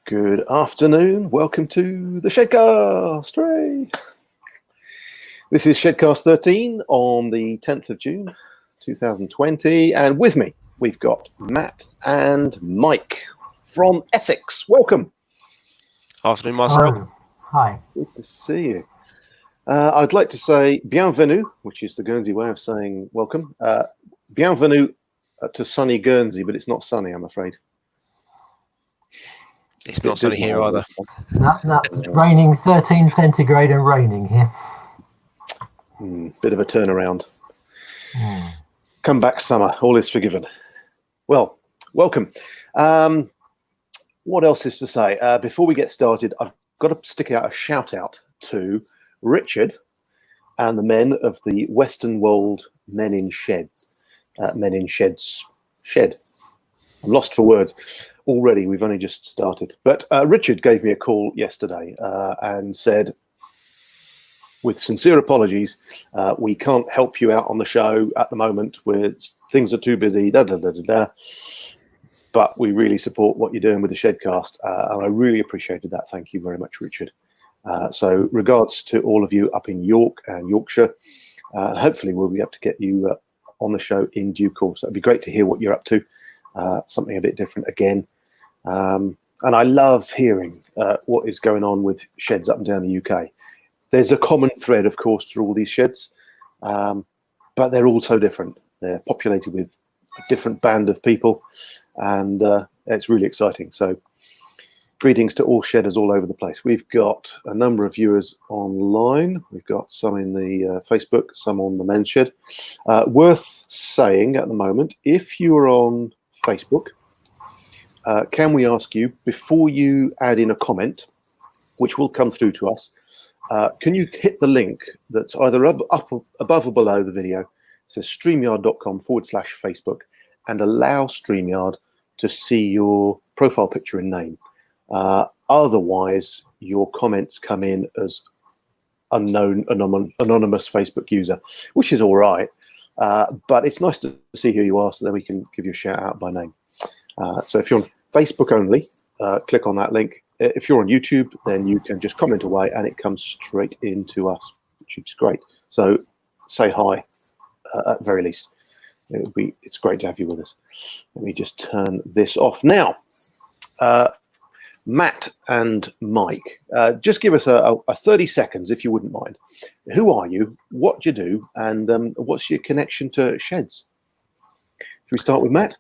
Good afternoon. Welcome to the SHEDcast. Hooray! This is SHEDcast 13 on the 10th of June, 2020. And with me, we've got Matt and Mike from Essex. Welcome. Afternoon, Marcel. Hi. Good to see you. I'd like to say bienvenue, which is the Guernsey way of saying welcome. Bienvenue to sunny Guernsey, but it's not sunny, I'm afraid. It's not sunny here either. No, raining 13 centigrade and raining here. Bit of a turnaround. Come back summer, all is forgiven. Well, welcome. What else is to say? Before we get started, I've got to stick out a shout out to Richard and the men of the Western Wold Men in Sheds. Shed. I'm lost for words. Already, we've only just started. But Richard gave me a call yesterday and said, with sincere apologies, we can't help you out on the show at the moment. Things are too busy, but we really support what you're doing with the SHEDcast. And I really appreciated that. Thank you very much, Richard. So regards to all of you up in York and Yorkshire. Hopefully, we'll be able to get you on the show in due course. It'd be great to hear what you're up to. Something a bit different again. And I love hearing what is going on with sheds up and down the UK. There's a common thread, of course, through all these sheds, but they're all so different. They're populated with a different band of people, and it's really exciting. So greetings to all shedders all over the place. We've got a number of viewers online. We've got some in the Facebook, some on the Men's Shed. Worth saying at the moment, if you're on Facebook, can we ask you, before you add in a comment, which will come through to us, can you hit the link that's either up above or below the video? It says streamyard.com/Facebook, and allow StreamYard to see your profile picture and name. Otherwise, your comments come in as unknown anonymous Facebook user, which is all right. But it's nice to see who you are, so that we can give you a shout out by name. So if you're on Facebook only, click on that link. If you're on YouTube, then you can just comment away and it comes straight into us, which is great. So say hi at the very least. It's great to have you with us. Let me just turn this off. Now, Matt and Mike, just give us a 30 seconds, if you wouldn't mind. Who are you? What do you do? And what's your connection to sheds? Should we start with Matt?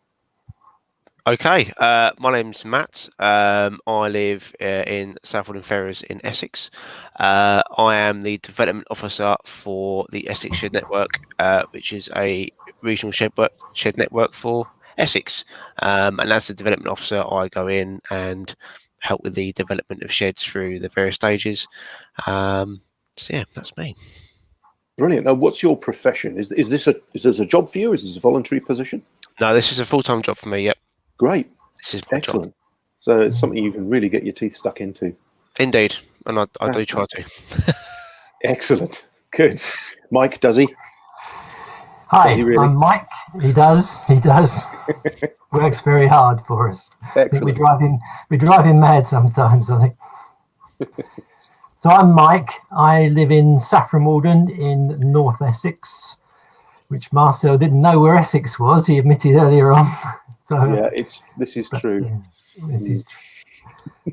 Okay, my name's Matt. I live in Saffron in Essex. I am the development officer for the Essex Shed Network, which is a regional shed network for Essex. And as the development officer, I go in and help with the development of sheds through the various stages. So yeah, that's me. Brilliant. Now, what's your profession? Is this a job for you? Is this a voluntary position? No, this is a full-time job for me. Yep. Great. This is my excellent job. So it's something you can really get your teeth stuck into. Indeed, and I do try to. Excellent. Good. Mike, does he? Hi, does he really? I'm Mike. He does. Works very hard for us. Excellent. I think we drive him mad sometimes, I think. So I'm Mike. I live in Saffron, Walden in North Essex, which Marcel didn't know where Essex was. He admitted earlier on. So, yeah, this is true. Yeah, it is true.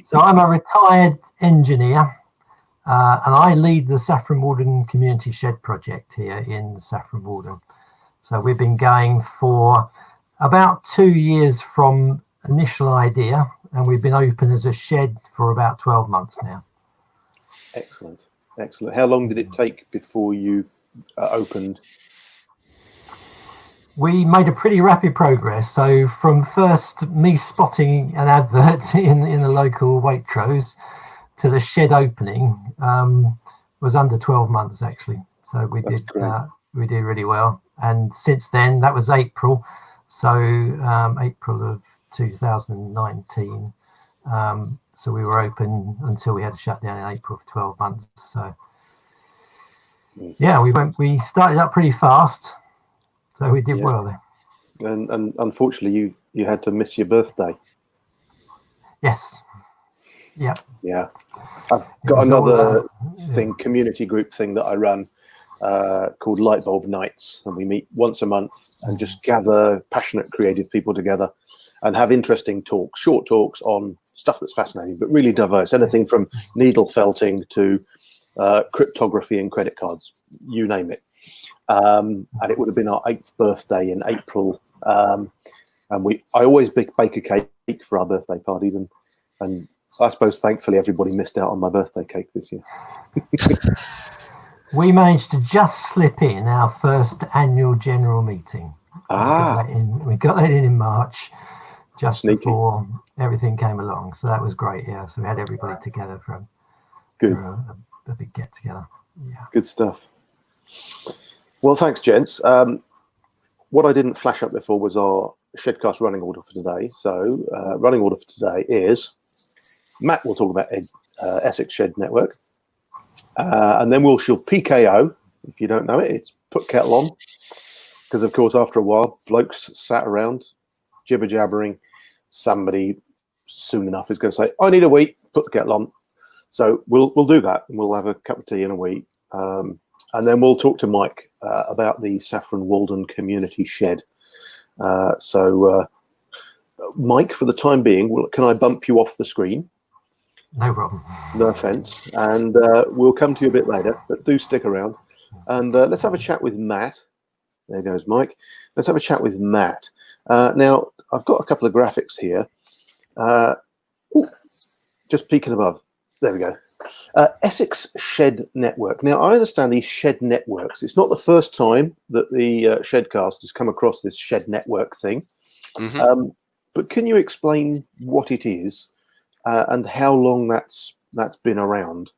So I'm a retired engineer, and I lead the Saffron Walden Community Shed project here in Saffron Walden. So we've been going for about 2 years from initial idea, and we've been open as a shed for about 12 months now. Excellent. How long did it take before you opened? We made a pretty rapid progress. So from first me spotting an advert in the local Waitrose to the shed opening was under 12 months actually. So we did really well. And since then, that was April. So April of 2019. So we were open until we had to shut down in April for 12 months. So yeah, we started up pretty fast. So we did well there. And unfortunately, you had to miss your birthday. Yes. Yeah. Yeah. I've It got was all, another yeah. thing, community group thing that I run called Light Bulb Nights, and we meet once a month and just gather passionate, creative people together and have interesting talks, short talks on stuff that's fascinating, but really diverse. Anything from needle felting to cryptography and credit cards, you name it. And it would have been our 8th birthday in April. And I always bake a cake for our birthday parties, and I suppose thankfully everybody missed out on my birthday cake this year. We managed to just slip in our first annual general meeting. We got that in March, just Sneaky. before everything came along. So that was great. Yeah. So we had everybody together for a big get together. Yeah. Good stuff. Well, thanks, gents. What I didn't flash up before was our SHEDcast running order for today. So running order for today is Matt will talk about Essex Shed Network. And then she'll PKO. If you don't know it, it's put kettle on. Because, of course, after a while, blokes sat around jibber-jabbering. Somebody soon enough is going to say, I need a wee, put the kettle on. So we'll do that. And we'll have a cup of tea and a wee. And then we'll talk to Mike about the Saffron Walden community shed. So, Mike, for the time being, can I bump you off the screen? No problem. No offence. And we'll come to you a bit later, but do stick around. And let's have a chat with Matt. There goes Mike. Let's have a chat with Matt. Now, I've got a couple of graphics here. Just peeking above. There we go. Essex Shed Network. Now, I understand these shed networks. It's not the first time that the SHEDcast has come across this shed network thing. Mm-hmm. But can you explain what it is and how long that's been around?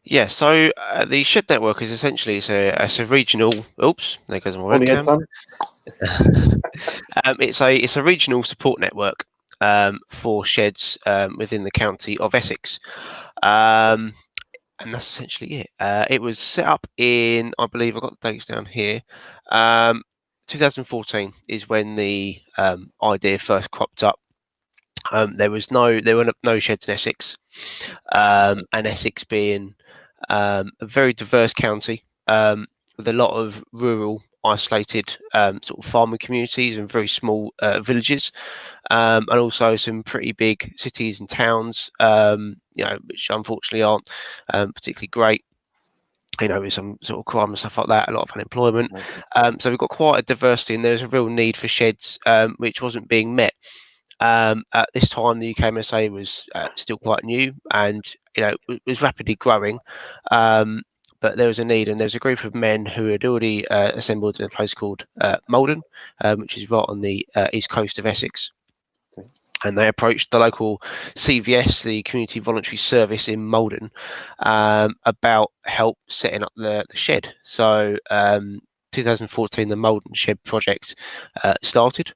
Yeah, so the Shed Network is essentially it's a regional. Oops, there goes my webcam. It's a regional support network for sheds within the county of Essex, and that's essentially it. It was set up in, I believe, I've got the dates down here. 2014 is when the idea first cropped up. There were no sheds in Essex, and Essex being a very diverse county with a lot of rural, isolated sort of farming communities and very small villages, and also some pretty big cities and towns, which unfortunately aren't particularly great. With some sort of crime and stuff like that, a lot of unemployment. So we've got quite a diversity, and there's a real need for sheds, which wasn't being met. At this time, the UKMSA was still quite new, and it was rapidly growing. But there was a need, and there's a group of men who had already assembled in a place called Walden, which is right on the east coast of Essex. Okay. And they approached the local CVS, the Community Voluntary Service in Walden, about help setting up the shed. So 2014, the Walden Shed project started.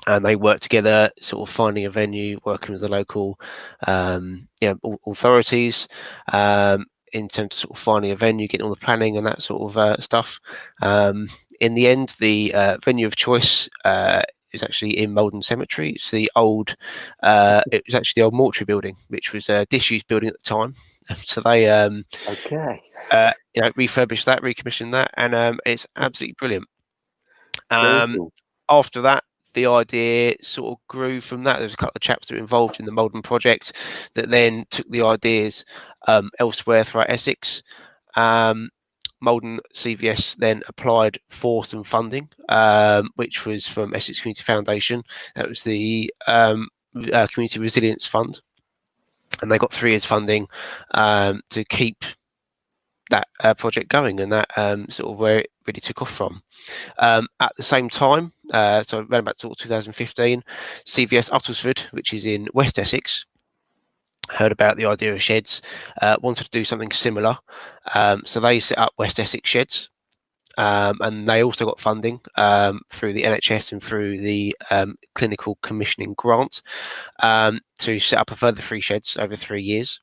And they worked together, sort of finding a venue, working with the local authorities in terms of sort of finding a venue, getting all the planning and that sort of stuff. In the end, the venue of choice is actually in Walden Cemetery. It's the old, it was actually the old mortuary building, which was a disused building at the time. So they refurbished that, recommissioned that, and it's absolutely brilliant. Cool. After that, the idea sort of grew from that. There's a couple of chaps that were involved in the Walden project that then took the ideas elsewhere throughout Essex. Walden CVS then applied for some funding, which was from Essex Community Foundation. That was the Community Resilience Fund. And they got 3 years funding to keep that project going, and that sort of where it really took off from. At the same time, so around about 2015, CVS Uttlesford, which is in West Essex, heard about the idea of sheds, wanted to do something similar. So they set up West Essex Sheds, and they also got funding through the NHS and through the clinical commissioning grant to set up a further 3 sheds over 3 years.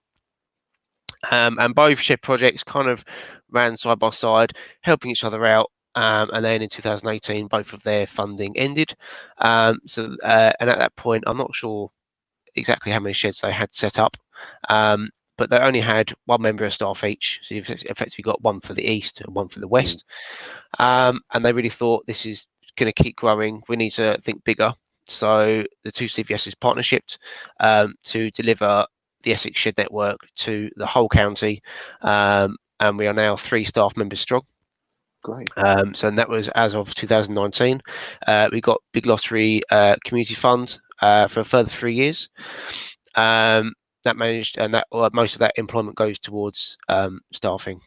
And both shed projects kind of ran side by side, helping each other out. And then in 2018, both of their funding ended. And at that point, I'm not sure exactly how many sheds they had set up, but they only had one member of staff each. So you've effectively got one for the east and one for the west. And they really thought, this is going to keep growing. We need to think bigger. So the two CVSs partnershiped to deliver the Essex Shed Network to the whole county, and we are now 3 staff members strong. Great. So that was as of 2019. We got Big Lottery Community Fund for a further 3 years. That managed, and that most of that employment goes towards staffing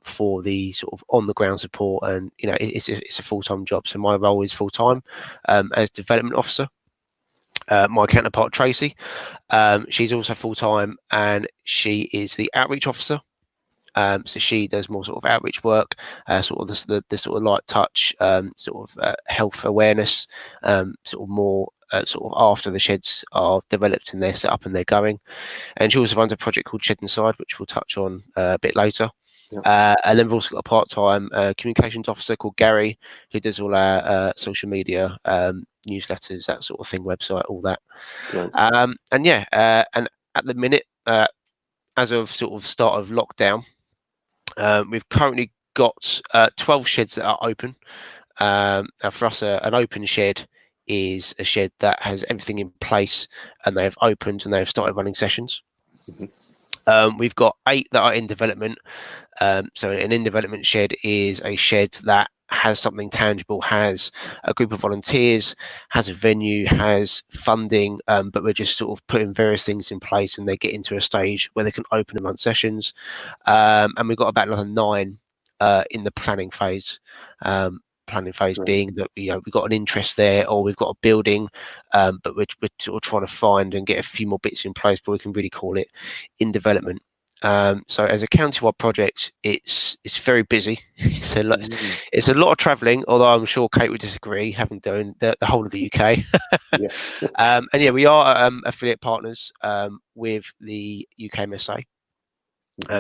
for the sort of on the ground support, and it's a full-time job. So my role is full-time as development officer. My counterpart Tracy, she's also full-time, and she is the outreach officer. So she does more sort of outreach work, sort of the sort of light touch, sort of health awareness, sort of more sort of after the sheds are developed and they're set up and they're going. And she also runs a project called Shed Inside, which we'll touch on a bit later. And then we've also got a part-time communications officer called Gary, who does all our social media, newsletters, that sort of thing, website, all that. Right. And at the minute, as of sort of start of lockdown, we've currently got 12 sheds that are open. Now for us, an open shed is a shed that has everything in place, and they have opened and they have started running sessions. We've got 8 that are in development. So an in development shed is a shed that has something tangible, has a group of volunteers, has a venue, has funding, but we're just sort of putting various things in place, and they get into a stage where they can open and run sessions. And we've got about another 9 in the planning phase. Being that we've got an interest there, or we've got a building, but we're sort of trying to find and get a few more bits in place, but we can really call it in development. So as a county-wide project, it's very busy. It's a lot of travelling, although I'm sure Kate would disagree, having done the whole of the UK. And we are affiliate partners with the UKMSA.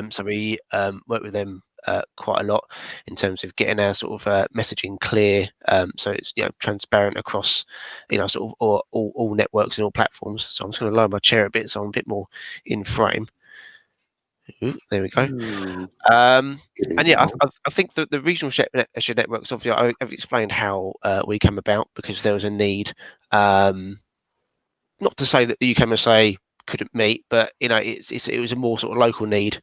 So we work with them quite a lot in terms of getting our sort of messaging clear, so it's transparent across sort of all networks and all platforms. So I'm just going to lower my chair a bit so I'm a bit more in frame. Ooh, there we go. And I think that the regional shed networks, obviously I've explained how we came about, because there was a need, not to say that the UKMSA couldn't meet, but it was a more sort of local need.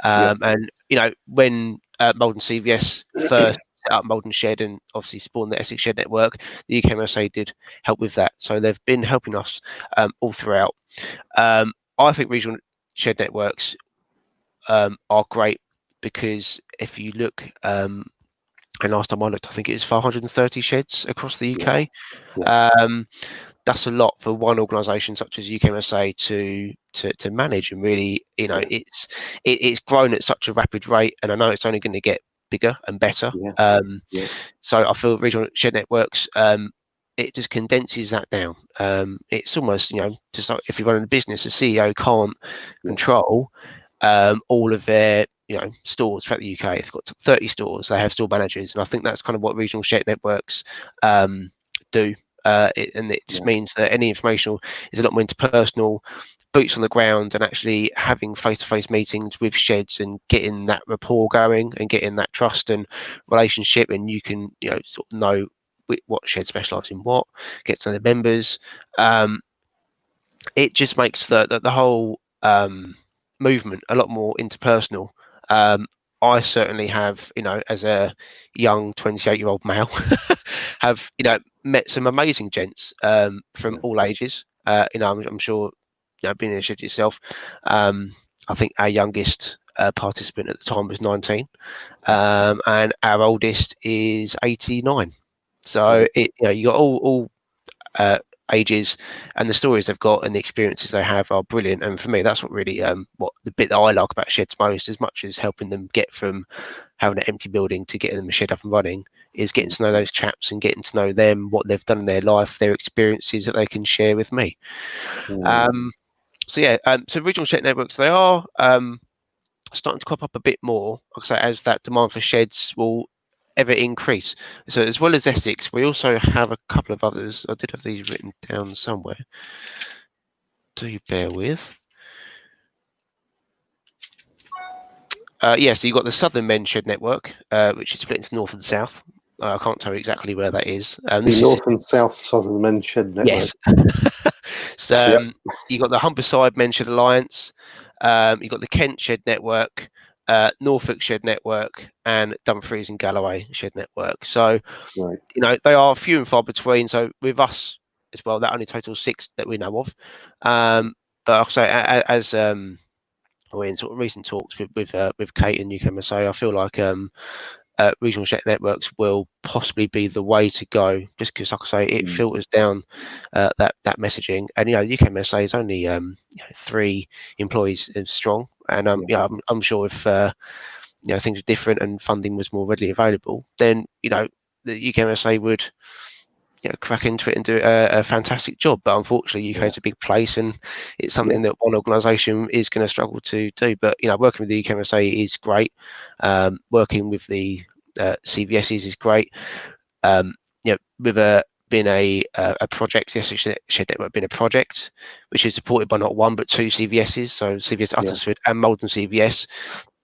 And when Walden CVS first set up Walden Shed and obviously spawned the Essex Shed Network, the UKMSA did help with that. So they've been helping us all throughout. I think regional shed networks are great, because if you look, and last time I looked, I think it was 530 sheds across the UK. That's a lot for one organisation such as UKMSA to manage, and really, it's grown at such a rapid rate, and I know it's only going to get bigger and better. So I feel regional shed networks, it just condenses that down. It's almost, just like if you're running a business, a CEO can't control all of their stores throughout the UK. They've got 30 stores, they have store managers, and I think that's kind of what regional shed networks do. It just means that any information is a lot more interpersonal, boots on the ground, and actually having face-to-face meetings with sheds and getting that rapport going and getting that trust and relationship, and you can sort of know what shed specialise in what, get to know the members. It just makes the whole movement a lot more interpersonal. I certainly have, as a young 28-year-old male, have met some amazing gents from all ages. I'm sure being in a shed yourself. I think our youngest participant at the time was 19, and our oldest is 89. So you got all ages, and the stories they've got and the experiences they have are brilliant. And for me, that's what really what the bit that I like about sheds most, as much as helping them get from having an empty building to getting them a shed up and running, is getting to know those chaps and getting to know them, what they've done in their life, their experiences that they can share with me. So regional shed networks, they are starting to crop up a bit more, like I say, as that demand for sheds will ever increase. So as well as Essex, we also have a couple of others. I did have these written down somewhere. do bear with. So you've got the Southern Men's Shed Network, which is split into North and South. I can't tell you exactly where that is. The North and South Southern Men's Shed Network. Yes. So you've got the Humberside Men's Shed Alliance, you've got the Kent Shed Network, Norfolk Shed Network, and Dumfries and Galloway Shed Network. So, they are few and far between. So with us as well, that only totals 6 that we know of. But I'll say, as we're in sort of recent talks with Kate and UKMSA, I feel like regional shed networks will possibly be the way to go, just because, like I say, it filters down that messaging. And UKMSA is only 3 employees strong, and I'm sure if things were different and funding was more readily available, then the UKMSA would crack into it and do a fantastic job. But unfortunately, UK is a big place, and it's something that one organisation is going to struggle to do. But working with the UKMSA is great. Working with the CVSs is great. With being a project, the Essex Shed Network being a project, which is supported by not 1 but 2 CVSs, so CVS Uttersford and Walden CVS,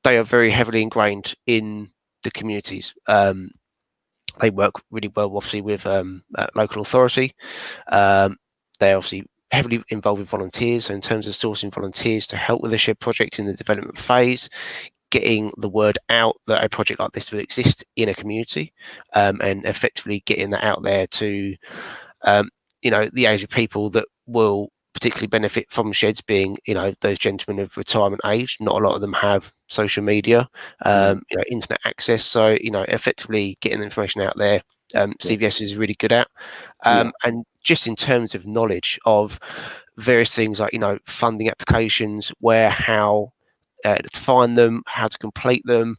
they are very heavily ingrained in the communities. They work really well, obviously, with local authority. They're obviously heavily involved with volunteers. So in terms of sourcing volunteers to help with the shed project in the development phase, getting the word out that a project like this will exist in a community, and effectively getting that out there to, the age of people that will particularly benefit from sheds, being those gentlemen of retirement age. Not a lot of them have social media, internet access, so effectively getting the information out there, CVS is really good at. And just in terms of knowledge of various things like funding applications, where, how to find them, how to complete them,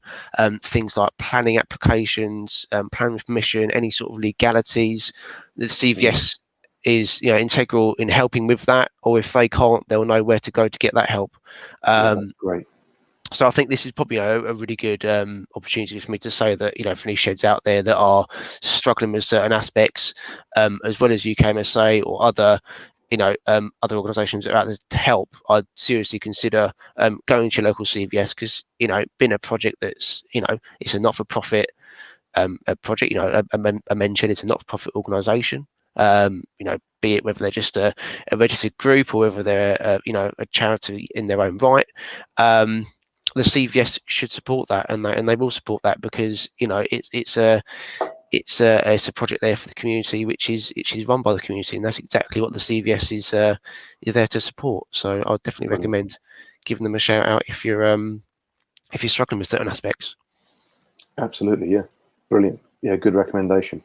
things like planning applications, planning permission, any sort of legalities, the CVS is integral in helping with that, or if they can't, they'll know where to go to get that help. That's great. So I think this is probably a really good opportunity for me to say that for any sheds out there that are struggling with certain aspects, as well as UKMSA or other other organisations that are out there to help, I'd seriously consider going to your local CVS, because being a project that's it's a not-for-profit a project, a mention, it's a not-for-profit organisation. Be it whether they're just a registered group or whether they're a charity in their own right, the CVS should support that, and they will support that, because it's a project there for the community, which is run by the community, and that's exactly what the CVS is there to support. So I'd definitely recommend giving them a shout out if you're struggling with certain aspects. Absolutely, yeah, brilliant, yeah, good recommendation.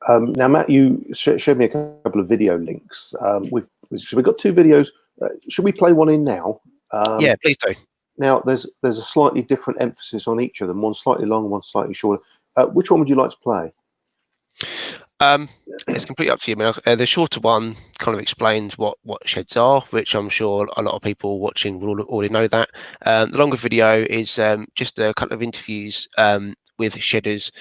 Now, Matt, you showed me a couple of video links. We've got 2 videos. Should we play one in now? Yeah, please do. Now, there's a slightly different emphasis on each of them. One slightly longer, one slightly shorter. Which one would you like to play? It's completely up to you. I mean, the shorter one kind of explains what sheds are, which I'm sure a lot of people watching will already know that. The longer video is just a couple of interviews with shedders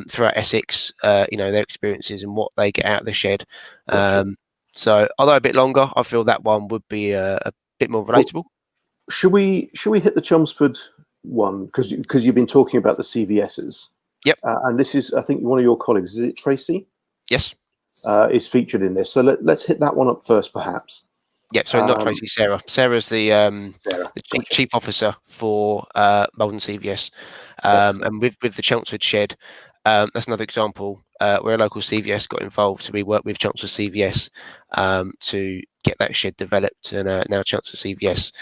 throughout Essex, their experiences and what they get out of the shed. Gotcha. So although a bit longer, I feel that one would be a bit more relatable. Well, should we hit the Chelmsford one, because you've been talking about the CVSs? Yep. And this is, I think, one of your colleagues. Is it Tracy? Yes. Is featured in this. So let's hit that one up first, perhaps. Yeah, so not Tracy, Sarah. Sarah's the chief officer for Walden CVS, and with the Chelmsford shed, that's another example where a local CVS got involved. So we worked with Chelmsford CVS to get that shed developed, and now Chelmsford CVS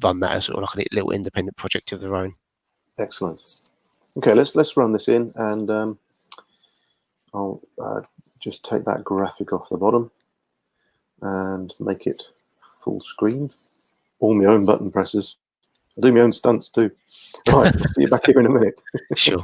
run that as sort of like a little independent project of their own. Excellent. Okay, let's run this in, and I'll just take that graphic off the bottom and make it full screen. All my own button presses. I do my own stunts too. Right, I'll see you back here in a minute. Sure.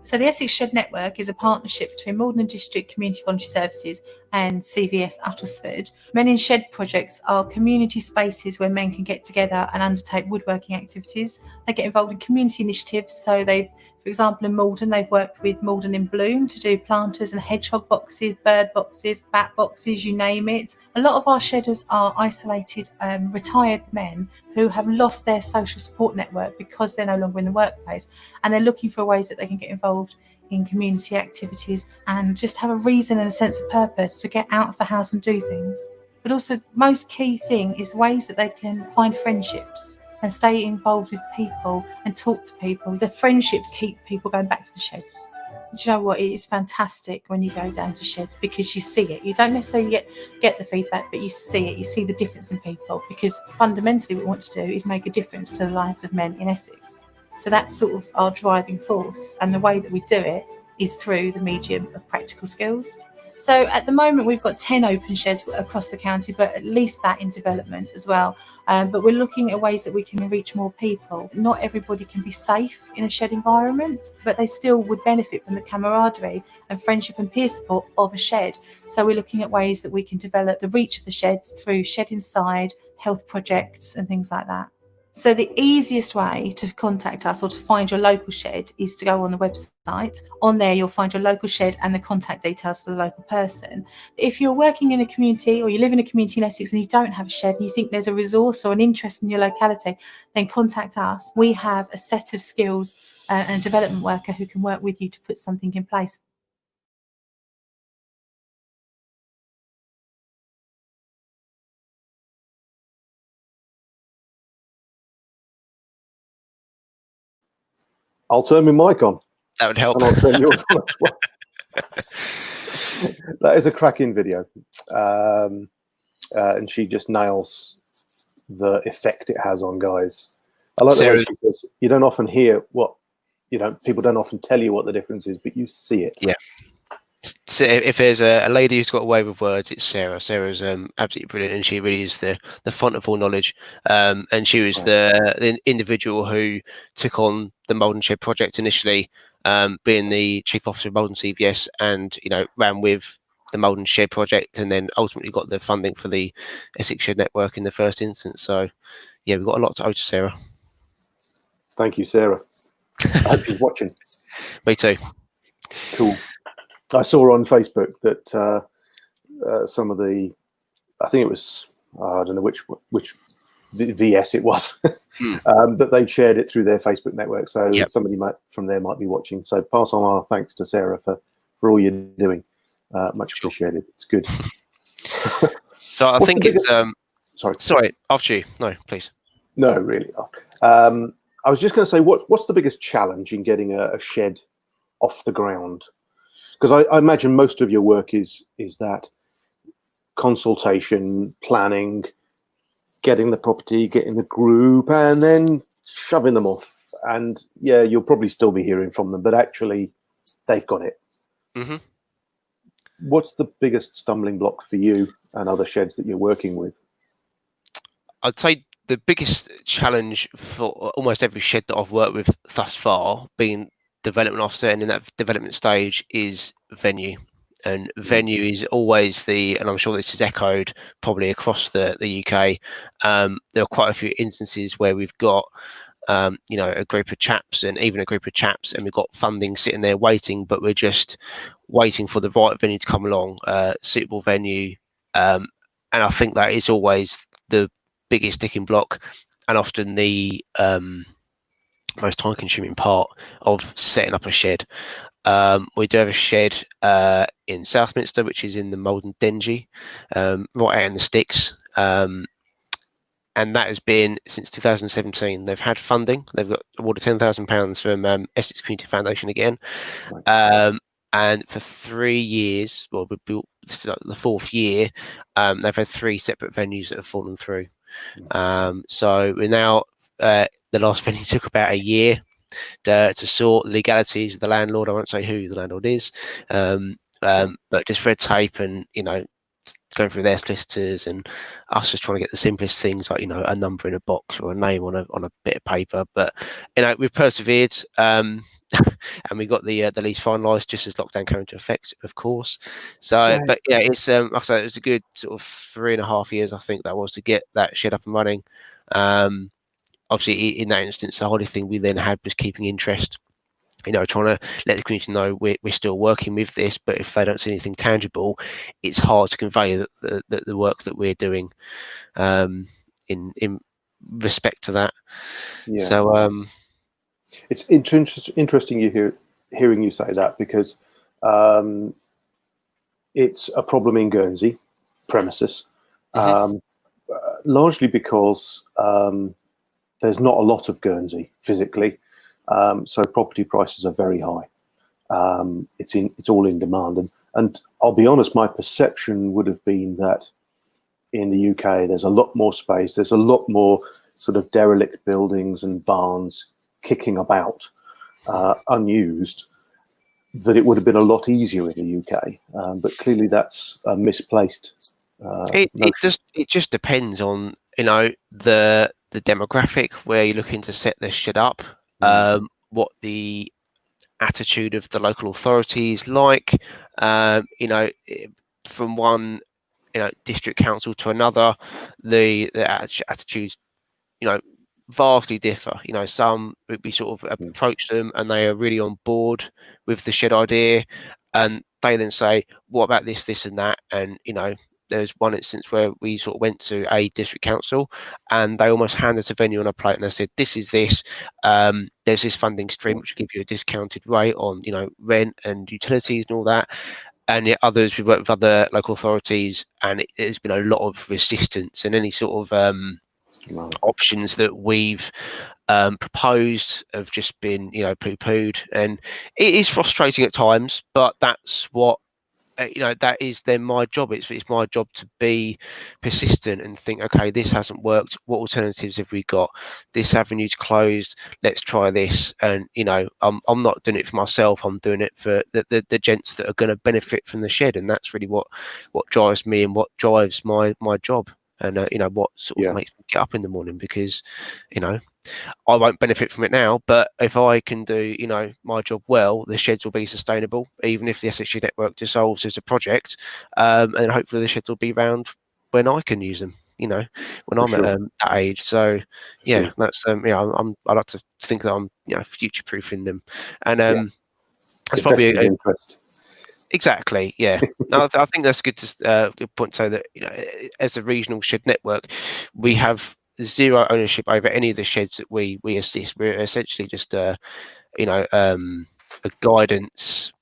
So the Essex Shed Network is a partnership between Walden District Community Voluntary Services and CVS Uttersford. Men in Shed projects are community spaces where men can get together and undertake woodworking activities. They get involved in community initiatives, so they've, for For example, in Walden, they've worked with Walden in Bloom to do planters and hedgehog boxes, bird boxes, bat boxes, you name it. A lot of our shedders are isolated, retired men who have lost their social support network because they're no longer in the workplace, and they're looking for ways that they can get involved in community activities and just have a reason and a sense of purpose to get out of the house and do things. But also, most key thing is ways that they can find friendships and stay involved with people and talk to people. The friendships keep people going back to the sheds. Do you know what? It is fantastic when you go down to sheds because you see it. You don't necessarily get the feedback, but you see it. You see the difference in people, because fundamentally what we want to do is make a difference to the lives of men in Essex. So that's sort of our driving force, and the way that we do it is through the medium of practical skills. So at the moment we've got 10 open sheds across the county, but at least that in development as well. But we're looking at ways that we can reach more people. Not everybody can be safe in a shed environment, but they still would benefit from the camaraderie and friendship and peer support of a shed. So we're looking at ways that we can develop the reach of the sheds through Shed Inside, health projects and things like that. So the easiest way to contact us or to find your local shed is to go on the website. On there, you'll find your local shed and the contact details for the local person. If you're working in a community or you live in a community in Essex and you don't have a shed and you think there's a resource or an interest in your locality, then contact us. We have a set of skills and a development worker who can work with you to put something in place. I'll turn my mic on. That would help. And I'll turn yours on as well. That is a cracking video. And she just nails the effect it has on guys. I like the way she says, you don't often hear what, people don't often tell you what the difference is, but you see it. Yeah. So if there's a lady who's got a way with words, it's Sarah. Sarah's absolutely brilliant, and she really is the font of all knowledge. And she was the individual who took on the Walden Shed project initially, being the chief officer of Walden CVS, and ran with the Walden Shed project, and then ultimately got the funding for the Essex Shed network in the first instance. So yeah, we've got a lot to owe to Sarah. Thank you, Sarah. I hope she's watching. Me too. Cool. I saw on Facebook that some of the, I think it was, I don't know which VS it was, that they shared it through their Facebook network. So somebody from there might be watching. So pass on our thanks to Sarah for all you're doing. Much appreciated. It's good. So I think it's sorry, after you. No, please. No, really. I was just going to say, what's the biggest challenge in getting a shed off the ground? Because I imagine most of your work is that consultation, planning, getting the property, getting the group, and then shoving them off. And yeah, you'll probably still be hearing from them, but actually they've got it. Mm-hmm. What's the biggest stumbling block for you and other sheds that you're working with? I'd say the biggest challenge for almost every shed that I've worked with thus far, being development officer and in that development stage, is venue. And venue is always and I'm sure this is echoed probably across the UK. There are quite a few instances where we've got a group of chaps and we've got funding sitting there waiting, but we're just waiting for the right venue to come along, suitable venue. And I think that is always the biggest sticking block, and often the most time consuming part of setting up a shed. We do have a shed in Southminster, which is in the Walden Dengie, right out in the sticks. And that has been since 2017. They've had funding. They've got awarded £10,000 from Essex Community Foundation again. And for 3 years, well, this is like the 4th year, they've had 3 separate venues that have fallen through. So we're now, the last venue took about a year to sort legalities with the landlord. I won't say who the landlord is, but just red tape and, going through their solicitors and us just trying to get the simplest things like, a number in a box or a name on a bit of paper. But, we've persevered, and we got the lease finalised just as lockdown came into effect, of course. So, but yeah, it's like I said, it was a good sort of 3.5 years, I think that was, to get that shed up and running. Obviously, in that instance, the only thing we then had was keeping interest trying to let the community know we're still working with this, but if they don't see anything tangible, it's hard to convey the work that we're doing in respect to that. Yeah. So it's interesting hearing you say that, because it's a problem in Guernsey premises, largely because there's not a lot of Guernsey physically, so property prices are very high. It's all in demand, and I'll be honest, my perception would have been that in the UK there's a lot more space, there's a lot more sort of derelict buildings and barns kicking about, unused, that it would have been a lot easier in the UK, but clearly that's a misplaced it just depends on the demographic where you're looking to set this shit up, what the attitude of the local authorities like, from one district council to another, the attitudes vastly differ. Some we sort of approach them and they are really on board with the shed idea, and they then say, what about this and that? And there's one instance where we sort of went to a district council and they almost handed us a venue on a plate and they said, this is this, there's this funding stream which will give you a discounted rate on rent and utilities and all that. And yet others, we work with other local authorities, and there's been a lot of resistance, and any sort of options that we've proposed have just been poo-pooed, and it is frustrating at times, but that's what that is then my job. It's my job to be persistent and think, okay, this hasn't worked, what alternatives have we got? This avenue's closed, let's try this. And I'm not doing it for myself, I'm doing it for the gents that are going to benefit from the shed, and that's really what drives me and what drives my job, and what sort of makes me get up in the morning, because I won't benefit from it now, but if I can do my job well, the sheds will be sustainable, even if the SHE network dissolves as a project, and hopefully the sheds will be around when I can use them, when I'm at that age. So that's I like to think that I'm future proofing them, and that's probably a interest. Exactly, yeah. No, I think that's good good point to say that as a regional shed network, we have zero ownership over any of the sheds that we assist. We're essentially just a guidance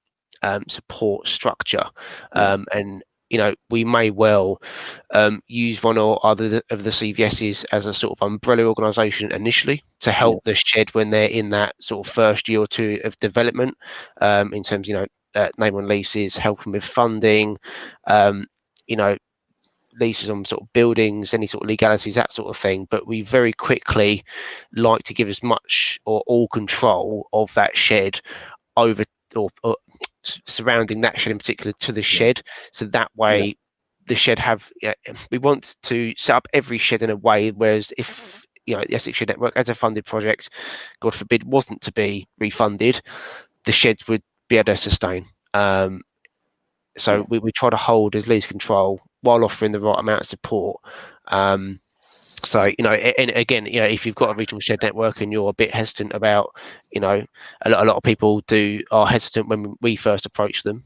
support structure, and we may well use one or other of the CVSs as a sort of umbrella organisation initially to help the shed when they're in that sort of first year or two of development, in terms name on leases, helping with funding, leases on sort of buildings, any sort of legalities, that sort of thing. But we very quickly like to give as much or all control of that shed over or surrounding that shed in particular to the shed, so that way the shed we want to set up every shed in a way, whereas if the Essex Shed Network as a funded project, God forbid, wasn't to be refunded, the sheds would be able to sustain. So we try to hold as least control while offering the right amount of support. So and again, if you've got a regional shed network and you're a bit hesitant about, a lot of people are hesitant when we first approach them,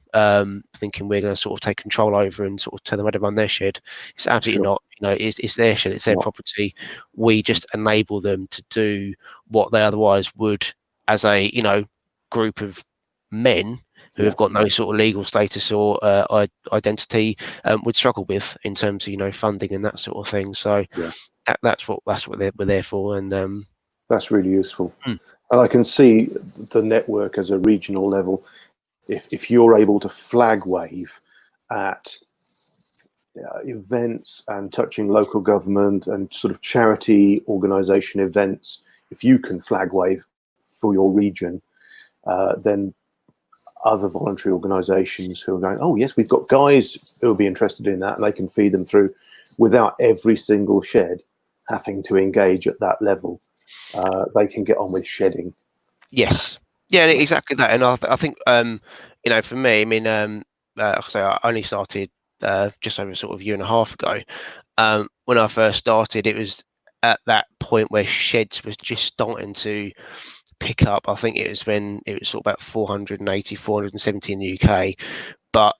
thinking we're going to sort of take control over and sort of tell them how to run their shed. It's absolutely not. It's their shed, it's their property. We just enable them to do what they otherwise would as a group of men who have got no sort of legal status or identity would struggle with in terms of funding and that sort of thing. So that's what we're there for, and that's really useful. And I can see the network as a regional level. If you're able to flag wave at events and touching local government and sort of charity organisation events, if you can flag wave for your region, then other voluntary organisations who are going, oh yes, we've got guys who will be interested in that, and they can feed them through without every single shed having to engage at that level. They can get on with shedding. Yes, exactly that. And I think for me, I mean, like I say, I only started just over sort of a year and a half ago. When I first started, it was at that point where sheds was just starting to pick up. I think it was when it was sort of about 480, 470 in the UK. But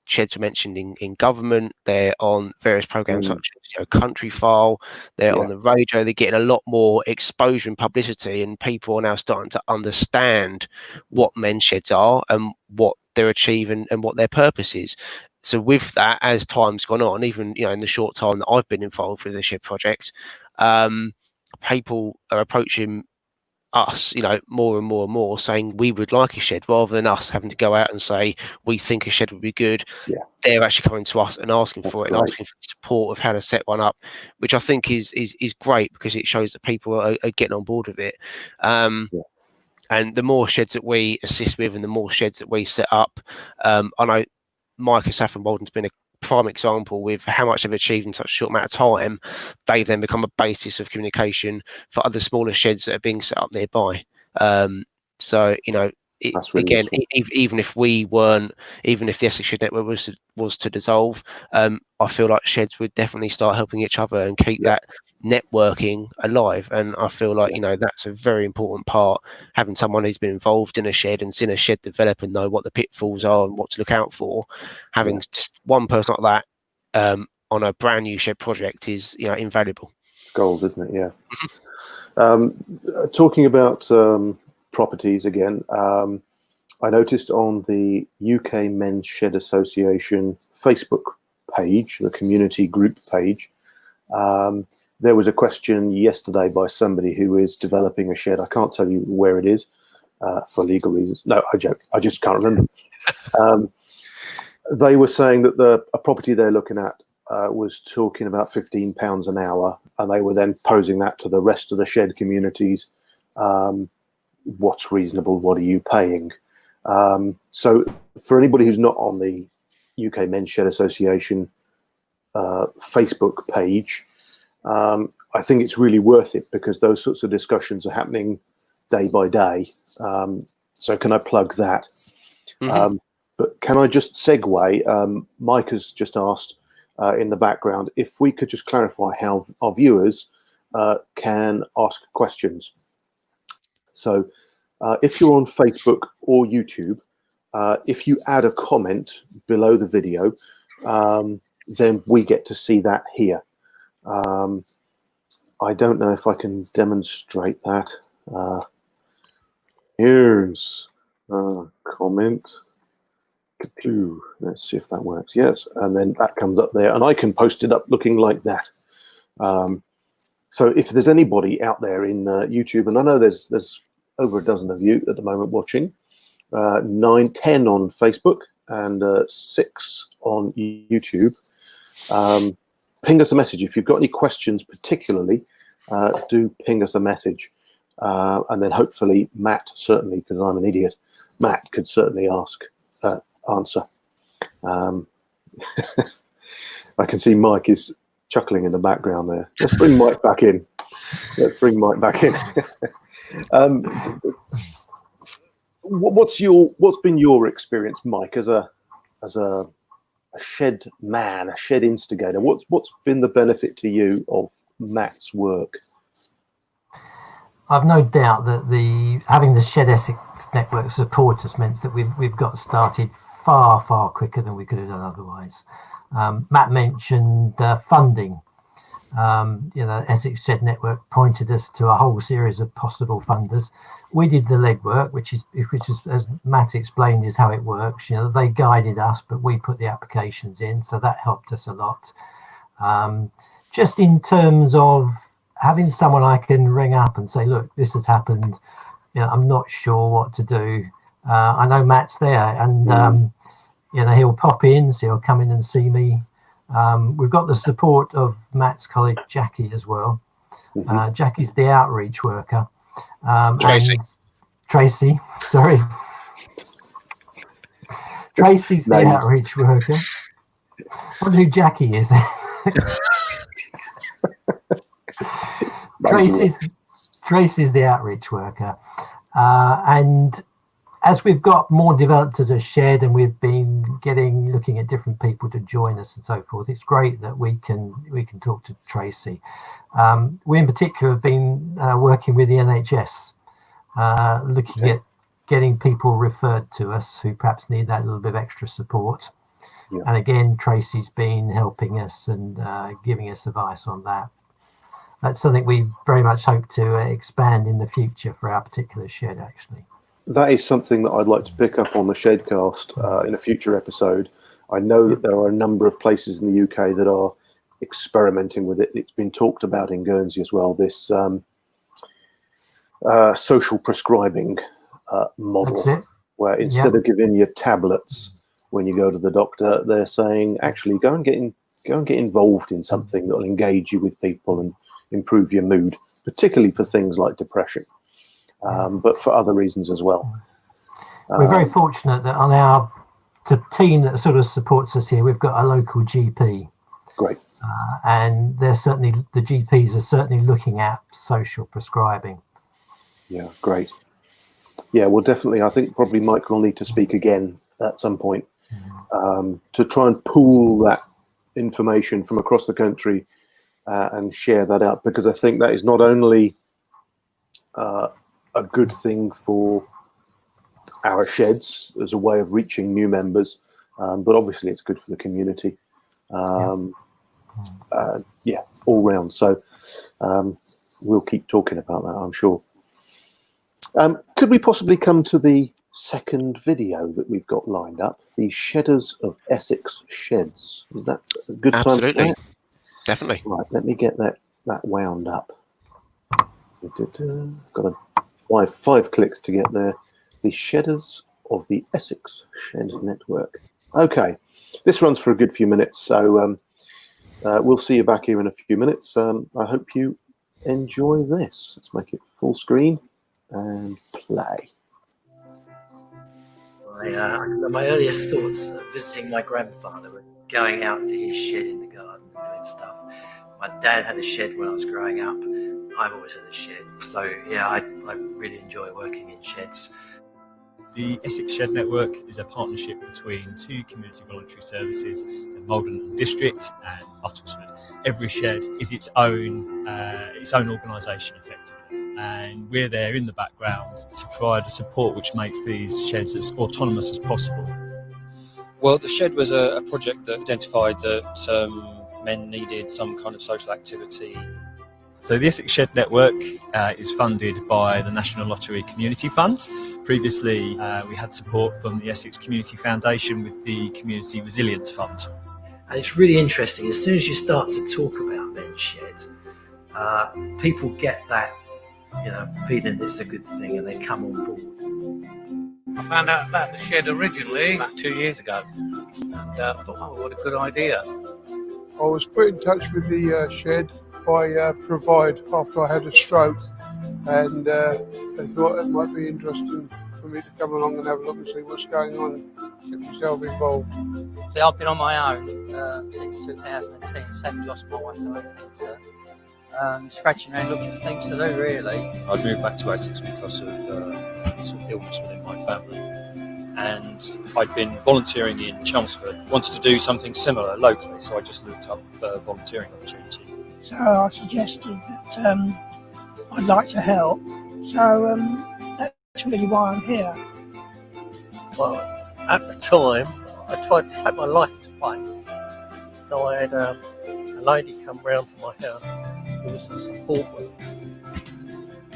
sheds are mentioned in government. They're on various programs such as Country File. They're on the radio. They're getting a lot more exposure and publicity, and people are now starting to understand what men's sheds are and what they're achieving and what their purpose is. So with that, as time's gone on, even in the short time that I've been involved with the shed project, people are approaching us, more and more and more, saying we would like a shed, rather than us having to go out and say we think a shed would be good. They're actually coming to us and asking for it, and asking for support of how to set one up, which I think is great, because it shows that people are getting on board with it. And the more sheds that we assist with, and the more sheds that we set up, I know Mike at Saffron Walden's been a prime example with how much they've achieved in such a short amount of time. They've then become a basis of communication for other smaller sheds that are being set up nearby. So really again, even if the Essex Shed Network was to dissolve, I feel like sheds would definitely start helping each other and keep that networking alive. And I feel like that's a very important part, having someone who's been involved in a shed and seen a shed develop and know what the pitfalls are and what to look out for. Having just one person like that on a brand new shed project is invaluable. It's gold, isn't it? Talking about properties again, I noticed on the UK Men's Shed Association Facebook page, the community group page, there was a question yesterday by somebody who is developing a shed. I can't tell you where it is for legal reasons. No, I joke. I just can't remember. They were saying that a property they're looking at was talking about £15 an hour, and they were then posing that to the rest of the shed communities. What's reasonable? What are you paying? So for anybody who's not on the UK Men's Shed Association Facebook page, I think it's really worth it, because those sorts of discussions are happening day by day. So can I plug that? But can I just segue? Mike has just asked in the background if we could just clarify how our viewers can ask questions. So if you're on Facebook or YouTube, if you add a comment below the video, then we get to see that here. I don't know if I can demonstrate that. Here's a comment. Let's see if that works. Yes, and then that comes up there, and I can post it up looking like that. So if there's anybody out there in YouTube, and I know there's over a dozen of you at the moment watching, 9, 10 on Facebook, and 6 on YouTube. Ping us a message if you've got any questions, particularly. Do ping us a message, and then hopefully Matt, certainly, because I'm an idiot, Matt could certainly answer. I can see Mike is chuckling in the background there. Let's bring Mike back in. What's been your experience, Mike, as a shed man, a shed instigator? What's been the benefit to you of Matt's work? I've no doubt that having the Shed Essex network support us meant that we've got started far quicker than we could have done otherwise. Matt mentioned funding. Essex Shed Network pointed us to a whole series of possible funders. We did the legwork, which is as Matt explained, is how it works. They guided us, but we put the applications in, so that helped us a lot. Just in terms of having someone I can ring up and say, look, this has happened. I'm not sure what to do. I know Matt's there, and he'll pop in, so he'll come in and see me. We've got the support of Matt's colleague Jackie as well. Jackie's the outreach worker. Tracy, sorry. Tracy's the outreach worker. I wonder who Jackie is. Tracy's the outreach worker. And as we've got more developed as a shed, and we've been looking at different people to join us and so forth, it's great that we can talk to Tracy. We in particular have been working with the NHS looking at getting people referred to us who perhaps need that little bit of extra support. Yeah. And again, Tracy's been helping us and giving us advice on that. That's something we very much hope to expand in the future for our particular shed, actually. That is something that I'd like to pick up on the SHEDcast in a future episode. I know that there are a number of places in the UK that are experimenting with it. It's been talked about in Guernsey as well, this social prescribing model, where instead of giving you tablets when you go to the doctor, they're saying, actually, go and get involved in something that will engage you with people and improve your mood, particularly for things like depression, but for other reasons as well. We're very fortunate that on our team that sort of supports us here, we've got a local GP. Great. And the GPs are certainly looking at social prescribing. Yeah, great. Yeah, well, definitely. I think probably Mike will need to speak again at some point to try and pool that information from across the country and share that out, because I think that is not only a good thing for our sheds as a way of reaching new members, but obviously it's good for the community. All round. So we'll keep talking about that, I'm sure. Could we possibly come to the second video that we've got lined up, the Shedders of Essex Sheds? Is that a good time? Absolutely, definitely. Right, let me get that wound up. Got five clicks to get there. The Shedders of the Essex Shed Network. Okay, this runs for a good few minutes, so we'll see you back here in a few minutes. I hope you enjoy this. Let's make it full screen and play. My earliest thoughts of visiting my grandfather were going out to his shed in the garden and doing stuff. My dad had a shed when I was growing up. I've always had a shed. So, yeah, I really enjoy working in sheds. The Essex Shed Network is a partnership between two community voluntary services, so Walden District and Uttlesford. Every shed is its own organisation, effectively. And we're there in the background to provide a support which makes these sheds as autonomous as possible. Well, the shed was a project that identified that men needed some kind of social activity. So the Essex Shed Network is funded by the National Lottery Community Fund. Previously, we had support from the Essex Community Foundation with the Community Resilience Fund. And it's really interesting, as soon as you start to talk about men's sheds, people get that feeling it's a good thing and they come on board. I found out about the shed originally about 2 years ago and I thought, oh, what a good idea. I was put in touch with the shed by Provide after I had a stroke, and they thought it might be interesting for me to come along and have a look and see what's going on, get myself involved. See, I've been on my own since 2010, sadly lost my wife to lung cancer. Scratching around looking for things to do, really. I'd moved back to Essex because of sort of illness within my family, and I'd been volunteering in Chelmsford, wanted to do something similar locally, so I just looked up a volunteering opportunity. So I suggested that I'd like to help, so that's really why I'm here. Well, at the time, I tried to take my life to place, so I had a lady come round to my house who was a support worker,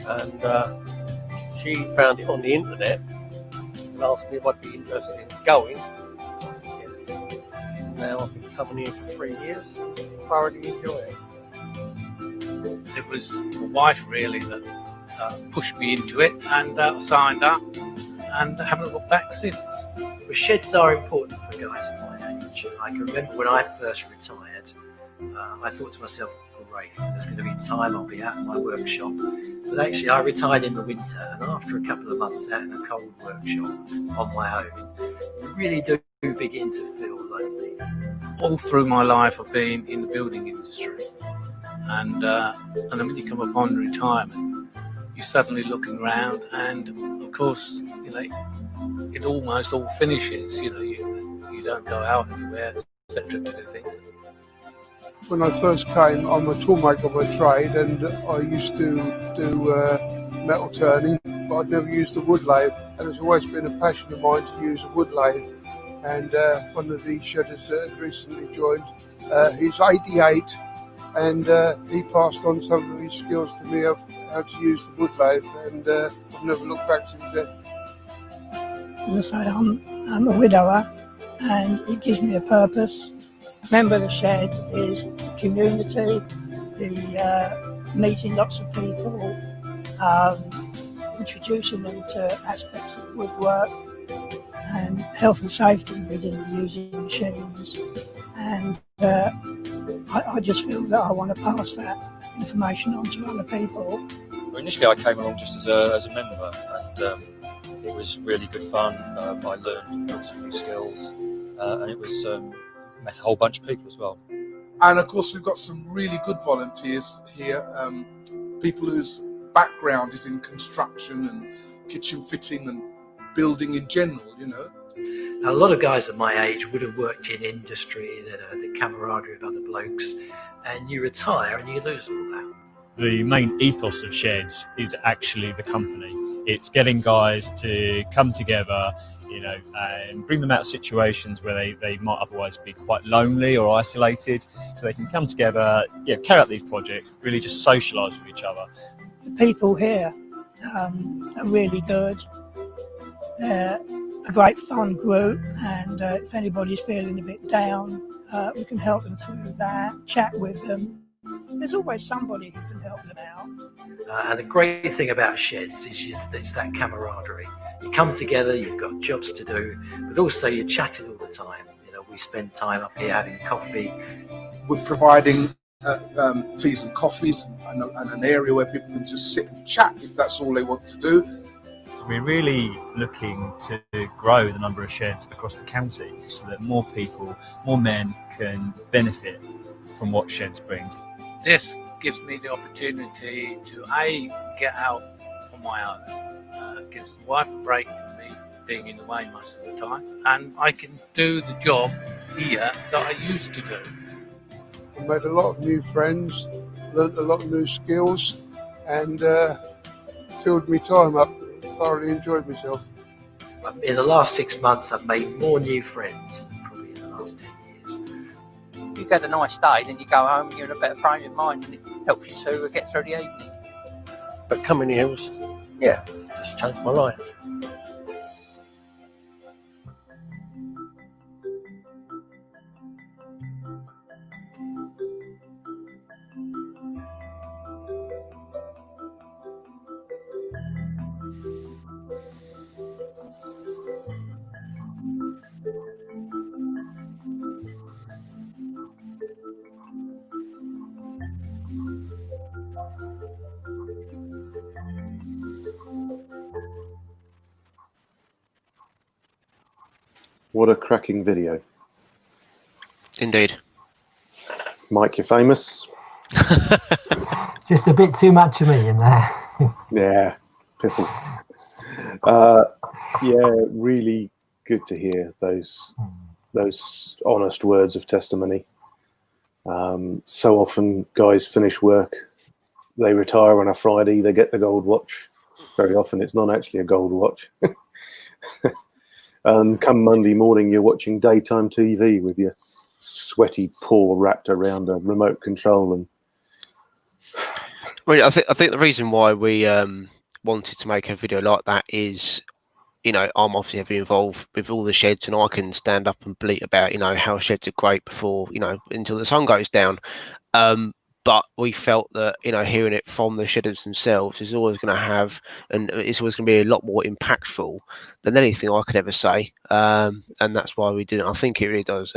and she found it on the internet and asked me if I'd be interested in going. I said yes. Now I've been coming here for 3 years, thoroughly enjoy it. It was my wife really that pushed me into it and signed up and haven't looked back since. Well, sheds are important for guys of my age. I can remember when I first retired, I thought to myself, great, there's going to be time I'll be out in my workshop. But actually I retired in the winter, and after a couple of months out in a cold workshop on my own, you really do begin to feel lonely. All through my life I've been in the building industry, and then when you come upon retirement, you're suddenly looking around, and of course, it almost all finishes. You don't go out anywhere, etc. to do things. When I first came, I'm a toolmaker by trade, and I used to do metal turning. but I'd never used a wood lathe, and it's always been a passion of mine to use a wood lathe. And one of the shedders that had recently joined, he's 88, and he passed on some of his skills to me of how to use the wood lathe, and I've never looked back since then. As I say, I'm a widower, and it gives me a purpose. Member of the shed is the community, the meeting lots of people, introducing them to aspects of woodwork and health and safety within using machines. And I just feel that I want to pass that information on to other people. Well, initially I came along just as a member, and it was really good fun. I learned lots of new skills, and it was met a whole bunch of people as well. And of course, we've got some really good volunteers here, people whose background is in construction and kitchen fitting and building in general, you know. A lot of guys at my age would have worked in industry, the camaraderie of other blokes, and you retire and you lose all that. The main ethos of Sheds is actually the company. It's getting guys to come together, you know, and bring them out of situations where they might otherwise be quite lonely or isolated, so they can come together, carry out these projects, really just socialise with each other. The people here are really good. They're a great fun group, and if anybody's feeling a bit down, we can help them through that, chat with them. There's always somebody who can help them out. And the great thing about sheds is it's that camaraderie. You come together, you've got jobs to do, but also you're chatting all the time. You know, we spend time up here having coffee. We're providing teas and coffees and an area where people can just sit and chat if that's all they want to do. So we're really looking to grow the number of sheds across the county so that more people, more men can benefit from what Sheds brings. This gives me the opportunity to get out on my own. Gives the wife a break from me being in the way most of the time, and I can do the job here that I used to do. I made a lot of new friends, learnt a lot of new skills, and filled my time up. Thoroughly enjoyed myself. In the last 6 months, I've made more new friends than probably in the last 10 years. If you've had a nice day, then you go home and you're in a better frame of mind, and it helps you to get through the evening. But coming here was, it's just changed my life. What a cracking video. Indeed. Mike, you're famous. Just a bit too much of me in there. Yeah, piffle. Really good to hear those honest words of testimony. So often guys finish work, they retire on a Friday, they get the gold watch. Very often it's not actually a gold watch. And come Monday morning, you're watching daytime TV with your sweaty paw wrapped around a remote control. And I think the reason why we wanted to make a video like that is, I'm obviously heavily involved with all the sheds, and I can stand up and bleat about, how sheds are great before, until the sun goes down. But we felt that, hearing it from the shedders themselves is always going to have, and it's always going to be a lot more impactful than anything I could ever say. And that's why we did it. I think it really does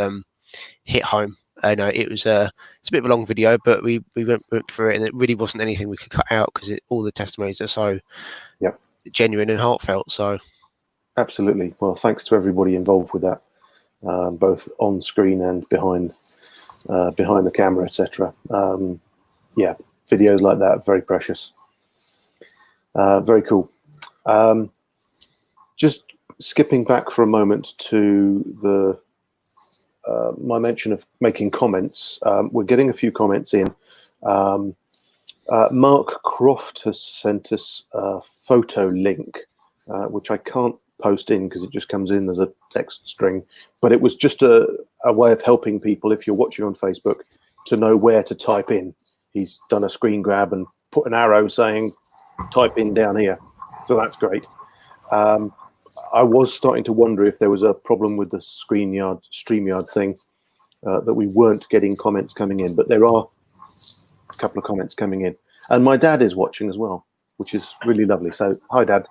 hit home. It's a bit of a long video, but we went through it, and it really wasn't anything we could cut out because all the testimonies are so genuine and heartfelt. So, absolutely. Well, thanks to everybody involved with that, both on screen and behind the camera, etc. Videos like that, very precious. Very cool. Just skipping back for a moment to my mention of making comments. We're getting a few comments in. Mark Croft has sent us a photo link, which I can't post in because it just comes in as a text string. But it was just a way of helping people, if you're watching on Facebook, to know where to type in. He's done a screen grab and put an arrow saying, type in down here. So that's great. I was starting to wonder if there was a problem with the StreamYard thing, that we weren't getting comments coming in, but there are a couple of comments coming in. And my dad is watching as well, which is really lovely. So, hi, Dad.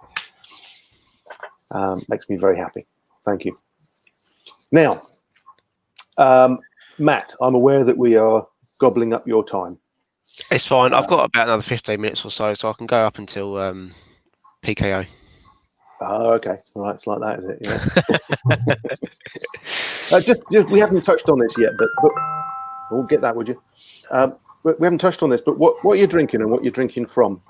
Makes me very happy. Thank you. Now, Matt, I'm aware that we are gobbling up your time. It's fine. I've got about another 15 minutes or so I can go up until PKO. Oh, okay. All right, it's like that, is it? Yeah. just we haven't touched on this yet, but we'll get that, would you? We haven't touched on this, but what you're drinking and what you're drinking from?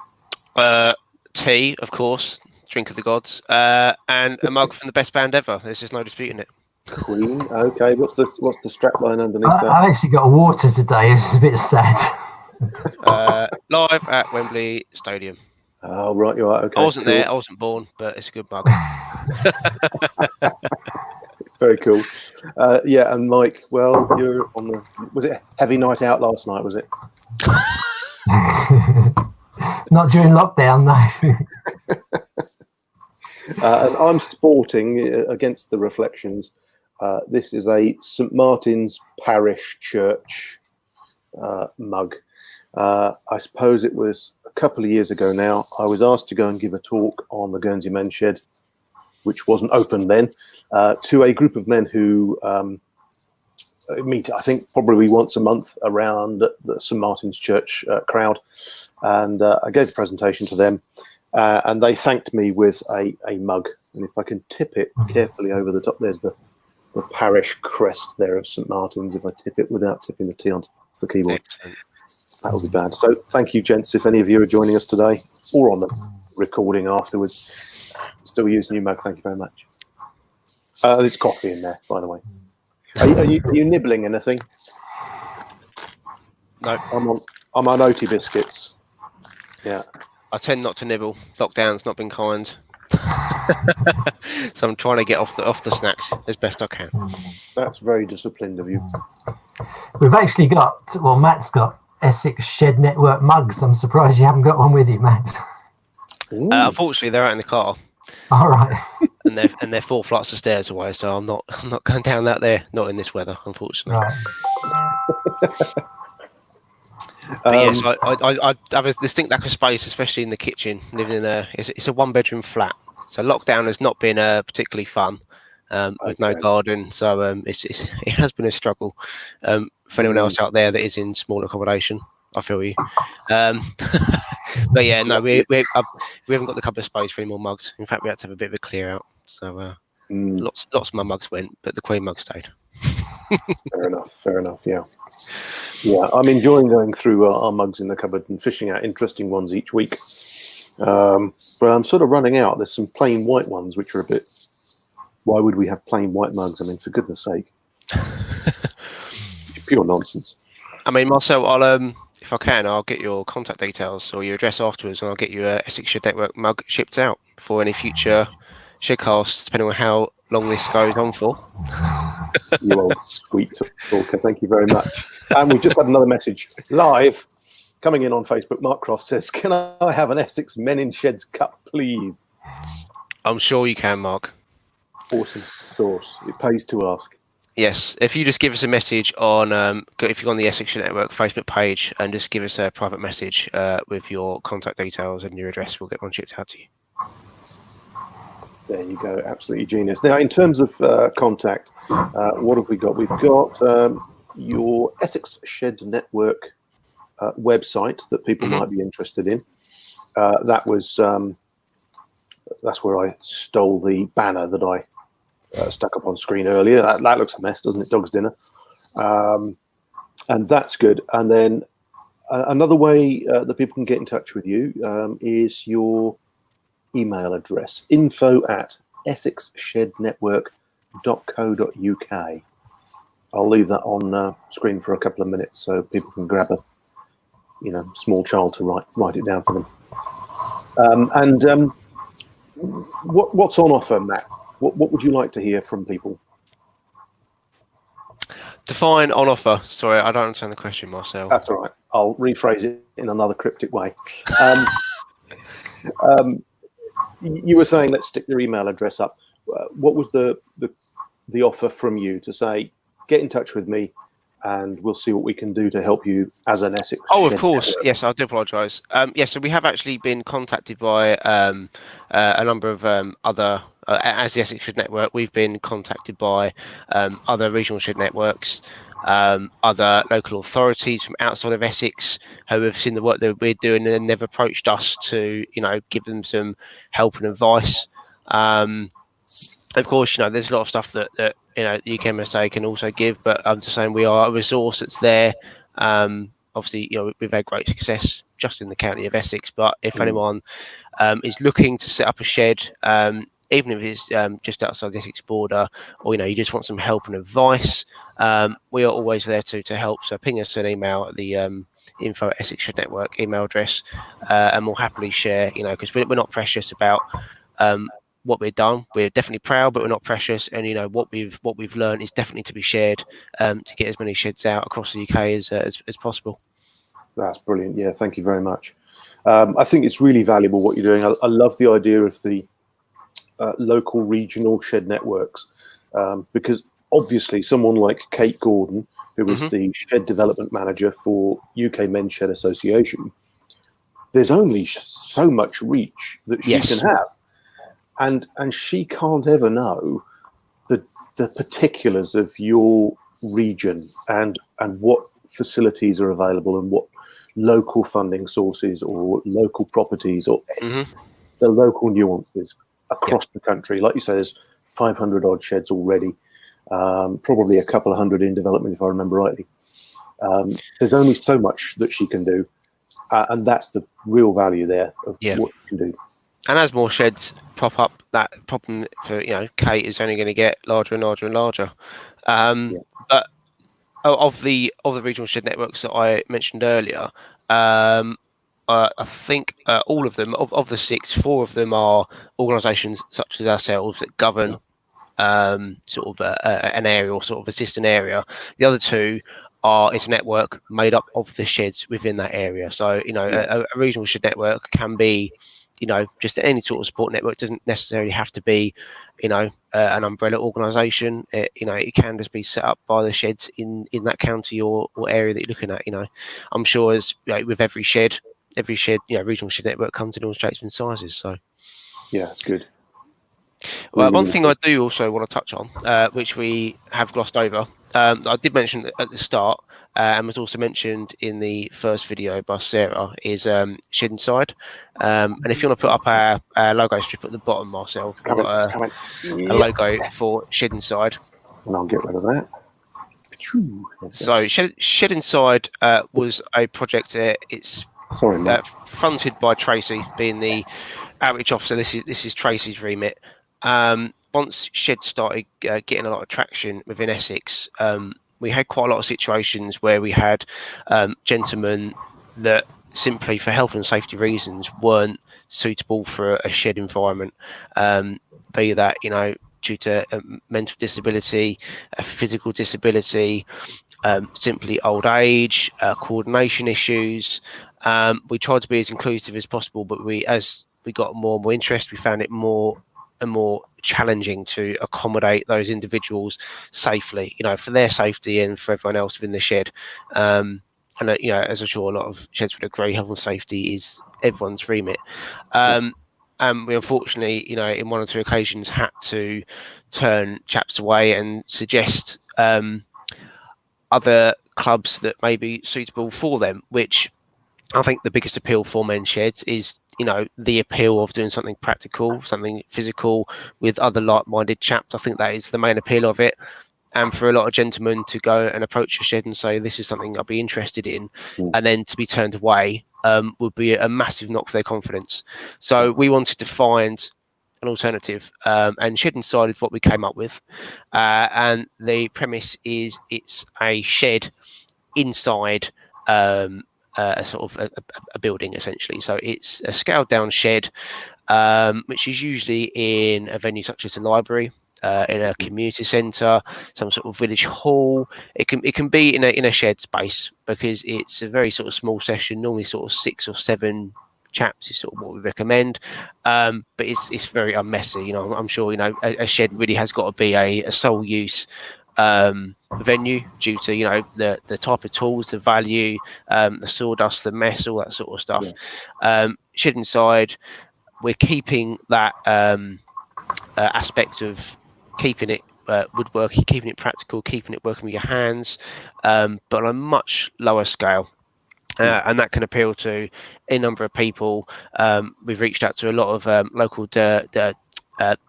Tea, of course, drink of the gods, and a mug from the best band ever. There's just no disputing it. Queen. Okay. What's the strap line underneath that? I've actually got a water today. It's a bit sad. Live at Wembley Stadium. Oh, right, you're right. Okay. I wasn't there. I wasn't born, but it's a good mug. Very cool. Yeah, and Mike, well, you're on the. Was it a heavy night out last night? Was it? Not during lockdown, no. And I'm sporting against the reflections. This is a St Martin's Parish Church mug. I suppose it was a couple of years ago now. I was asked to go and give a talk on the Guernsey Men's Shed, which wasn't open then, to a group of men who meet, I think, probably once a month around the St Martin's Church crowd. And I gave a presentation to them, and they thanked me with a mug. And if I can tip it carefully over the top, there's the parish crest there of St Martin's. If I tip it without tipping the T onto the keyboard. Excellent. That would be bad. So thank you, gents. If any of you are joining us today or on the recording afterwards, still using your mug, thank you very much. There's coffee in there, by the way. Are you nibbling anything? No. I'm on Oaty biscuits. Yeah. I tend not to nibble. Lockdown's not been kind. So I'm trying to get off the snacks as best I can. That's very disciplined of you. We've actually got, well, Matt's got Essex Shed Network mugs. I'm surprised you haven't got one with you, Matt. Unfortunately, they're out in the car. All right. and they're 4 flights of stairs away, so I'm not going down out there. Not in this weather, unfortunately. Right. But yes, I have a distinct lack of space, especially in the kitchen. Living in it's a 1-bedroom flat, so lockdown has not been particularly fun. With no garden, so it has been a struggle for anyone else out there that is in small accommodation. I feel you, but yeah, no, we haven't got the couple of space for any more mugs. In fact, we had to have a bit of a clear out, so lots of my mugs went, but the Queen mug stayed. Fair enough. Yeah. I'm enjoying going through our mugs in the cupboard and fishing out interesting ones each week. But I'm sort of running out. There's some plain white ones which are a bit. Why would we have plain white mugs? I mean, for goodness sake. Pure nonsense. I mean, Marcel, I'll if I can, I'll get your contact details or your address afterwards, and I'll get you a Essex Shed Network mug shipped out for any future Shedcasts, depending on how long this goes on for. You old sweet talker, thank you very much. And we've just had another message live coming in on Facebook. Mark Croft says, "Can I have an Essex Men in Sheds cup, please?" I'm sure you can, Mark. Awesome sauce. It pays to ask. Yes, if you just give us a message on, if you're on the Essex Network Facebook page, and just give us a private message with your contact details and your address, we'll get one shipped out to you. There you go, absolutely genius. Now, in terms of contact, what have we got? We've got your Essex Shed Network website that people might be interested in. That's where I stole the banner that I stuck up on screen earlier. That looks a mess, doesn't it? Dog's dinner. And that's good. And then another way that people can get in touch with you is your email address, info@essexshednetwork.co.uk. I'll leave that on screen for a couple of minutes so people can grab small child to write it down for them. What's on offer, Matt? What would you like to hear from people? Define on offer. Sorry, I don't understand the question, Marcel. That's all right. I'll rephrase it in another cryptic way. You were saying let's stick your email address up. What was the offer from you to say, get in touch with me and we'll see what we can do to help you as an Essex? Oh, of course. Network. Yes, I do apologise. So we have actually been contacted by a number of other, as the Essex Shed Network, we've been contacted by other regional shed networks, other local authorities from outside of Essex who have seen the work that we're doing, and they've approached us to, give them some help and advice. Of course, there's a lot of stuff that UK MSA can also give, but I'm just saying we are a resource that's there. Obviously, we've had great success just in the county of Essex, but if anyone is looking to set up a shed, even if it's just outside the Essex border, or you just want some help and advice, we are always there to help. So ping us an email at the info at Essex Shed Network email address, and we'll happily share. Because we're not precious about what we've done. We're definitely proud, but we're not precious. And what we've learned is definitely to be shared to get as many sheds out across the UK as possible. That's brilliant. Yeah, thank you very much. I think it's really valuable what you're doing. I love the idea of the local regional shed networks, because obviously someone like Kate Gordon, who was the shed development manager for UK Men's Shed Association, there's only so much reach that she can have. And she can't ever know the particulars of your region and what facilities are available and what local funding sources or local properties or the local nuances across the country. Like you say, there's 500 odd sheds already, probably a couple of hundred in development, if I remember rightly. There's only so much that she can do, and that's the real value there of what you can do. And as more sheds pop up, that problem for Kate is only going to get larger and larger and larger. But of the regional shed networks that I mentioned earlier, I think all of them, of the 6, 4 of them are organisations such as ourselves that govern sort of an area or sort of assist an area. The other 2 it's a network made up of the sheds within that area. So a regional shed network can be just any sort of support network. Doesn't necessarily have to be an umbrella organisation. It can just be set up by the sheds in that county or area that you're looking at. I'm sure as with every shed regional shed network comes in all shapes and sizes. So yeah, that's good. Well, one thing I do also want to touch on, which we have glossed over, I did mention at the start, and was also mentioned in the first video by Sarah, is Shed Inside. And if you want to put up our logo strip at the bottom, Marcel, we've got a logo for Shed Inside. And I'll get rid of that. So Shed Inside was a project. It's fronted by Tracy, being the outreach officer. This is Tracy's remit. Once Shed started getting a lot of traction within Essex, we had quite a lot of situations where we had gentlemen that simply for health and safety reasons weren't suitable for a shed environment, be that due to a mental disability, a physical disability, simply old age, coordination issues. We tried to be as inclusive as possible, but as we got more and more interest, we found it more and more challenging to accommodate those individuals safely, for their safety and for everyone else within the shed. And as I'm sure a lot of sheds would agree, health and safety is everyone's remit. And we unfortunately, in 1 or 2 occasions had to turn chaps away and suggest other clubs that may be suitable for them, which I think the biggest appeal for men's sheds is the appeal of doing something practical, something physical with other like-minded chaps. I think that is the main appeal of it. And for a lot of gentlemen to go and approach a shed and say, this is something I'd be interested in, and then to be turned away would be a massive knock for their confidence. So we wanted to find an alternative, and Shed Inside is what we came up with. And the premise is it's a shed inside a sort of a building essentially. So it's a scaled down shed, which is usually in a venue such as a library, in a community centre, some sort of village hall. It can be in a shed space, because it's a very sort of small session, normally sort of 6 or 7 chaps is sort of what we recommend, but it's very unmessy. I'm sure a shed really has got to be a sole use venue, due to the type of tools, the value, the sawdust, the mess, all that sort of stuff. Shed inside, we're keeping that aspect of keeping it woodworking, keeping it practical, keeping it working with your hands, but on a much lower scale. And that can appeal to a number of people. We've reached out to a lot of local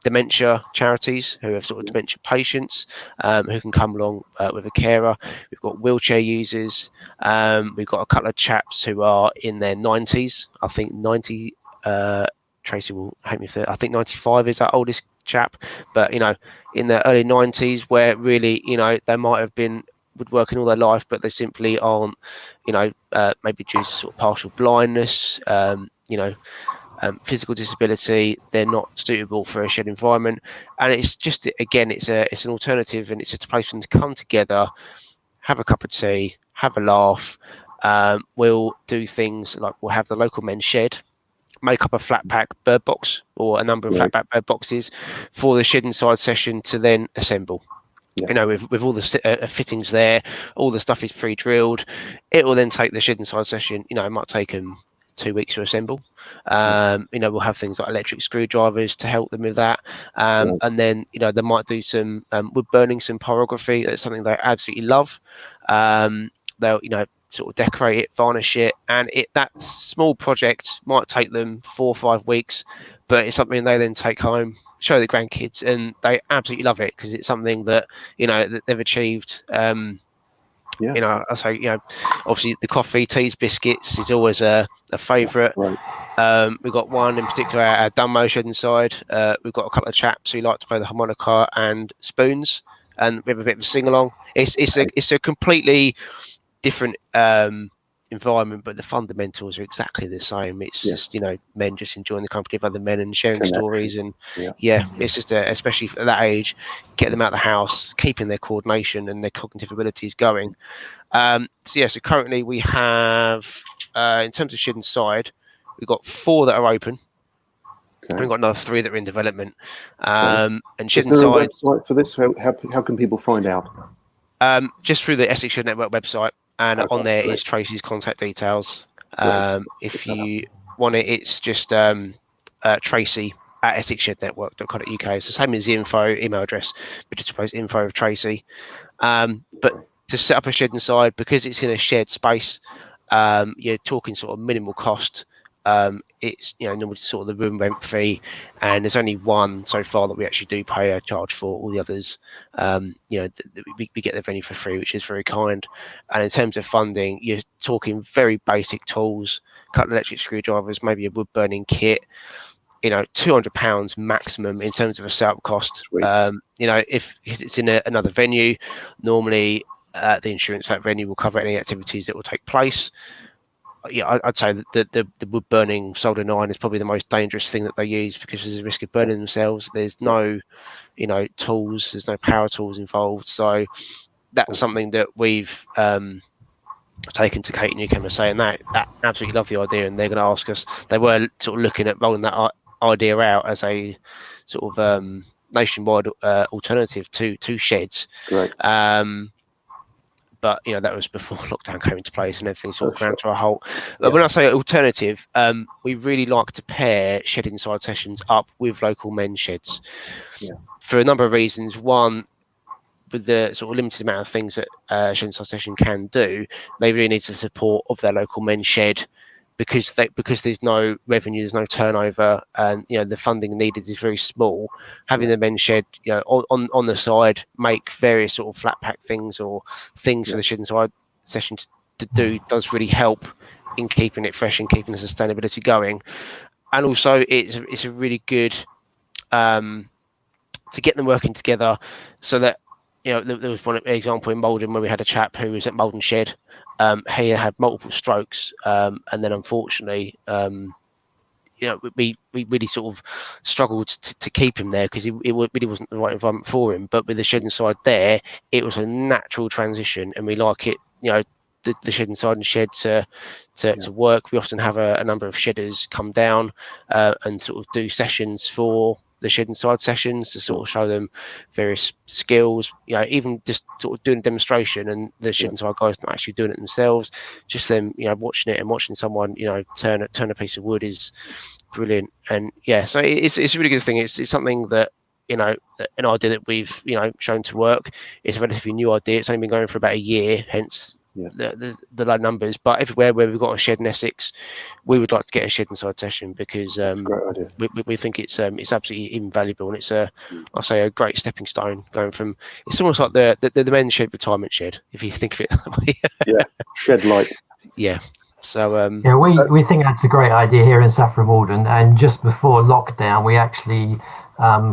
dementia charities who have sort of dementia patients, who can come along with a carer. We've got wheelchair users. We've got a couple of chaps who are in their 90s. I think 90. Tracy will hate me if I think 95 is our oldest chap, but in the early 90s, where really they might have been woodworking all their life, but they simply aren't, maybe due to sort of partial blindness, physical disability, they're not suitable for a shed environment. And it's just, again, it's an alternative, and it's just a place for them to come together, have a cup of tea, have a laugh. We'll do things like we'll have the local men's shed make up a flat pack bird box, or a number of flat pack bird boxes, for the shed inside session to then assemble. With all the fittings there, all the stuff is pre-drilled. It will then take the shed inside session, it might take them 2 weeks to assemble. We'll have things like electric screwdrivers to help them with that. And then, they might do some wood burning, some pyrography. That's something they absolutely love. They'll, sort of decorate it, varnish it, and that small project might take them 4 or 5 weeks, but it's something they then take home, show the grandkids, and they absolutely love it, because it's something that that they've achieved. I say, obviously the coffee, teas, biscuits is always a favourite. We've got one in particular, our Dunmo shed inside. We've got a couple of chaps who like to play the harmonica and spoons, and we have a bit of a sing along. It's a completely different environment, but the fundamentals are exactly the same. It's just men just enjoying the company of other men and sharing stories, and it's just especially at that age, get them out of the house, keeping their coordination and their cognitive abilities going. So currently we have, in terms of shed inside, we've got 4 that are open. We've got another 3 that are in development. And shed Is there inside, a website for this? How can people find out? just through the Essex Shed Network website, and on there is Tracy's contact details. If you want it, it's just Tracy at essexshednetwork.co.uk. It's the same as the email address, but just replace info of Tracy. But to set up a shed inside, because it's in a shared space, you're talking sort of minimal cost. It's normally sort of the room rent fee, and there's only one so far that we actually do pay a charge for. All the others, we get the venue for free, which is very kind. And in terms of funding, you're talking very basic tools, a couple of electric screwdrivers, maybe a wood burning kit. £200 maximum in terms of a setup cost. If it's in another venue, normally the insurance for that venue will cover any activities that will take place. I'd say that the wood burning solder 9 is probably the most dangerous thing that they use, because there's a risk of burning themselves. There's no, tools. There's no power tools involved. So that's something that we've taken to Kate and Newcombe and saying that absolutely love the idea, and they're going to ask us. They were sort of looking at rolling that idea out as a sort of nationwide alternative to sheds. Great. But that was before lockdown came into place and everything sort of ground to a halt. But when I say alternative, we really like to pair shed inside sessions up with local men's sheds for a number of reasons. One, with the sort of limited amount of things that shed inside session can do, they really need the support of their local men's shed, because there's no revenue, there's no turnover, and the funding needed is very small. Having the men's shed on the side, make various sort of flat pack things or things for the shed inside session to do, does really help in keeping it fresh and keeping the sustainability going. And also it's a really good to get them working together, so that there was one example in Walden where we had a chap who was at Walden Shed. He had multiple strokes, and then unfortunately, we really sort of struggled to keep him there because it really wasn't the right environment for him. But with the shed inside there, it was a natural transition, and we like it. The shed inside and shed to work. We often have a number of shedders come down and sort of do sessions for the shed inside sessions to sort of show them various skills, even just sort of doing a demonstration, and the shed inside guys not actually doing it themselves, just them watching it and watching someone turn a piece of wood is brilliant. And so it's a really good thing. It's something that an idea that we've shown to work. It's a relatively new idea. It's only been going for about a year, hence the low numbers. But everywhere where we've got a shed in Essex, we would like to get a shed inside session because great idea. We think it's absolutely invaluable, and it's a great stepping stone going from. It's almost like the men's shed retirement shed, if you think of it that way. Shed light. So we think that's a great idea here in Saffron Walden, and just before lockdown we actually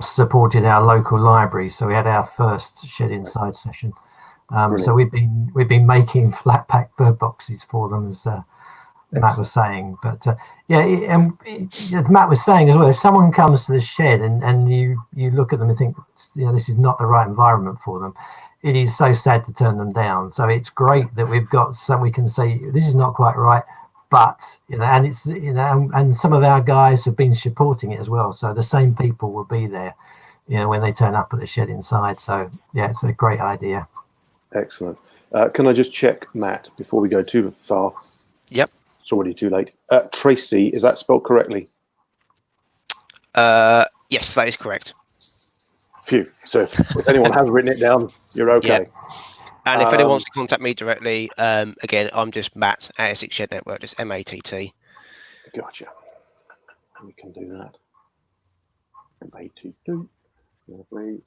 supported our local library, so we had our first shed inside session. So we've been making flat pack bird boxes for them, as Matt was saying. But as Matt was saying as well, if someone comes to the shed and you look at them and think this is not the right environment for them, it is so sad to turn them down. So it's great that we've got some, we can say this is not quite right, but and it's and some of our guys have been supporting it as well. So the same people will be there, when they turn up at the shed inside. So it's a great idea. Excellent. Can I just check, Matt, before we go too far? Yep. It's already too late. Tracy, is that spelled correctly? Yes, that is correct. Phew. So if anyone has written it down, you're okay. Yep. And if anyone wants to contact me directly, again, I'm just Matt at Essex Shed Network, just MATT. Gotcha. We can do that. MATT. Lovely.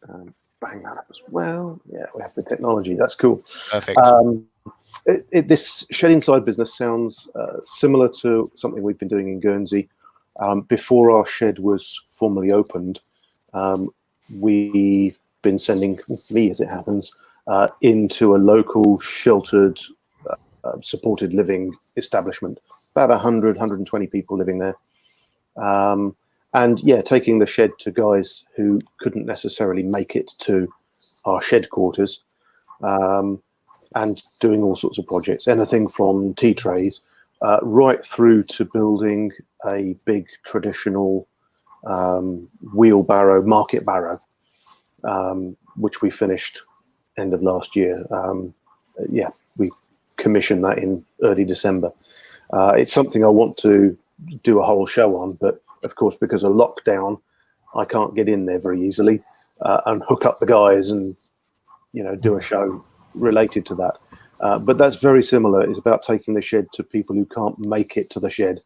Bang that up as well. Yeah, we have the technology. That's cool. Perfect. This shed inside business sounds similar to something we've been doing in Guernsey. Before our shed was formally opened, we've been sending me, as it happens, into a local sheltered supported living establishment. About 120 people living there. And taking the shed to guys who couldn't necessarily make it to our shed quarters, and doing all sorts of projects, anything from tea trays right through to building a big traditional wheelbarrow, market barrow, which we finished end of last year. We commissioned that in early December. It's something I want to do a whole show on, but of course, because of lockdown, I can't get in there very easily and hook up the guys and do a show related to that. But that's very similar. It's about taking the shed to people who can't make it to the shed.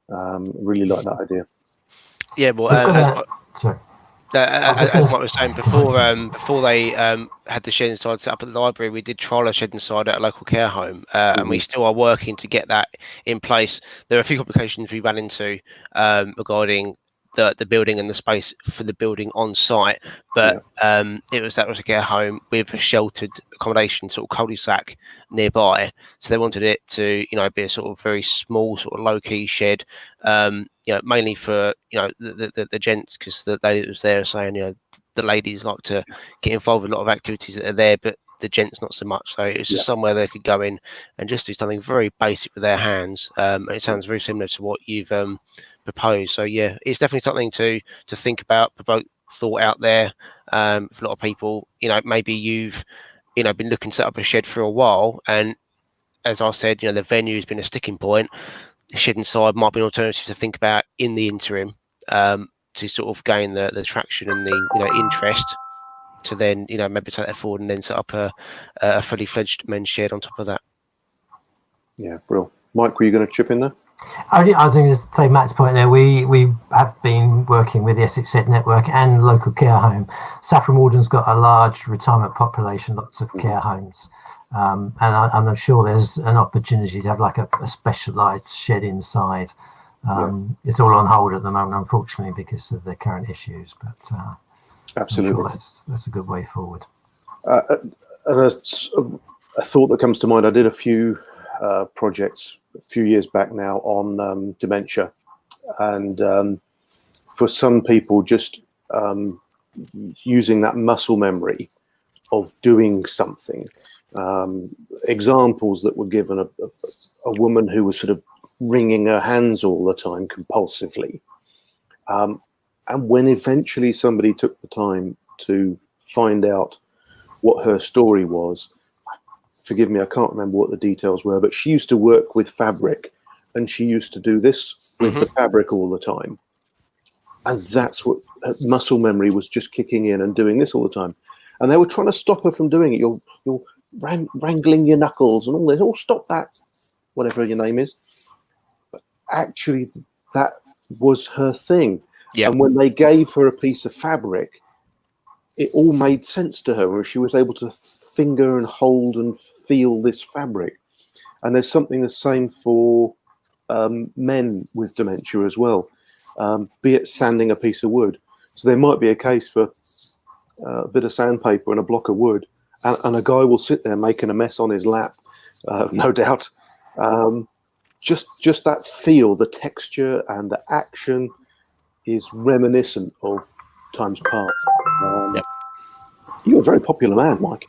Really like that idea. Yeah, well, as Mike was saying before they had the shed inside set up at the library, we did trial a shed inside at a local care home, and we still are working to get that in place. There are a few complications we ran into regarding the building and the space for the building on site, but that was a care home with a sheltered accommodation sort of cul-de-sac nearby, so they wanted it to be a sort of very small sort of low-key shed, mainly for the gents, because the lady that was there saying the ladies like to get involved in a lot of activities that are there, but the gents not so much. So it was just somewhere they could go in and just do something very basic with their hands. It sounds very similar to what you've proposed. So it's definitely something to think about, provoke thought out there for a lot of people. Maybe you've been looking to set up a shed for a while, and as I said, the venue has been a sticking point. The shed inside might be an alternative to think about in the interim, to sort of gain the traction and the interest, to then maybe take that forward and then set up a fully fledged men's shed on top of that. Yeah, brilliant. Mike, were you going to chip in there? I was going to say Matt's point there. We have been working with the Essex Shed Network and local care home. Saffron Walden's got a large retirement population, lots of care homes, and I'm sure there's an opportunity to have like a specialised shed inside. It's all on hold at the moment, unfortunately, because of the current issues. But absolutely, I'm sure that's a good way forward. And a thought that comes to mind, I did a few projects a few years back now on dementia, and for some people, just using that muscle memory of doing something. Examples that were given: a woman who was sort of wringing her hands all the time compulsively, and when eventually somebody took the time to find out what her story was, forgive me, I can't remember what the details were, but she used to work with fabric, and she used to do this with the fabric all the time. And that's what muscle memory was, just kicking in and doing this all the time. And they were trying to stop her from doing it. You're wrangling your knuckles and all this. Oh, stop that, whatever your name is. But actually, that was her thing. Yeah. And when they gave her a piece of fabric, it all made sense to her, where she was able to finger and hold and feel this fabric. And there's something the same for men with dementia as well. Be it sanding a piece of wood. So there might be a case for a bit of sandpaper and a block of wood, and a guy will sit there making a mess on his lap, no doubt. Just that feel, the texture and the action is reminiscent of times past. Yep. You're a very popular man, Mike.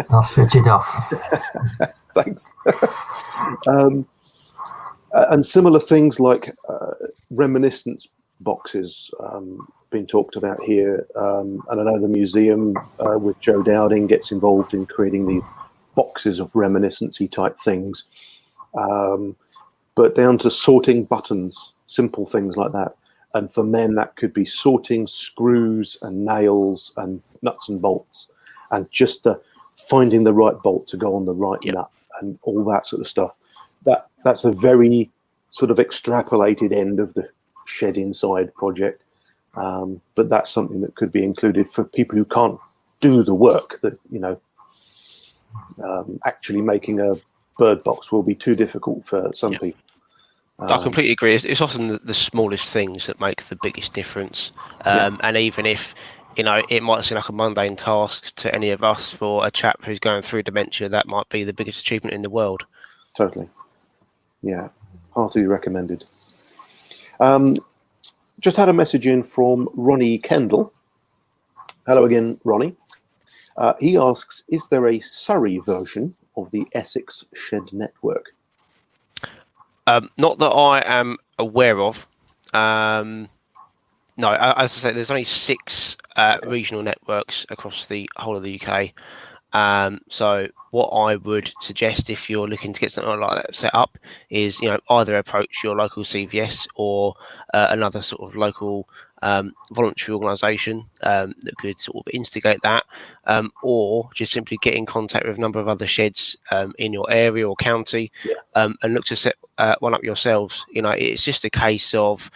I'll switch it off. Thanks. And similar things like reminiscence boxes being talked about here. And I know the museum with Joe Dowding gets involved in creating these boxes of reminiscence-y type things. But down to sorting buttons, simple things like that. And for men, that could be sorting screws and nails and nuts and bolts, and just finding the right bolt to go on the right nut and all that sort of stuff. That's a very sort of extrapolated end of the Shed Inside project, but that's something that could be included for people who can't do the work. That actually making a bird box will be too difficult for some people. I completely agree. It's often the smallest things that make the biggest difference. And even if, it might seem like a mundane task to any of us, for a chap who's going through dementia, that might be the biggest achievement in the world. Totally. Yeah. Heartily recommended. Just had a message in from Ronnie Kendall. Hello again, Ronnie. He asks, is there a Surrey version of the Essex Shed Network? Not that I am aware of. No, as I say, there's only 6 regional networks across the whole of the UK. So what I would suggest, if you're looking to get something like that set up, is either approach your local CVS or another sort of local voluntary organisation that could sort of instigate that, or just simply get in contact with a number of other sheds in your area or county, and look to set one up yourselves. It's just a case of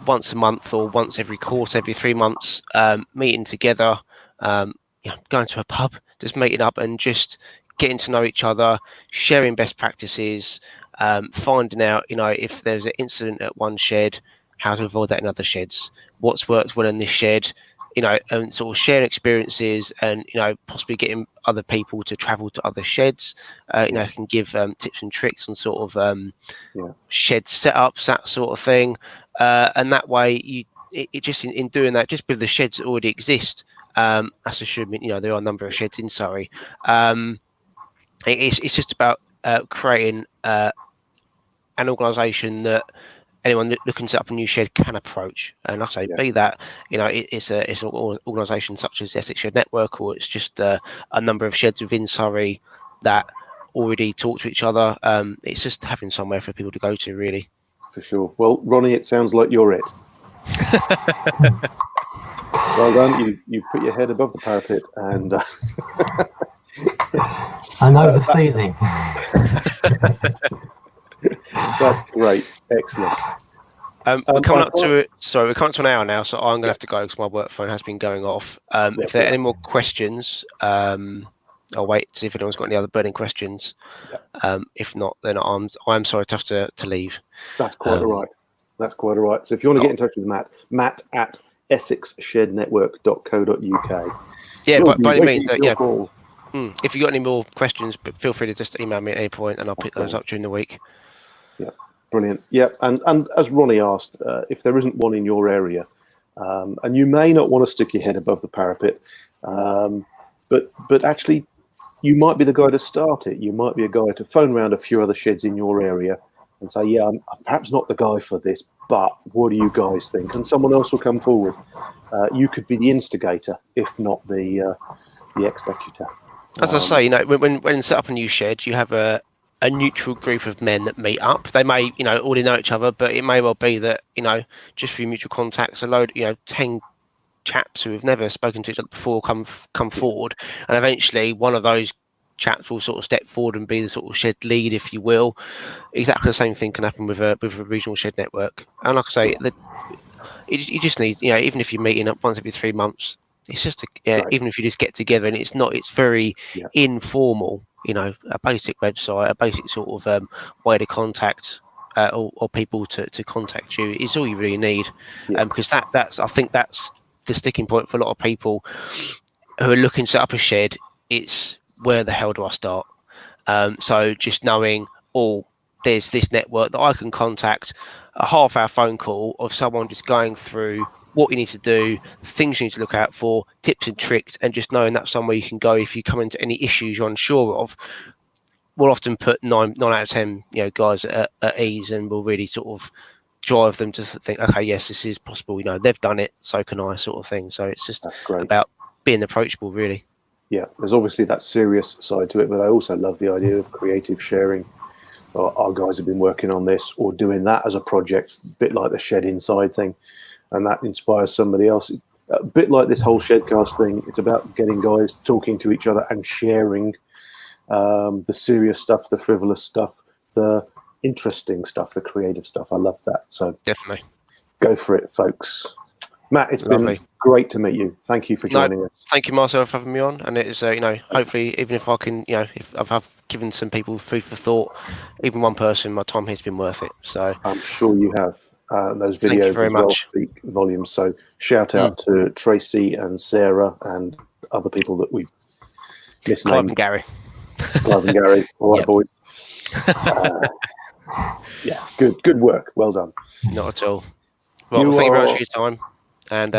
once a month or once every quarter, every 3 months, meeting together, going to a pub, just meeting up and just getting to know each other, sharing best practices, finding out, if there's an incident at one shed, how to avoid that in other sheds, what's worked well in this shed, and sort of sharing experiences, and possibly getting other people to travel to other sheds, can give tips and tricks on sort of shed setups, that sort of thing, and that way it just in doing that, just with the sheds that already exist, that's assuming there are a number of sheds in Surrey. It's just about creating an organisation that anyone looking to set up a new shed can approach, and like I say, be that it's an organisation such as the Essex Shed Network, or it's just a number of sheds within Surrey that already talk to each other. It's just having somewhere for people to go to, really. For sure. Well, Ronnie, it sounds like you're it. Well done. You put your head above the parapet, and I know the feeling. That's great. Excellent. We're coming up to an hour now, so I'm going to have to go because my work phone has been going off. If there are any more questions, I'll wait to see if anyone's got any other burning questions. If not, then I'm sorry to have to leave. That's quite all right. That's quite all right. So if you want to get in touch with Matt at essexshednetwork.co.uk. Yeah, Sure, by any waiting means, for your call. if you've got any more questions, but feel free to just email me at any point, and I'll pick those up during the week. Yeah, brilliant. Yeah, and as Ronnie asked, if there isn't one in your area, and you may not want to stick your head above the parapet, but actually, you might be the guy to start it. You might be a guy to phone around a few other sheds in your area and say, yeah, I'm perhaps not the guy for this, but what do you guys think? And someone else will come forward. You could be the instigator, if not the executor. As I say, when set up a new shed, you have a neutral group of men that meet up. They may, already know each other, but it may well be that, just through mutual contacts, 10 chaps who have never spoken to each other before come forward, and eventually one of those chaps will sort of step forward and be the sort of shed lead, if you will. Exactly the same thing can happen with a regional shed network. And like I say, you just need, even if you're meeting up once every 3 months, it's just even if you just get together, and it's very informal. A basic website, a basic sort of way to contact or people to contact you is all you really need. Because I think that's the sticking point for a lot of people who are looking to set up a shed. It's where the hell do I start? So just knowing, there's this network that I can contact, a half-hour phone call of someone just going through what you need to do, things you need to look out for, tips and tricks, and just knowing that's somewhere you can go if you come into any issues you're unsure of. We'll often put 9 out of 10 guys at ease, and we'll really sort of drive them to think, okay, yes, this is possible. They've done it, so can I, sort of thing. So it's just about being approachable, really. Yeah, there's obviously that serious side to it, but I also love the idea of creative sharing. Our guys have been working on this or doing that as a project, a bit like the Shed Inside thing, and that inspires somebody else. A bit like this whole Shedcast thing, it's about getting guys talking to each other and sharing the serious stuff, the frivolous stuff, the interesting stuff, the creative stuff. I love that. So definitely go for it, folks. Matt, it's been great to meet you. Thank you for joining us. Thank you, Marcel, for having me on. And it is, hopefully, even if I can, if I've given some people food for thought, even one person, my time has been worth it. So I'm sure you have. Those Thank you videos very as well much. speak volumes. So shout out to Tracy and Sarah and other people that we misnamed. Clive and Gary. Clive and Gary. All right, boys. Yeah, good work. Well done. Not at all. Well, thank you very much for your time. And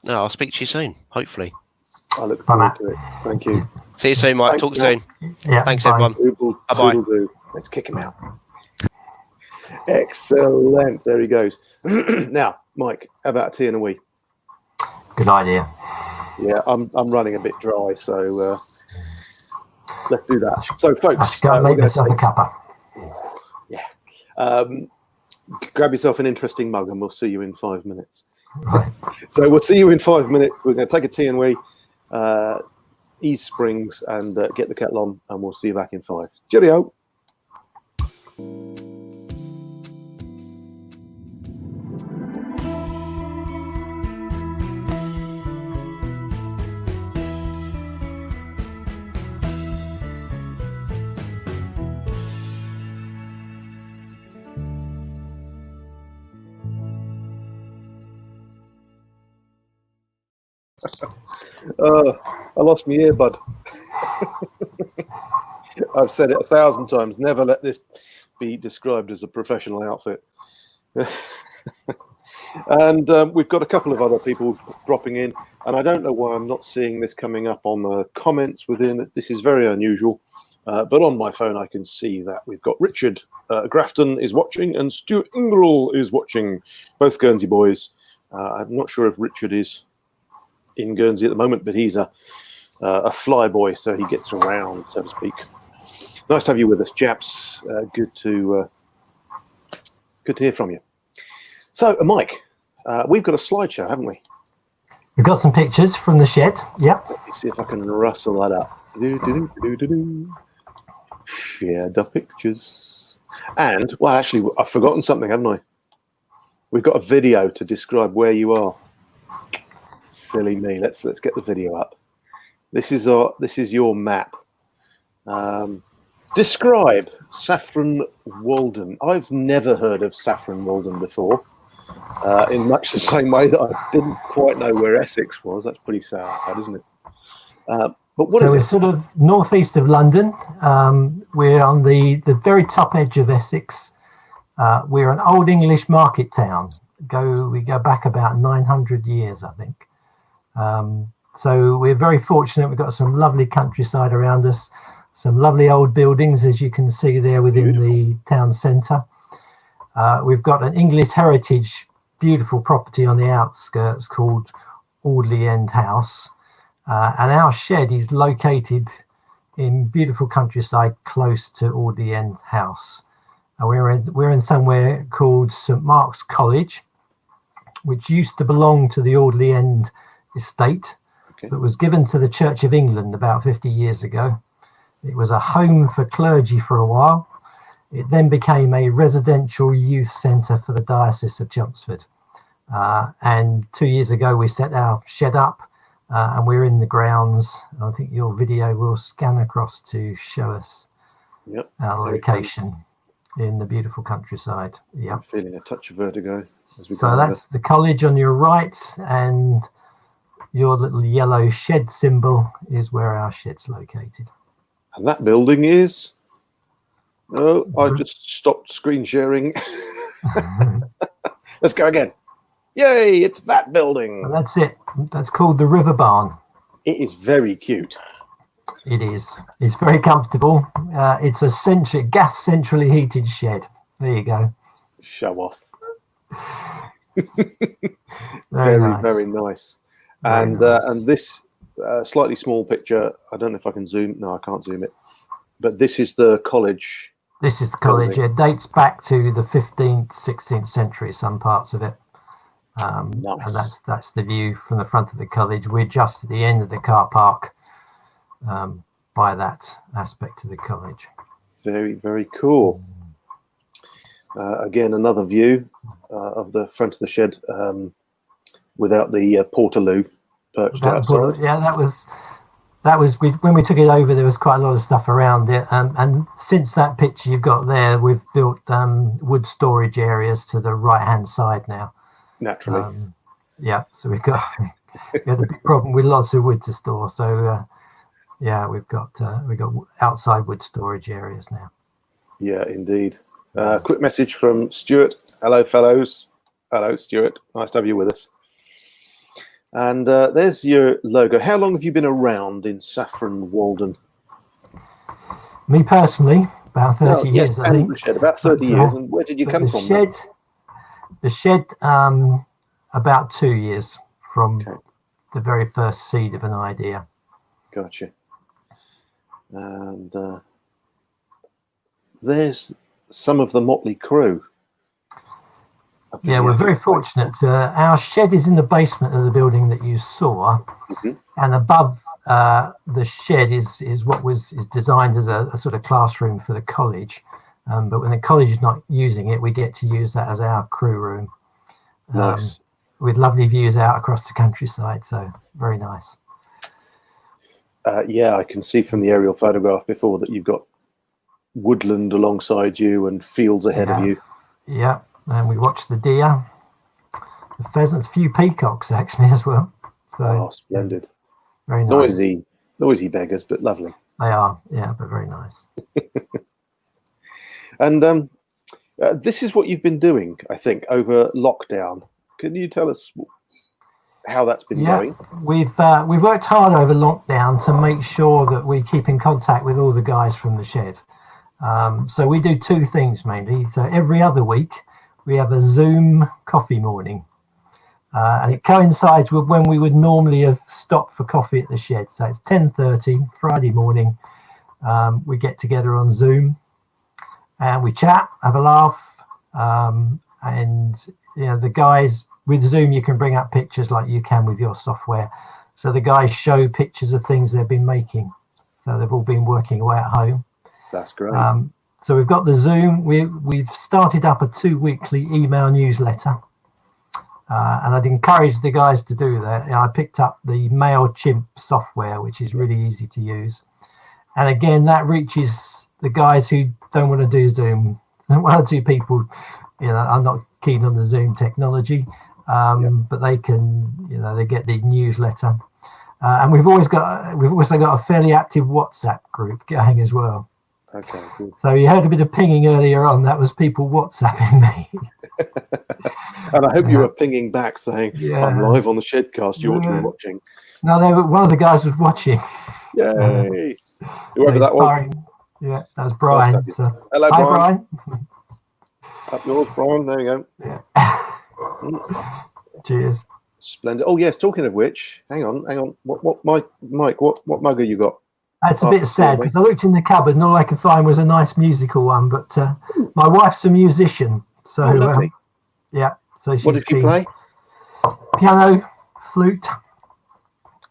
I'll speak to you soon, hopefully. I look forward to it. Thank you. See you soon, Mike. Thanks, Talk soon. Yeah, thanks, bye. everyone. Bye-bye. Let's kick him out. Excellent. There he goes. Now, Mike, how about a tea and a wee? Good idea. Yeah, I'm running a bit dry, so let's do that. So, folks, I should go and make myself a cuppa. Yeah. Grab yourself an interesting mug, and we'll see you in 5 minutes. Right. So we'll see you in 5 minutes. We're going to take a tea and wee, ease springs, and get the kettle on, and we'll see you back in 5. Cheerio. I lost my earbud. I've said it 1,000 times. Never let this be described as a professional outfit. And we've got a couple of other people dropping in, and I don't know why I'm not seeing this coming up on the comments within. This is very unusual, but on my phone I can see that we've got Richard Grafton is watching and Stuart Ingrell is watching, both Guernsey boys. I'm not sure if Richard is in Guernsey at the moment, but he's a fly boy, so he gets around, so to speak. Nice to have you with us, chaps. Good to hear from you. So, Mike, we've got a slideshow, haven't we? We've got some pictures from the shed. Yep. Let me see if I can rustle that up. Share the pictures. And, well, actually, I've forgotten something, haven't I? We've got a video to describe where you are. Silly me. Let's get the video up. This is your map. Describe Saffron Walden. I've never heard of Saffron Walden before. in much the same way that I didn't quite know where Essex was. That's pretty sad, isn't it? But what is we're it? sort of northeast of London. We're on the very top edge of Essex. We're an old English market town. We go back about 900 years, I think. So we're very fortunate. We've got some lovely countryside around us, some lovely old buildings, as you can see there within the town centre. We've got an English heritage, beautiful property on the outskirts called Audley End House. And our shed is located in beautiful countryside close to Audley End House. We're in somewhere called St Mark's College, which used to belong to the Audley End estate, but was given to the Church of England about 50 years ago. It was a home for clergy for a while. It then became a residential youth centre for the Diocese of Chelmsford. And 2 years ago, we set our shed up and we're in the grounds. I think your video will scan across to show us our location in the beautiful countryside. Yeah, I'm feeling a touch of vertigo. So that's the college on your right, and your little yellow shed symbol is where our shed's located. And that building is... Oh, I just stopped screen sharing. Let's go again. Yay, it's that building. And that's it. That's called the River Barn. It is very cute. It is. It's very comfortable. It's a gas centrally heated shed. There you go. Show off. Very nice. Very nice. And this slightly small picture, I don't know if I can zoom. No, I can't zoom it. But this is the college. This is the college. It dates back to the 15th, 16th century, some parts of it. Nice. And that's the view from the front of the college. We're just at the end of the car park by that aspect of the college. Very, very cool. Again, another view of the front of the shed without the portaloo perched outside. Yeah, that was when we took it over. There was quite a lot of stuff around it, and since that picture you've got there, we've built wood storage areas to the right hand side now. Naturally, so we had a big problem with lots of wood to store. So we've got outside wood storage areas now. Yeah, indeed. Quick message from Stuart. Hello, fellows. Hello, Stuart. Nice to have you with us. And there's your logo. How long have you been around in Saffron, Walden? Me personally, about 30 years, I think. The shed, about 30 years. And where did you come from? The shed, about 2 years from the very first seed of an idea. Gotcha. And there's some of the motley crew. Yeah, we're very fortunate. Our shed is in the basement of the building that you saw, and above the shed is what is designed as a sort of classroom for the college. But when the college is not using it, we get to use that as our crew room. Nice. With lovely views out across the countryside, so very nice. Yeah, I can see from the aerial photograph before that you've got woodland alongside you and fields ahead of you. Yeah. And we watch the deer, the pheasants, a few peacocks actually as well. So, splendid. Very nice. Noisy beggars, but lovely. They are, but very nice. And this is what you've been doing, I think, over lockdown. Can you tell us how that's been going? We've worked hard over lockdown to make sure that we keep in contact with all the guys from the shed. So we do two things mainly. So every other week, we have a Zoom coffee morning, and it coincides with when we would normally have stopped for coffee at the shed. So it's 10:30 Friday morning. We get together on Zoom and we chat, have a laugh, and the guys with Zoom, you can bring up pictures like you can with your software. So the guys show pictures of things they've been making. So they've all been working away at home. That's great. So we've got the Zoom. We've started up a 2-weekly email newsletter, and I'd encourage the guys to do that. I picked up the MailChimp software, which is really easy to use, and again that reaches the guys who don't want to do Zoom. One or two people are not keen on the Zoom technology, but they can, they get the newsletter. And we've also got a fairly active WhatsApp group going as well. Okay, good. So you heard a bit of pinging earlier on. That was people WhatsApping me. And I hope you were pinging back saying, Yeah. I'm live on the SHEDcast, you ought to be watching. No, one of the guys was watching. Yay! Whoever that was. Yeah, that was Brian. So, hello, hi, Brian. Brian. Up yours, Brian. There you go. Yeah. Cheers. Splendid. Oh, yes, talking of which, hang on. What Mike, what mug have you got? It's a bit sad because I looked in the cupboard and all I could find was a nice musical one, but my wife's a musician. So, lovely. So she's what did she play? Piano, flute.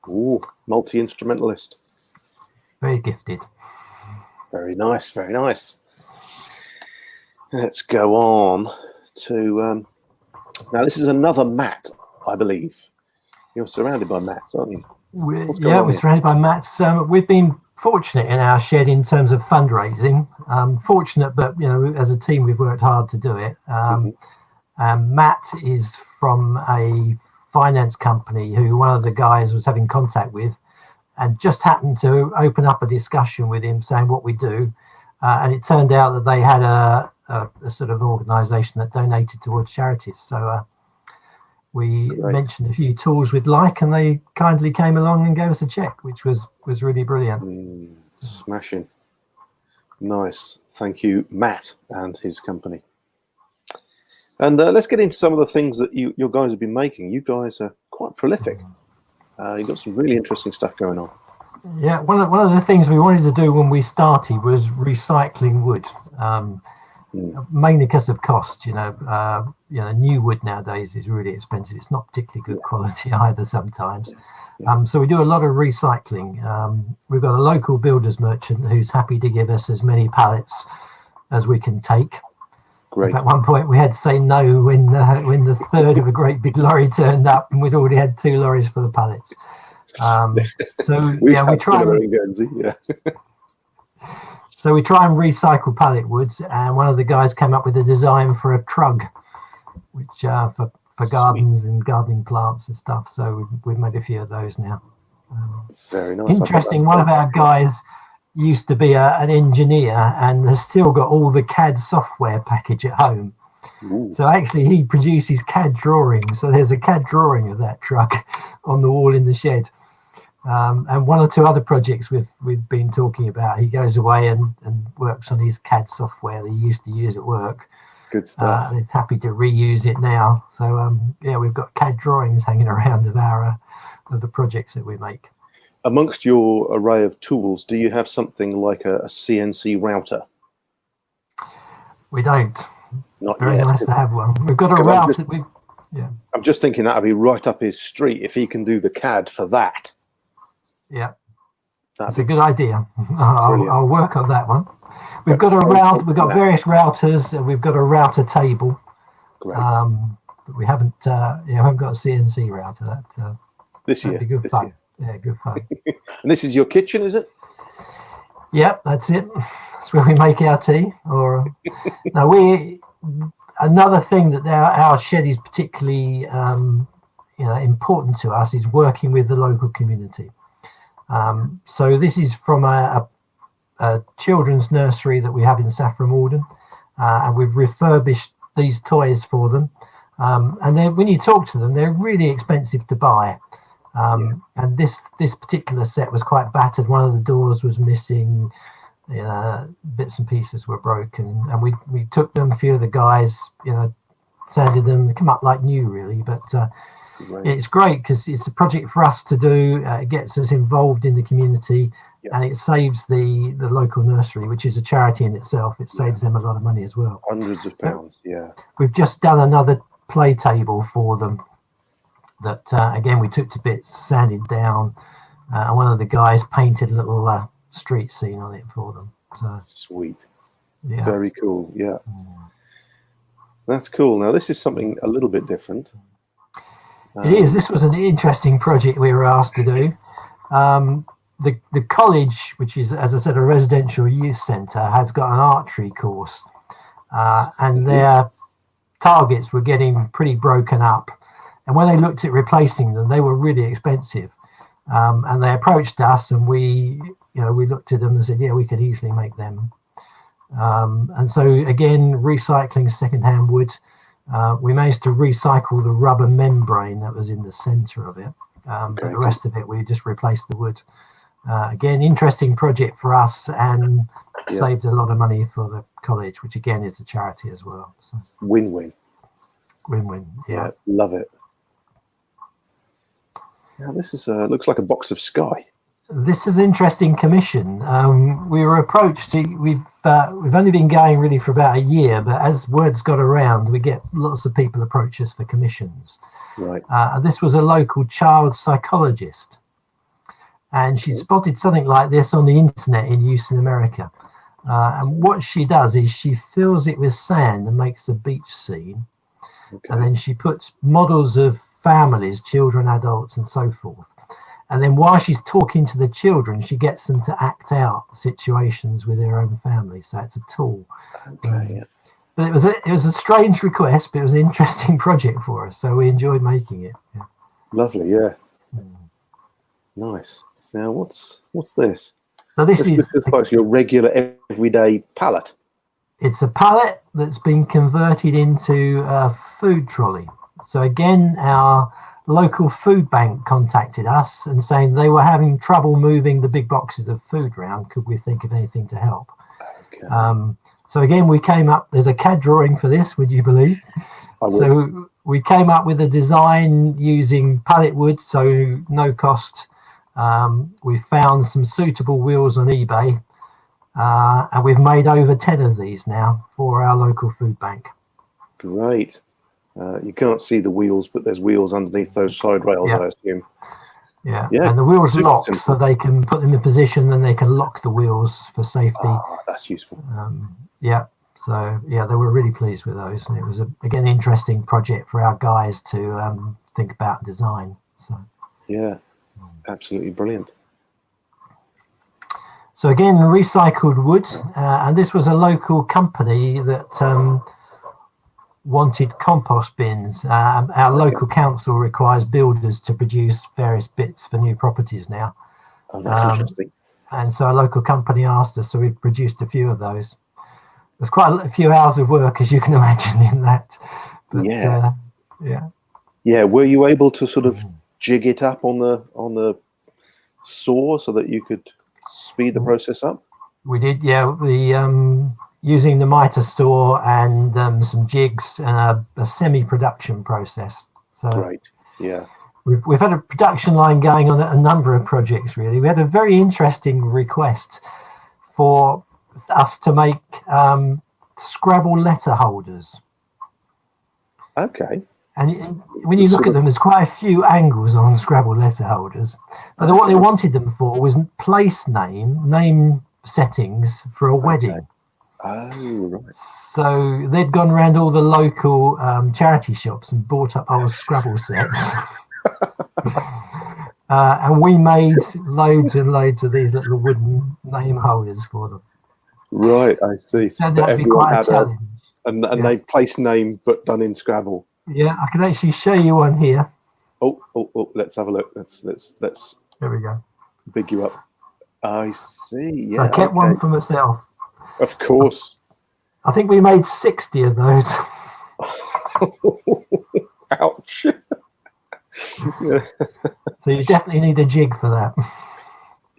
Ooh, multi-instrumentalist. Very gifted. Very nice, very nice. Let's go on to... now, this is another Matt, I believe. You're surrounded by Matts, aren't you? We're surrounded by Matts. We've been fortunate in our shed in terms of fundraising. Fortunate, but as a team, we've worked hard to do it. Matt is from a finance company who one of the guys was having contact with, and just happened to open up a discussion with him saying what we do, and it turned out that they had a sort of organisation that donated towards charities. So we mentioned a few tools we'd like, and they kindly came along and gave us a check, which was really brilliant. Smashing. Nice. Thank you, Matt and his company. And let's get into some of the things that your guys have been making. You guys are quite prolific. You've got some really interesting stuff going on. Yeah, one of the things we wanted to do when we started was recycling wood, mainly because of cost. New wood nowadays is really expensive. It's not particularly good quality either sometimes. So we do a lot of recycling. We've got a local builders merchant who's happy to give us as many pallets as we can take. Great. At one point we had to say no when the third of a great big lorry turned up, and we'd already had 2 lorries for the pallets. So we try. So we try and recycle pallet woods, and one of the guys came up with a design for a trug, which for gardens and gardening plants and stuff. So we've made a few of those now. Very nice. Interesting. One of our guys used to be an engineer and has still got all the CAD software package at home. Ooh. So actually he produces CAD drawings. So there's a CAD drawing of that truck on the wall in the shed. And 1 or 2 other projects we've been talking about. He goes away and works on his CAD software that he used to use at work. Good stuff. And he's happy to reuse it now. So we've got CAD drawings hanging around of the projects that we make. Amongst your array of tools, do you have something like a CNC router? We don't. Not Very yet. nice to have one. We've got a router. I'm just thinking that'd be right up his street if he can do the CAD for that. Yeah, that's a good idea. I'll work on that one. We've got a route. We've got various routers. We've got a router table. Great. But we haven't got a CNC router. That'd be good fun. Yeah, good fun. And this is your kitchen, is it? Yep, that's it. That's where we make our tea. Or now another thing that our shed is particularly important to us is working with the local community. So this is from a children's nursery that we have in Saffron, Walden, and we've refurbished these toys for them. And then when you talk to them, they're really expensive to buy. And this particular set was quite battered. One of the doors was missing, bits and pieces were broken, and we took them. A few of the guys, sanded them. They come up like new, really. But it's great because it's a project for us to do. It gets us involved in the community, and it saves the local nursery, which is a charity in itself. It saves them a lot of money as well. Hundreds of pounds. Yeah. We've just done another play table for them. That again we took to bits, sanded down, and one of the guys painted a little street scene on it for them. So, sweet. Yeah. Very cool. Yeah. That's cool. Now this is something a little bit different. It is. This was an interesting project we were asked to do. The college, which is, as I said, a residential youth centre, has got an archery course, and targets were getting pretty broken up, and when they looked at replacing them, they were really expensive. And they approached us, and we looked at them and said, yeah, we could easily make them. And so again, recycling secondhand wood, we managed to recycle the rubber membrane that was in the center of it. But the rest of it, we just replaced the wood. Again, interesting project for us, and saved a lot of money for the college, which again is a charity as well. So. Win-win. Win-win. Yeah, love it. Now this is looks like a box of Sky. This is an interesting commission. We were approached. We've only been going really for about a year, but as words got around, we get lots of people approach us for commissions. Right. This was a local child psychologist, and she spotted something like this on the internet in use in America. And what she does is she fills it with sand and makes a beach scene, and then she puts models of families, children, adults, and so forth. And then while she's talking to the children, she gets them to act out situations with their own family. So it's a tool. But it was a strange request, but it was an interesting project for us. So we enjoyed making it. Yeah. Lovely, yeah. Nice. Now what's this? So this is like your regular everyday pallet. It's a pallet that's been converted into a food trolley. So again, our local food bank contacted us and saying they were having trouble moving the big boxes of food around. Could we think of anything to help? So again, we came up, there's a CAD drawing for this, would you believe? So we came up with a design using pallet wood, so no cost. We found some suitable wheels on eBay, and we've made over 10 of these now for our local food bank. Great. You can't see the wheels, but there's wheels underneath those side rails, I assume. Yeah, and the wheels lock, so they can put them in position, and they can lock the wheels for safety. Oh, that's useful. So they were really pleased with those, and it was again an interesting project for our guys to think about design. So absolutely brilliant. So again, recycled wood, and this was a local company that wanted compost bins. Our local council requires builders to produce various bits for new properties now. Oh, that's interesting. And so a local company asked us, so we've produced a few of those. There's quite a few hours of work, as you can imagine, in that. But, Were you able to sort of jig it up on the saw so that you could speed the process up? We did, the using the miter saw and some jigs and a semi-production process. So great, yeah. We've had a production line going on at a number of projects, really. We had a very interesting request for us to make Scrabble letter holders. Okay. And when you look at them, there's quite a few angles on Scrabble letter holders. But what they wanted them for was name settings for a wedding. Oh, right. So they'd gone around all the local charity shops and bought up old Scrabble sets. And we made loads and loads of these little wooden name holders for them. Right, I see. So that'd be quite a challenge. And they place name, but done in Scrabble. Yeah, I can actually show you one here. Oh, let's have a look. Let's There we go. Big you up. I see. Yeah. So I kept one for myself. Of course. I think we made 60 of those. Ouch. So you definitely need a jig for that.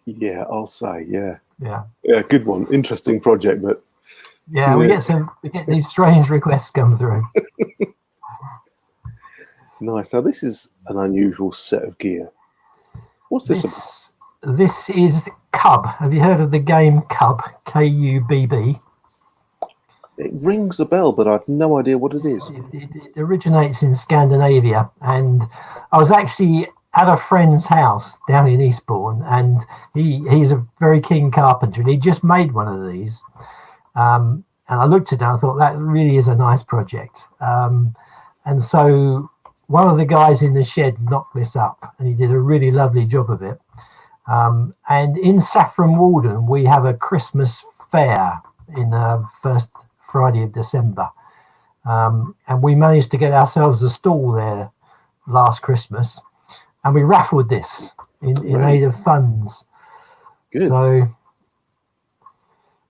Yeah, I'll say, yeah. Yeah, good one. Interesting project, but we get these strange requests come through. Nice. Now this is an unusual set of gear. What's this about? This is Cub. Have you heard of the game Cub? K-U-B-B. It rings a bell, but I've no idea what it is. It originates in Scandinavia, and I was actually at a friend's house down in Eastbourne, and he's a very keen carpenter, and he just made one of these. And I looked at it and I thought that really is a nice project. And so one of the guys in the shed knocked this up, and he did a really lovely job of it. And in Saffron, Walden, we have a Christmas fair in the first Friday of December. And we managed to get ourselves a stall there last Christmas, and we raffled this in aid of funds. Good. So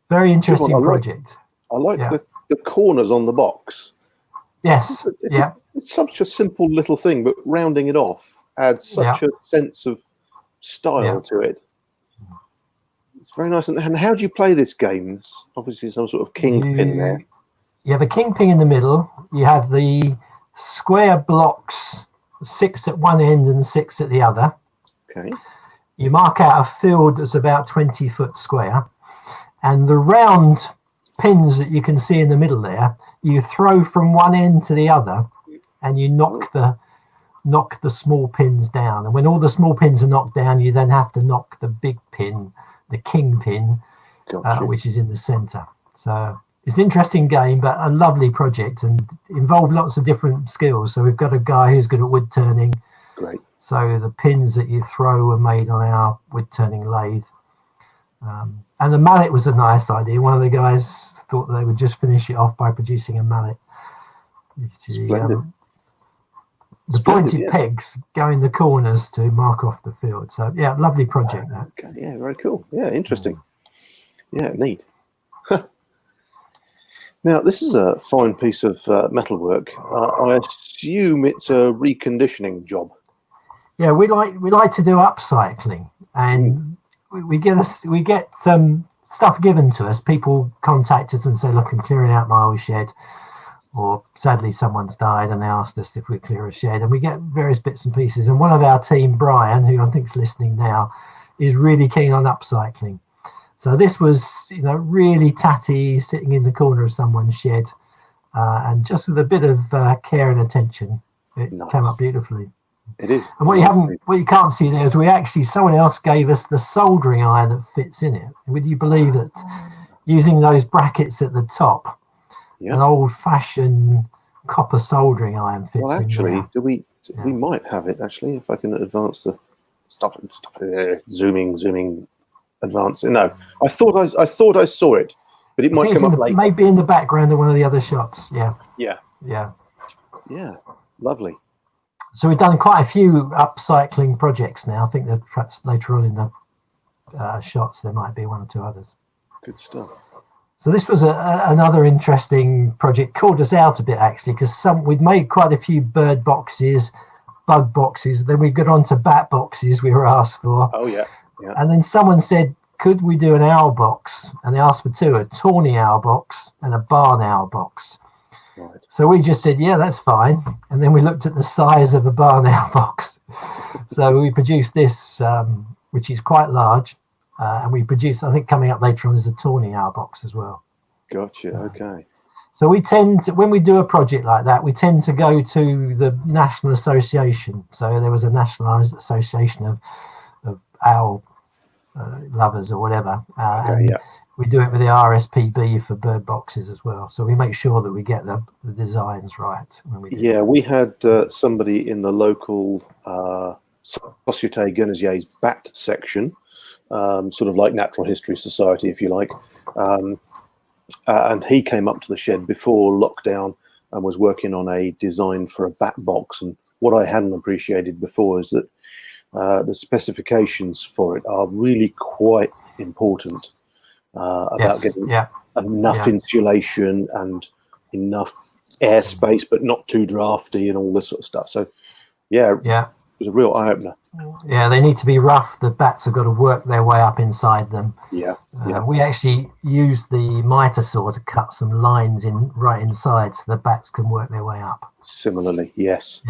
very interesting project. I like the corners on the box. Yes. It's such a simple little thing, but rounding it off adds such a sense of style to it. It's very nice. And how do you play this game? It's obviously some sort of kingpin there. You have a kingpin in the middle. You have the square blocks, 6 at one end and 6 at the other. Okay. You mark out a field that's about 20-foot square, and the round pins that you can see in the middle there, you throw from one end to the other, and you knock the small pins down. And when all the small pins are knocked down, you then have to knock the big pin, the king pin, which is in the center. So it's an interesting game, but a lovely project, and involved lots of different skills. So we've got a guy who's good at wood turning. Great. So the pins that you throw were made on our wood turning lathe. And the mallet was a nice idea. One of the guys thought they would just finish it off by producing a mallet. The pointed pegs go in the corners to mark off the field. So yeah, lovely project that. Okay, yeah, very cool. Yeah, interesting. Yeah, neat. Now, this is a fine piece of metalwork. I assume it's a reconditioning job. Yeah, we like to do upcycling, and we get some stuff given to us. People contact us and say, "Look, I'm clearing out my old shed," or sadly someone's died and they asked us if we clear a shed, and we get various bits and pieces. And one of our team, Brian, who I think is listening now, is really keen on upcycling. So this was, really tatty, sitting in the corner of someone's shed, and just with a bit of care and attention, it came up beautifully. It is. And what you can't see there is someone else gave us the soldering iron that fits in it. Would you believe that using those brackets at the top, an old-fashioned copper soldering iron fits in there? Well, actually, we might have it, actually, if I can advance the stop zooming. Advance. No, I thought I saw it, but it might come up later. Maybe in the background of one of the other shots. Yeah. Lovely. So we've done quite a few upcycling projects now. I think that perhaps later on in the shots there might be one or two others. Good stuff. So this was another interesting project. Called us out a bit, actually, because we'd made quite a few bird boxes, bug boxes. Then we got on to bat boxes we were asked for. Oh yeah. And then someone said, could we do an owl box? And they asked for two, a tawny owl box and a barn owl box. Right. So we just said, yeah, that's fine. And then we looked at the size of a barn owl box. So we produced this, which is quite large. And we produced, I think coming up later on, is a tawny owl box as well. Gotcha, okay. So we tend to, when we do a project like that, we tend to go to the National Association. So there was a National Association of owl lovers or whatever, we do it with the RSPB for bird boxes as well, so we make sure that we get the designs right when we do we had somebody in the local Société Guernesié's bat section, sort of like Natural History Society if you like, and he came up to the shed before lockdown and was working on a design for a bat box. And what I hadn't appreciated before is that the specifications for it are really quite important about getting enough insulation and enough airspace, but not too drafty and all this sort of stuff. So, it was a real eye-opener. Yeah, they need to be rough. The bats have got to work their way up inside them. We actually used the miter saw to cut some lines in right inside so the bats can work their way up. Similarly, yes.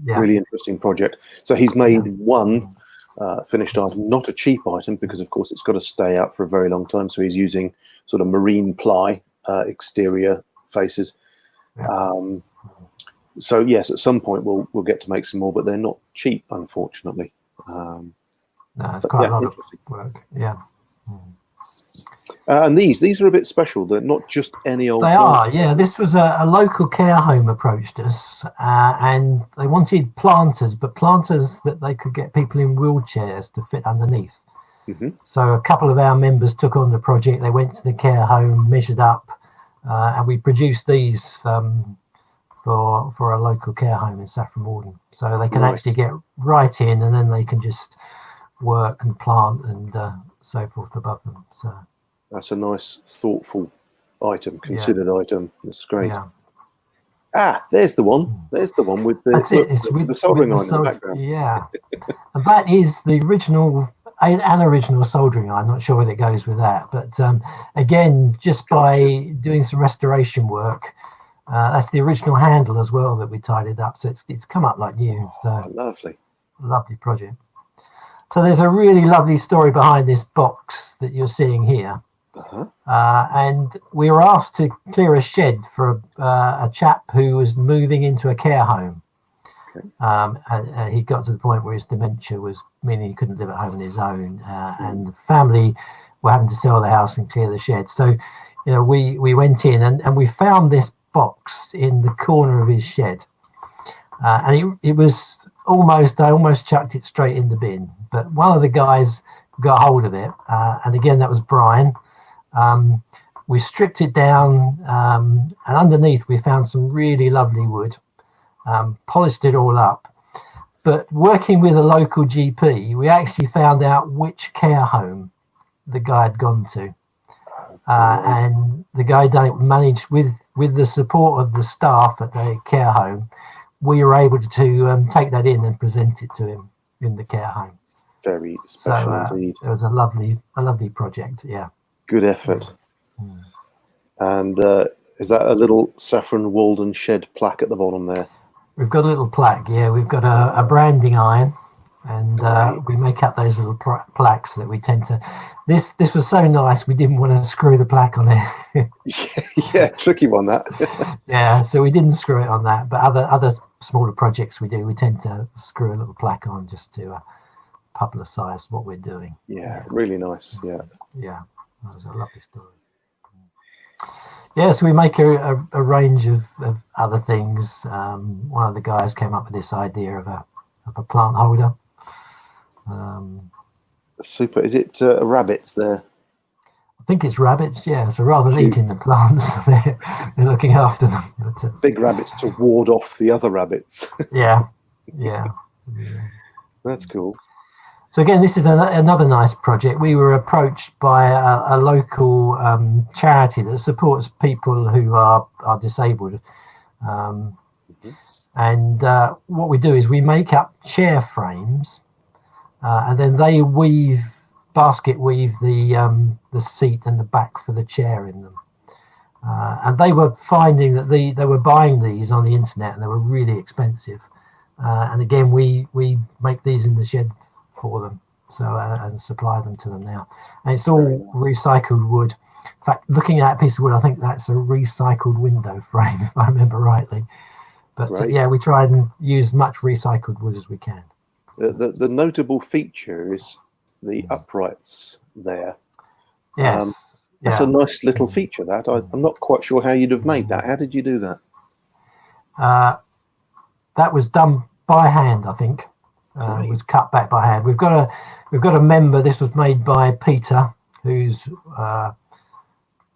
Really interesting project. So he's made one finished item, not a cheap item, because of course it's got to stay out for a very long time. So he's using sort of marine ply exterior faces. So yes, at some point we'll get to make some more, but they're not cheap, unfortunately. No, it's quite a lot of work. And these are a bit special. They're not just any old. They are, yeah. This was a local care home approached us, and they wanted planters, but planters that they could get people in wheelchairs to fit underneath. So a couple of our members took on the project. They went to the care home, measured up, and we produced these for a local care home in Saffron, Walden. So they can Nice. actually get right in, and then they can just work and plant and so forth above them. So that's a nice, thoughtful item, considered item. That's great. yeah. There's the one. There's the one with the, That's it. It's the soldering with iron in the background. Yeah, and that is the original, an original soldering iron. Not sure whether it goes with that, but again, just by doing some restoration work, that's the original handle as well that we tidied up. So it's come up like new. So lovely project. So there's a really lovely story behind this box that you're seeing here. And we were asked to clear a shed for a chap who was moving into a care home. And he got to the point where his dementia was meaning he couldn't live at home on his own, and the family were having to sell the house and clear the shed. So, you know, we went in and we found this box in the corner of his shed, and it was I almost chucked it straight in the bin, but one of the guys got hold of it, and again that was Brian. We stripped it down, and underneath we found some really lovely wood, polished it all up. But working with a local GP, we actually found out which care home the guy had gone to. And the guy managed, with the support of the staff at the care home, we were able to take that in and present it to him in the care home. Very special indeed. It was a lovely project, yeah. Good effort. And is that a little Saffron Walden shed plaque at the bottom there? We've got a little plaque, yeah. We've got a branding iron, and we make up those little plaques that we tend to. This was so nice, we didn't want to screw the plaque on there. Yeah, tricky one that. Yeah, so we didn't screw it on that. But other smaller projects we do, we tend to screw a little plaque on just to publicise what we're doing. Yeah, really nice. Yeah. Yeah. That was a lovely story. Yeah, so we make a range of other things. One of the guys came up with this idea of a plant holder. Super. Is it rabbits there? I think it's rabbits, yeah. So rather than eating the plants, they're looking after them. But, big rabbits to ward off the other rabbits. Yeah. That's cool. So again, this is another nice project. We were approached by a local charity that supports people who are disabled. And what we do is we make up chair frames, and then they basket weave the seat and the back for the chair in them. And they were finding that they were buying these on the internet, and they were really expensive. And again, we make these in the shed for them, so and supply them to them now, and it's all recycled wood. In fact, looking at that piece of wood, I think that's a recycled window frame, if I remember rightly. But yeah, we try and use as much recycled wood as we can. The notable feature is the uprights there. Yes, that's a nice little feature. That I'm not quite sure how you'd have made that. How did you do that? That was done by hand, I think. It was cut back by hand. We've got a member. This was made by Peter, who's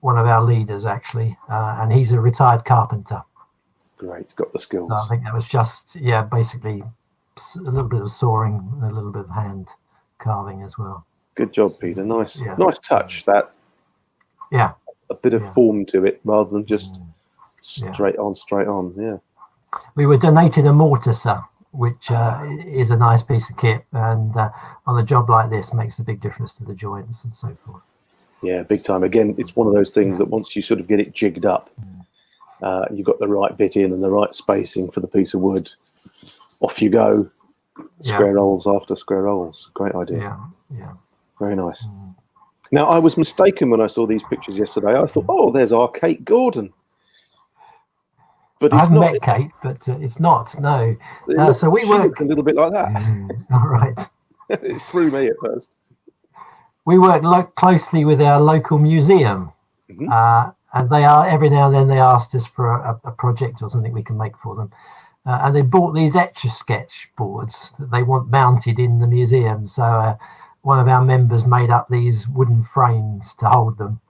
one of our leaders actually, and he's a retired carpenter. Great, got the skills. So I think that was just basically a little bit of sawing and a little bit of hand carving as well. Good job, Peter. Nice touch. That. Yeah. A bit of form to it rather than just straight on. Yeah. We were donated a mortiser, which is a nice piece of kit, and on a job like this makes a big difference to the joints and so forth. Yeah, big time. Again, it's one of those things that once you sort of get it jigged up, you've got the right bit in and the right spacing for the piece of wood, off you go. Square rolls after square rolls. Great idea. Yeah. Very nice. Now, I was mistaken when I saw these pictures yesterday. I thought, oh, there's our Kate Gordon. But I've met Kate, but it's not. No. So we work a little bit like that. All right. It threw me at first. We work closely with our local museum, and they are every now and then they asked us for a project or something we can make for them, and they bought these Etch-a-Sketch boards that they want mounted in the museum. So one of our members made up these wooden frames to hold them,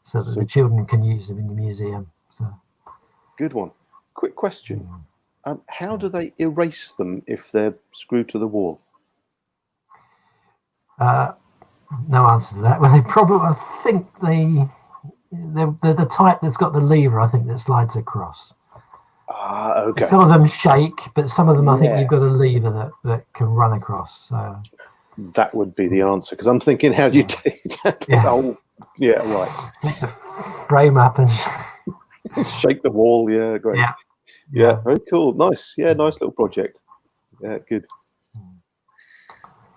so that the children can use them in the museum. So good one. Quick question. How do they erase them if they're screwed to the wall? No answer to that. Well, they probably, I think they're the type that's got the lever, I think, that slides across. Okay. Some of them shake, but some of them, I think Yeah. you've got a lever that can run across. So That would be the answer, because I'm thinking, how do you take that? Yeah. Oh, yeah, right. take the frame up and Shake the wall. Yeah, great. Yeah, very cool. Nice. Yeah, nice little project. Yeah, good.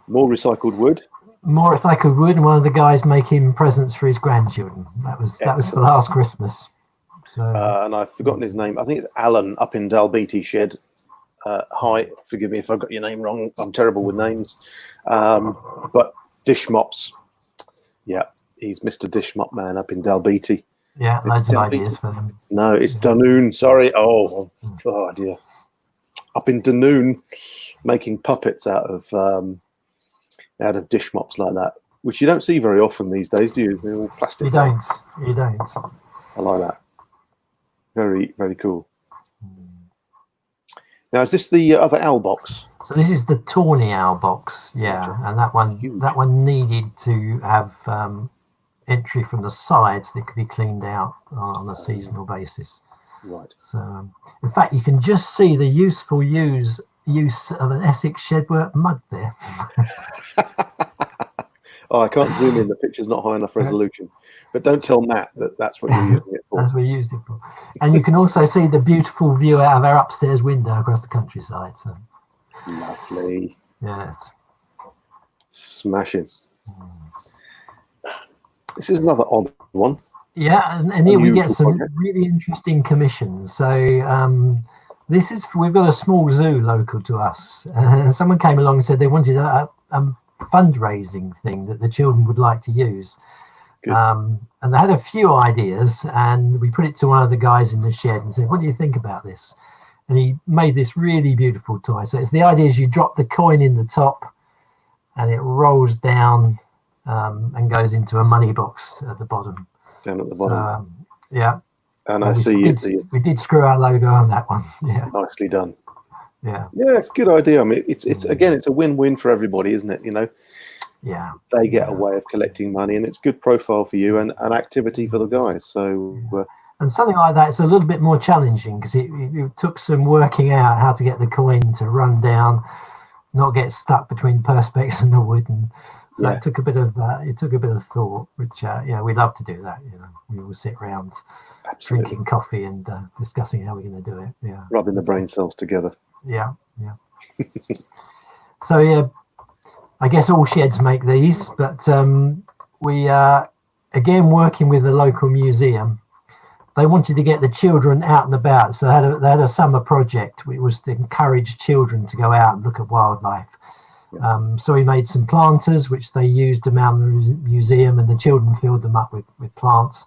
More recycled wood. more recycled wood, and one of the guys making presents for his grandchildren. That was for last Christmas. So And I've forgotten his name. I think it's Alan up in Dalbeattie Shed. Hi, forgive me if I got your name wrong. I'm terrible with names. But Dish Mops. Yeah, he's Mr. Dish Mop Man up in Dalbeattie. yeah, loads of ideas for them. No, it's Dunoon. Sorry. Oh dear. Up in Dunoon, making puppets out of dish mops like that, which you don't see very often these days, do you? They're all plastic. You don't. I like that. Very, very cool. Now, is this the other owl box? So this is the tawny owl box, yeah, and that one needed to have entry from the sides that could be cleaned out on a seasonal basis. Right. So, in fact, you can just see the useful use of an Essex Shedwork mug there. Oh, I can't zoom in. The picture's not high enough resolution. But don't tell Matt that that's what you're using it for. That's what we used it for. And you can also see the beautiful view out of our upstairs window across the countryside. So. Lovely. Yeah. Smashing. This is another odd one. Yeah, and here we get some really interesting commissions. So we've got a small zoo local to us. Someone came along and said they wanted a fundraising thing that the children would like to use. And they had a few ideas, and we put it to one of the guys in the shed and said, what do you think about this? And he made this really beautiful toy. So the idea is you drop the coin in the top and it rolls down and goes into a money box at the bottom. Down at the bottom. So, yeah. And I see we did screw our logo on that one. Yeah. Nicely done. Yeah. Yeah, it's a good idea. I mean, it's again, it's a win-win for everybody, isn't it? You know. Yeah. They get a way of collecting money, and it's good profile for you and an activity for the guys. So. And something like that, it's a little bit more challenging because it took some working out how to get the coin to run down, not get stuck between perspex and the wood, and so it took a bit of thought. Which we love to do that. You know, we will sit around drinking coffee and discussing how we're going to do it. Yeah, rubbing the brain cells together. Yeah. So yeah, I guess all sheds make these, but we are again working with the local museum. They wanted to get the children out and about, so they had a summer project which was to encourage children to go out and look at wildlife. So we made some planters which they used around the museum, and the children filled them up with plants,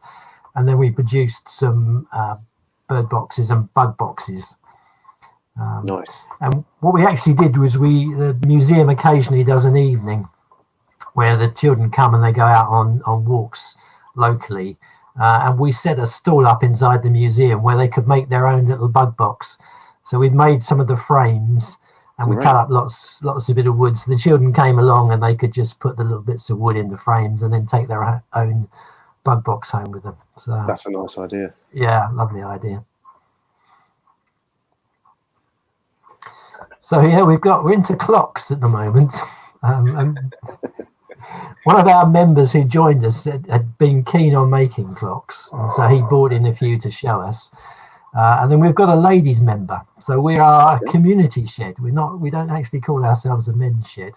and then we produced some bird boxes and bug boxes. Nice. And what we actually did was the museum occasionally does an evening where the children come and they go out on walks locally. And we set a stall up inside the museum where they could make their own little bug box. So we'd made some of the frames, and we cut up lots of bit of wood. So the children came along and they could just put the little bits of wood in the frames and then take their own bug box home with them. So that's a nice idea. Yeah, lovely idea. So yeah, we're into clocks at the moment. And one of our members who joined us had been keen on making clocks, and so he brought in a few to show us. And then we've got a ladies member, so we are a community shed. We don't actually call ourselves a men's shed.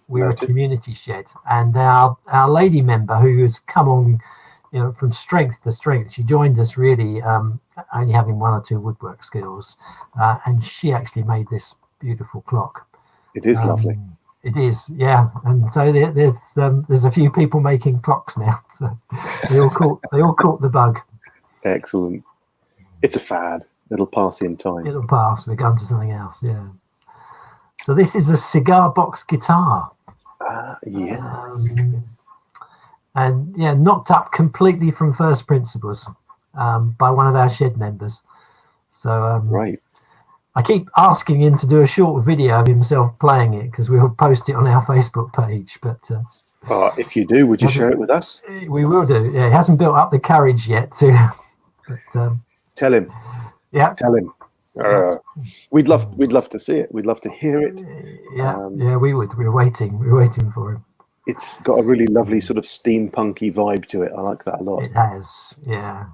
We're a community shed, and our lady member, who has come on, from strength to strength. She joined us really only having one or two woodwork skills, and she actually made this beautiful clock. It is lovely. It is, yeah, and so there's a few people making clocks now. So they all caught the bug. Excellent. It's a fad. It'll pass in time. It'll pass. We're going to something else. Yeah. So this is a cigar box guitar. Yes. And yeah, knocked up completely from first principles by one of our shed members. So Right. I keep asking him to do a short video of himself playing it because we'll post it on our Facebook page. But If you do, would you share it with us? we will do. Yeah, he hasn't built up the courage yet to. But Tell him. Yeah. Tell him. We'd love to see it. We'd love to hear it. Yeah, we would. We're waiting for him. It's got a really lovely sort of steampunky vibe to it. I like that a lot. It has. Yeah.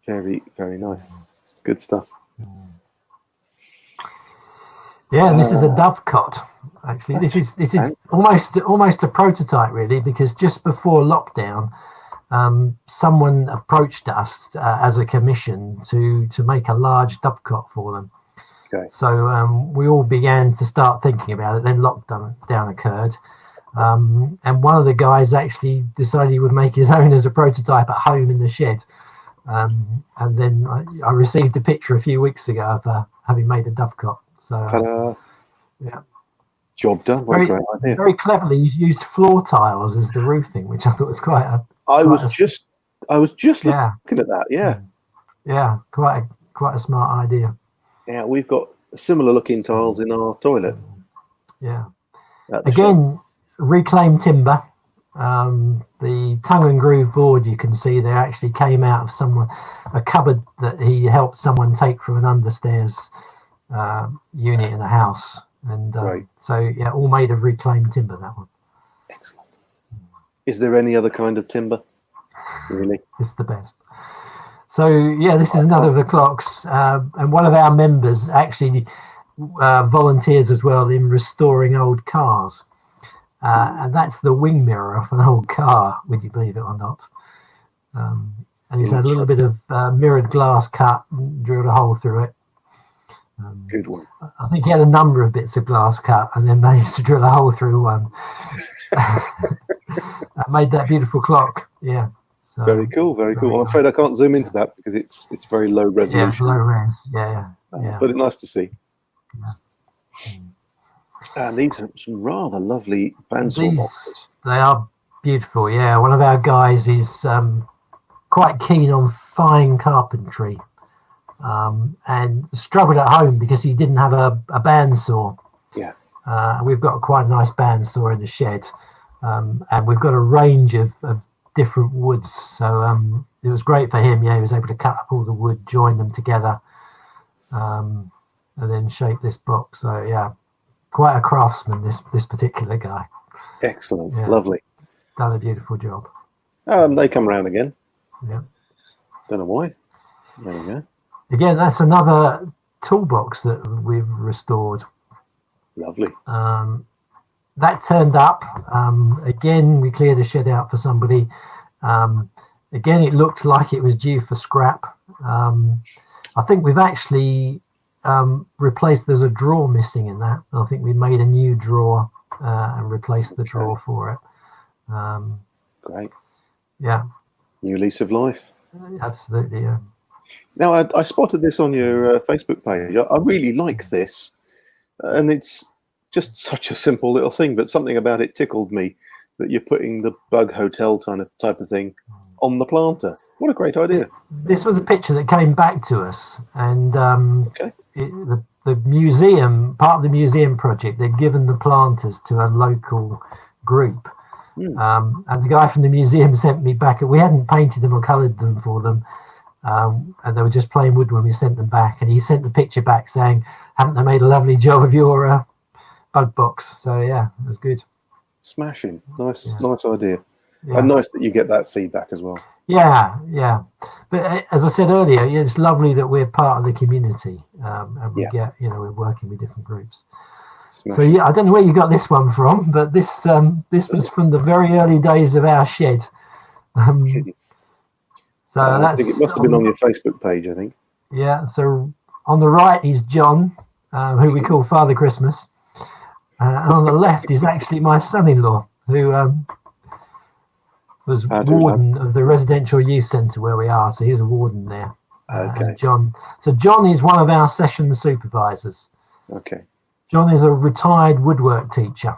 Very, very nice. Good stuff. Yeah, and this is a dovecot. Actually, this is almost a prototype, really, because just before lockdown, someone approached us as a commission to make a large dovecot for them. Okay. So we all began to start thinking about it. Then lockdown occurred, and one of the guys actually decided he would make his own as a prototype at home in the shed. And then I received a picture a few weeks ago of having made a dovecot. So yeah, job done. What a great idea. Very cleverly, he's used floor tiles as the roofing, which I thought was quite a. I was just looking at that. Yeah, quite a smart idea. Yeah, we've got similar looking tiles in our toilet. Yeah. Again, reclaimed timber. The tongue and groove board you can see there actually came out of a cupboard that he helped someone take from an understairs unit in the house, and so yeah, all made of reclaimed timber, that one. Excellent. Is there any other kind of timber? Really? It's the best. So yeah, this is another of the clocks, and one of our members actually volunteers as well in restoring old cars. And that's the wing mirror of an old car, would you believe it or not? And he's had a little bit of mirrored glass cut and drilled a hole through it. Good one. I think he had a number of bits of glass cut and then managed to drill a hole through one. That made that beautiful clock. Yeah. So, very cool. Very cool. I'm afraid I can't zoom into that because it's very low resolution. Yeah, low res. Yeah. But it's nice to see. And these are some rather lovely bandsaw boxes. They are beautiful. Yeah, one of our guys is quite keen on fine carpentry, and struggled at home because he didn't have a bandsaw. Yeah. We've got quite a nice bandsaw in the shed, and we've got a range of different woods. So it was great for him. Yeah, he was able to cut up all the wood, join them together, and then shape this box. So yeah, quite a craftsman, this particular guy. Excellent. Yeah. Lovely. Done a beautiful job. They come around again. Yeah. Don't know why. There we go. Again, that's another toolbox that we've restored. Lovely. That turned up. Again, we cleared the shed out for somebody. Again, it looked like it was due for scrap. I think we've actually replaced, there's a drawer missing in that. I think we made a new drawer and replaced the drawer for it. Great. Yeah. New lease of life. Absolutely, yeah. Now, I spotted this on your Facebook page. I really like this. And it's just such a simple little thing, but something about it tickled me, that you're putting the bug hotel type of thing on the planter. What a great idea. This was a picture that came back to us, and the museum, part of the museum project, they'd given the planters to a local group. And the guy from the museum sent me back, and we hadn't painted them or coloured them for them, and they were just plain wood when we sent them back, and he sent the picture back saying, haven't they made a lovely job of your bug box? So yeah, it was good. Smashing. Nice idea. Yeah. And nice that you get that feedback as well. Yeah. But as I said earlier, it's lovely that we're part of the community, and we get, we're working with different groups. So yeah, I don't know where you got this one from, but this was from the very early days of our shed. So I think it must have been on your Facebook page, I think. Yeah. So on the right is John, who we call Father Christmas, and on the left is actually my son-in-law, who was warden of the residential youth centre where we are. So he's a warden there. Okay. John is one of our session supervisors. Okay. John is a retired woodwork teacher,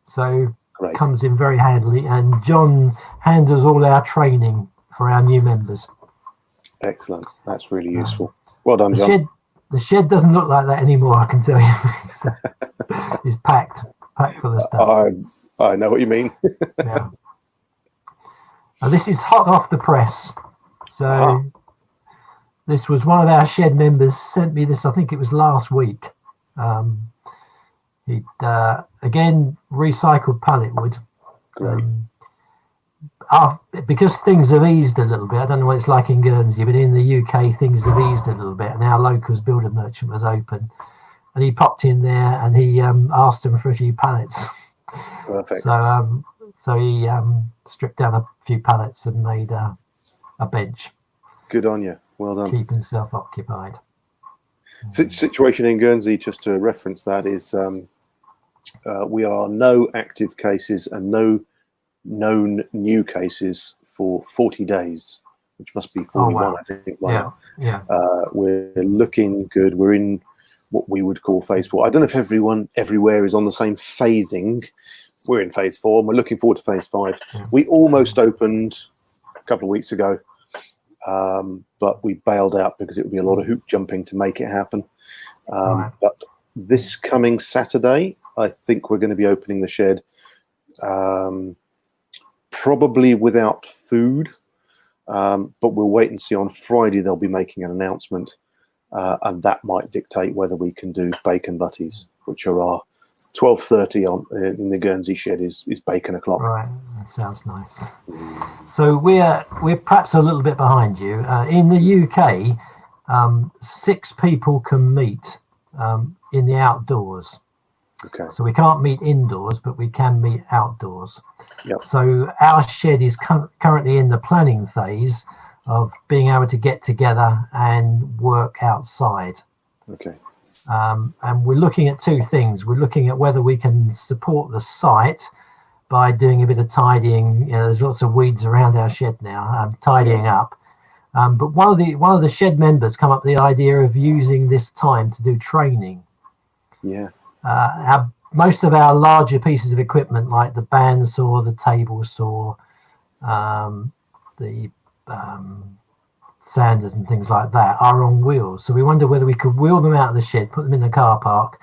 so comes in very handily, and John handles all our training for our new members. Excellent. That's really useful. Well done, John. The shed doesn't look like that anymore, I can tell you. It's packed full of stuff. I know what you mean. Yeah. Now, this is hot off the press. So this was one of our shed members sent me this, I think it was last week. He'd again recycled pallet wood. Great. Because things have eased a little bit, I don't know what it's like in Guernsey, but in the UK things have eased a little bit, and our locals builder merchant was open, and he popped in there and he asked him for a few pallets. Perfect. So he stripped down a few pallets and made a bench. Good on you. Well done. Keep himself occupied. Situation in Guernsey, just to reference that, is we are no active cases and no known new cases for 40 days, which must be 41, I think. Yeah. We're looking good. We're in what we would call phase 4. I don't know if everyone everywhere is on the same phasing. We're in phase 4 and we're looking forward to phase 5. Yeah. We almost opened a couple of weeks ago, but we bailed out because it would be a lot of hoop jumping to make it happen. But this coming Saturday, I think we're going to be opening the shed, probably without food, but we'll wait and see. On Friday they'll be making an announcement, and that might dictate whether we can do bacon butties, which are our 12:30 in the Guernsey shed is bacon o'clock. Right, that sounds nice. So we're perhaps a little bit behind you. In the UK, 6 people can meet in the outdoors. Okay. So we can't meet indoors, but we can meet outdoors. Yep. So our shed is currently in the planning phase of being able to get together and work outside. Okay. And we're looking at 2 things. We're looking at whether we can support the site by doing a bit of tidying. There's lots of weeds around our shed now, tidying up. But one of the shed members come up with the idea of using this time to do training. Yeah. Most of our larger pieces of equipment, like the bandsaw, the table saw, the sanders and things like that, are on wheels. So we wonder whether we could wheel them out of the shed, put them in the car park,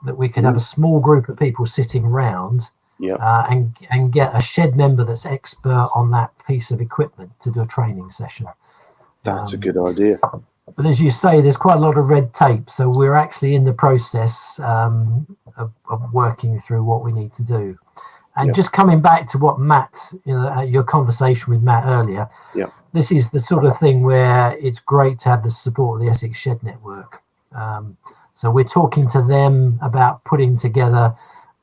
that we could have a small group of people sitting round, and get a shed member that's expert on that piece of equipment to do a training session. That's a good idea. But as you say, there's quite a lot of red tape, so we're actually in the process of working through what we need to do. And just coming back to what Matt, your conversation with Matt earlier, this is the sort of thing where it's great to have the support of the Essex Shed Network. So we're talking to them about putting together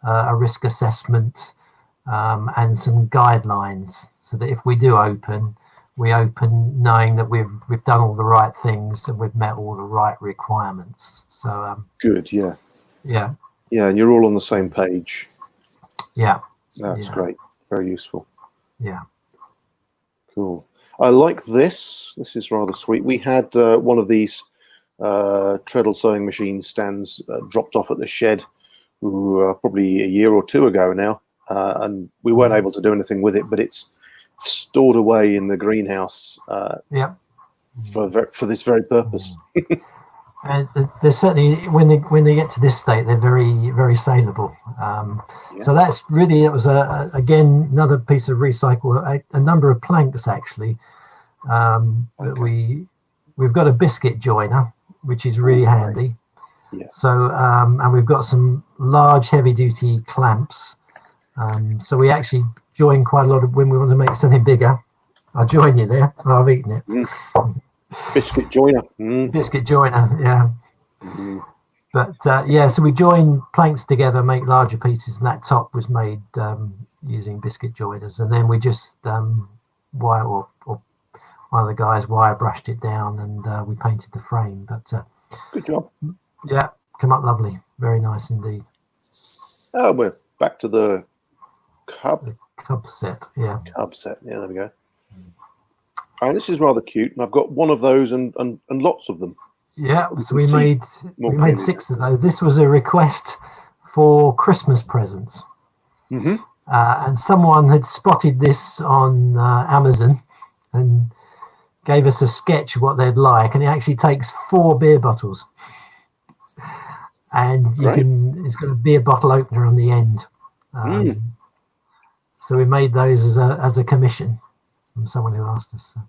a risk assessment and some guidelines, so that if we do open, we open knowing that we've done all the right things and we've met all the right requirements. So good, yeah, and you're all on the same page. That's great. Very useful. Yeah. Cool. I like this. This is rather sweet. We had one of these treadle sewing machine stands dropped off at the shed probably a year or 2 ago now, and we weren't able to do anything with it, but it's stored away in the greenhouse for this very purpose. And they're certainly, when they get to this state, they're very, very saleable. So that's really, it was again another piece of recycle. A number of planks actually. We've got a biscuit joiner, which is really handy. So and we've got some large heavy duty clamps. So we actually join quite a lot of when we want to make something bigger. I'll join you there. I've eaten it. Biscuit joiner. Biscuit joiner, yeah. But so we join planks together, make larger pieces, and that top was made using biscuit joiners, and then we just wire or one of the guys wire brushed it down, and we painted the frame. But good job. Yeah, come up lovely, very nice indeed. Oh, we're back to the cub set. Cub set. Yeah, there we go. And this is rather cute, and I've got one of those and lots of them. Yeah, so we made 6 of those. This was a request for Christmas presents, and someone had spotted this on Amazon, and gave us a sketch of what they'd like, and it actually takes 4 beer bottles, and it's got a beer bottle opener on the end. So we made those as a commission from someone who asked us. So.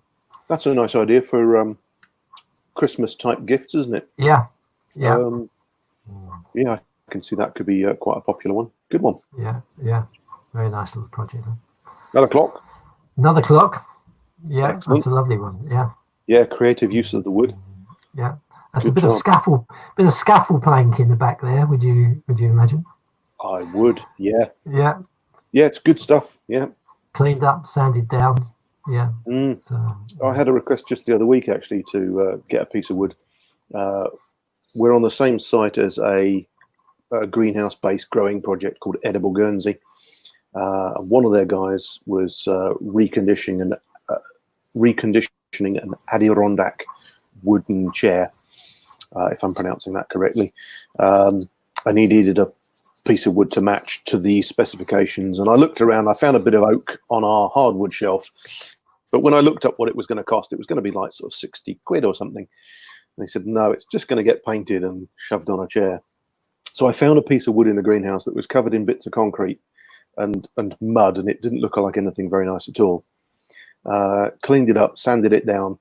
That's a nice idea for Christmas type gifts, isn't it? Yeah. Yeah, I can see that could be quite a popular one. Good one. Yeah, very nice little project. Another clock. Yeah, excellent. That's a lovely one. Yeah, creative use of the wood. Yeah, that's a bit of scaffold plank in the back there. Would you imagine? I would. Yeah, yeah, it's good stuff. Yeah, cleaned up, sanded down. Yeah. So, I had a request just the other week actually to get a piece of wood. We're on the same site as a greenhouse-based growing project called Edible Guernsey. One of their guys was reconditioning an Adirondack wooden chair, if I'm pronouncing that correctly. And he needed a piece of wood to match to the specifications. And I looked around, I found a bit of oak on our hardwood shelf. But when I looked up what it was going to cost, it was going to be like sort of 60 quid or something. And he said, no, it's just going to get painted and shoved on a chair. So I found a piece of wood in the greenhouse that was covered in bits of concrete and mud, and it didn't look like anything very nice at all. Cleaned it up, sanded it down,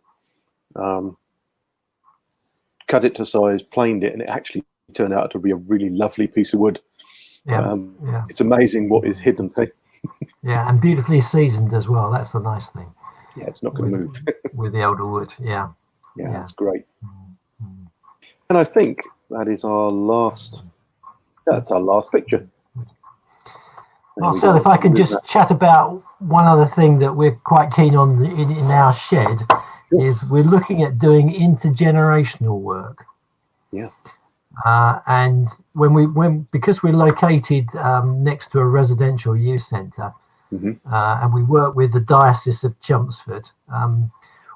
cut it to size, planed it, and it actually turned out to be a really lovely piece of wood. It's amazing what is hidden. Yeah, and beautifully seasoned as well. That's the nice thing. Yeah, it's not going to move. With the elder wood, yeah, that's great. And I think that is our last. That's our last picture. Well, so if I can just chat about one other thing that we're quite keen on in our shed, is we're looking at doing intergenerational work. Yeah. And because we're located next to a residential youth centre, and we work with the Diocese of Chelmsford,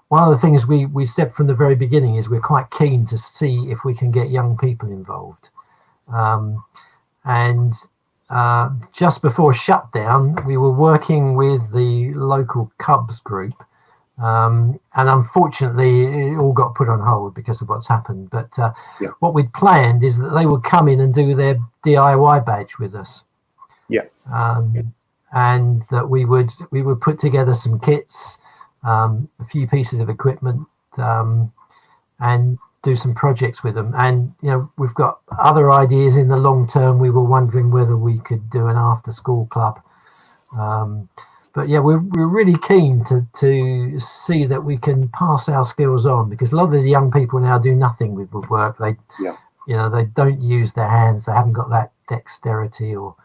one of the things we said from the very beginning is we're quite keen to see if we can get young people involved. And just before shutdown, we were working with the local Cubs group, and unfortunately it all got put on hold because of what's happened. But what we'd planned is that they would come in and do their DIY badge with us. And that we would put together some kits, a few pieces of equipment, and do some projects with them. And we've got other ideas in the long term. We were wondering whether we could do an after school club, but we're really keen to see that we can pass our skills on, because a lot of the young people now do nothing with woodwork. They they don't use their hands, they haven't got that dexterity or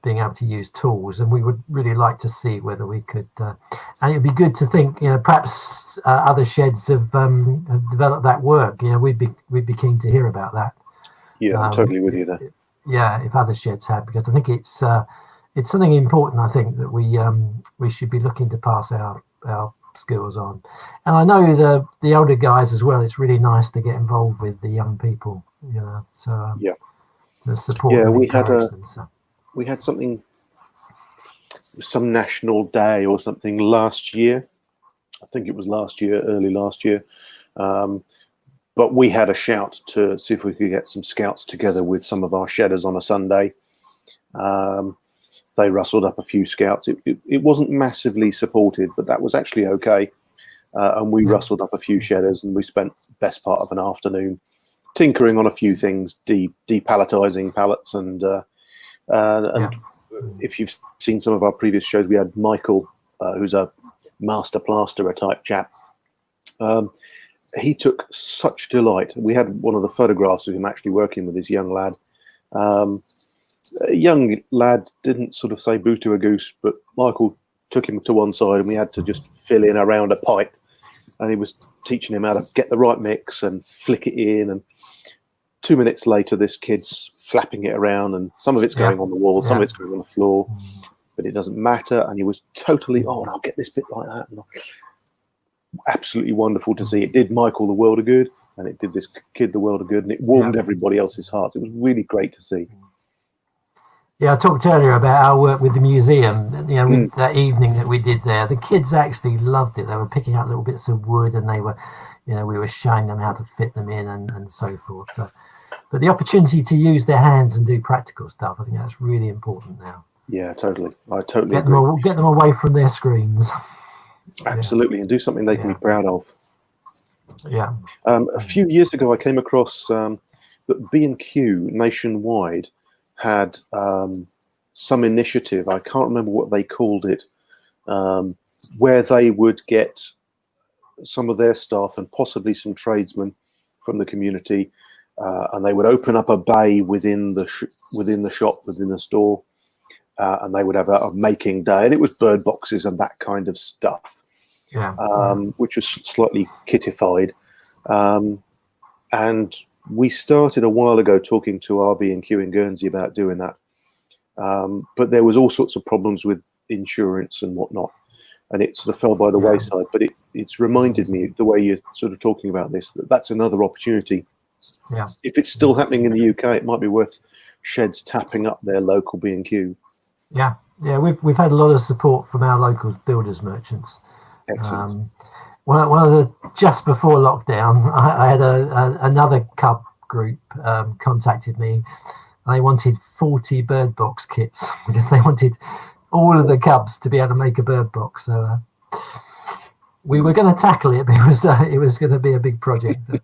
being able to use tools, and we would really like to see whether we could, and it'd be good to think, perhaps other sheds have developed that work. We'd be keen to hear about that. I'm totally with you there. If other sheds have, because I think it's something important. I think that we should be looking to pass our skills on, and I know the older guys as well. It's really nice to get involved with the young people. So to support. Yeah, them, we had them, so. We had something, some national day or something last year. I think it was early last year. But we had a shout to see if we could get some scouts together with some of our shedders on a Sunday. They rustled up a few scouts. It wasn't massively supported, but that was actually okay. And we rustled up a few shedders, and we spent the best part of an afternoon tinkering on a few things, depalletizing pallets and if you've seen some of our previous shows, we had Michael, who's a master plasterer type chap. He took such delight. We had one of the photographs of him actually working with this young lad. A young lad didn't sort of say boo to a goose, but Michael took him to one side and we had to just fill in around a pipe. And he was teaching him how to get the right mix and flick it in. And 2 minutes later, this kid's flapping it around, and some of it's going on the wall, some of it's going on the floor, but it doesn't matter. And he was totally, I'll get this bit like that. And absolutely wonderful to see. It did Michael the world of good, and it did this kid the world of good, and it warmed everybody else's hearts. It was really great to see. Yeah, I talked earlier about our work with the museum. You know, with that evening that we did there, the kids actually loved it. They were picking up little bits of wood, and they were, you know, we were showing them how to fit them in and so forth. So, but the opportunity to use their hands and do practical stuff, I think that's really important now. Yeah, totally. I totally agree. Get them away from their screens. Absolutely, and do something they can be proud of. Yeah. A few years ago, I came across that B&Q nationwide had some initiative. I can't remember what they called it, where they would get some of their staff and possibly some tradesmen from the community, and they would open up a bay within the shop, within the store, and they would have a making day, and it was bird boxes and that kind of stuff, which was slightly kittified. And we started a while ago talking to our B&Q in Guernsey about doing that, but there was all sorts of problems with insurance and whatnot, and it sort of fell by the wayside. But it's reminded me, the way you're sort of talking about this, that's another opportunity. Yeah. If it's still happening in the UK, it might be worth sheds tapping up their local B&Q. Yeah, we've had a lot of support from our local builders merchants. Excellent. One of the, just before lockdown, I had another cub group contacted me. They wanted 40 bird box kits because they wanted all of the cubs to be able to make a bird box. So we were going to tackle it, but it was going to be a big project. But,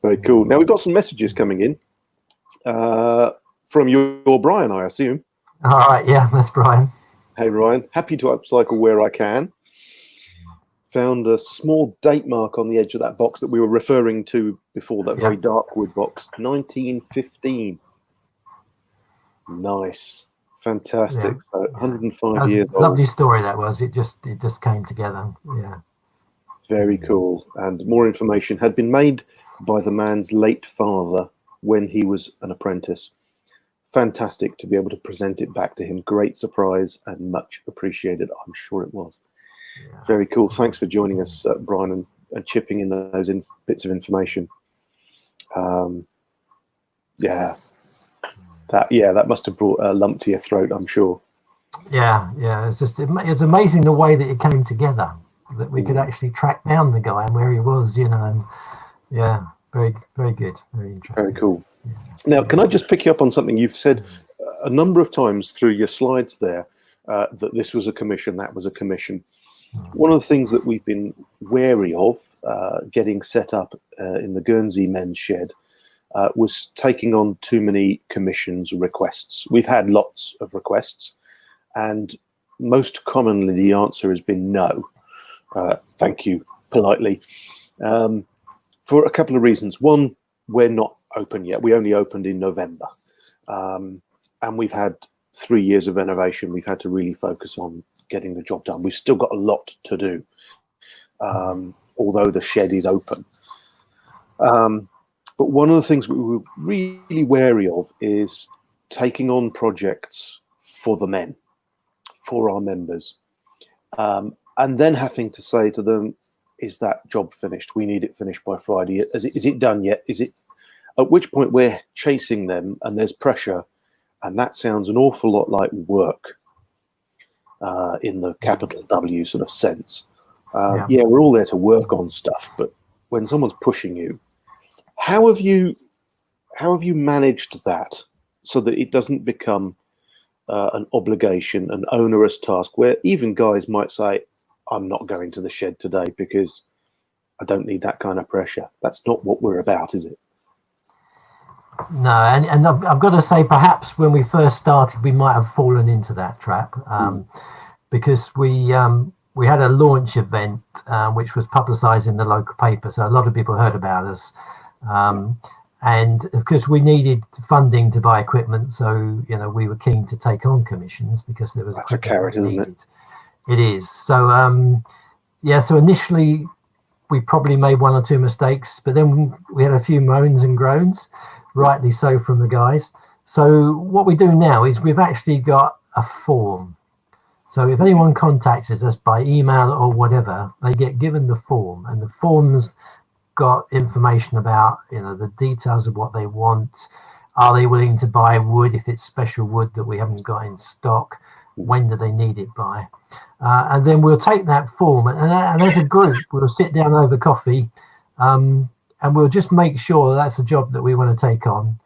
very cool. Now we've got some messages coming in from your Brian, I assume. All right, yeah, that's Brian. Hey Ryan, happy to upcycle where I can. Found a small date mark on the edge of that box that we were referring to before, that very dark wood box, 1915. Nice, fantastic. Yeah. So 105 years old. Lovely story that was. It just came together. Yeah. Very cool. And more information had been made by the man's late father when he was an apprentice. Fantastic to be able to present it back to him. Great surprise and much appreciated. I'm sure it was. Yeah. Very cool. Thanks for joining us, Brian, and chipping in those bits of information. That must have brought a lump to your throat, I'm sure. Yeah. It's amazing the way that it came together, that we could actually track down the guy and where he was, and very, very good, very interesting. Very cool. Yeah. Now, can I just pick you up on something you've said a number of times through your slides there, that this was a commission, that was a commission. One of the things that we've been wary of getting set up in the Guernsey men's shed was taking on too many commissions requests. We've had lots of requests, and most commonly the answer has been no. Thank you, politely, for a couple of reasons. One, we're not open yet. We only opened in November, and we've had 3 years of renovation. We've had to really focus on getting the job done. We've still got a lot to do, although the shed is open. But one of the things we were really wary of is taking on projects for the men, for our members, and then having to say to them, is that job finished? We need it finished by Friday. Is it done yet? Is it? At which point we're chasing them and there's pressure, and that sounds an awful lot like work in the capital W sort of sense. We're all there to work on stuff, but when someone's pushing you, how have you managed that so that it doesn't become an obligation, an onerous task, where even guys might say, I'm not going to the shed today because I don't need that kind of pressure. That's not what we're about, is it? No, and I've got to say, perhaps when we first started, we might have fallen into that trap, because we had a launch event which was publicised in the local paper, so a lot of people heard about us, and of course we needed funding to buy equipment, so we were keen to take on commissions because there was a carrot, isn't it? It is. So so initially we probably made one or two mistakes, but then we had a few moans and groans, rightly so, from the guys. So what we do now is we've actually got a form. So if anyone contacts us by email or whatever, they get given the form, and the form's got information about the details of what they want. Are they willing to buy wood if it's special wood that we haven't got in stock? When do they need it by? And then we'll take that form, and as a group, we'll sit down over coffee, and we'll just make sure that's a job that we want to take on.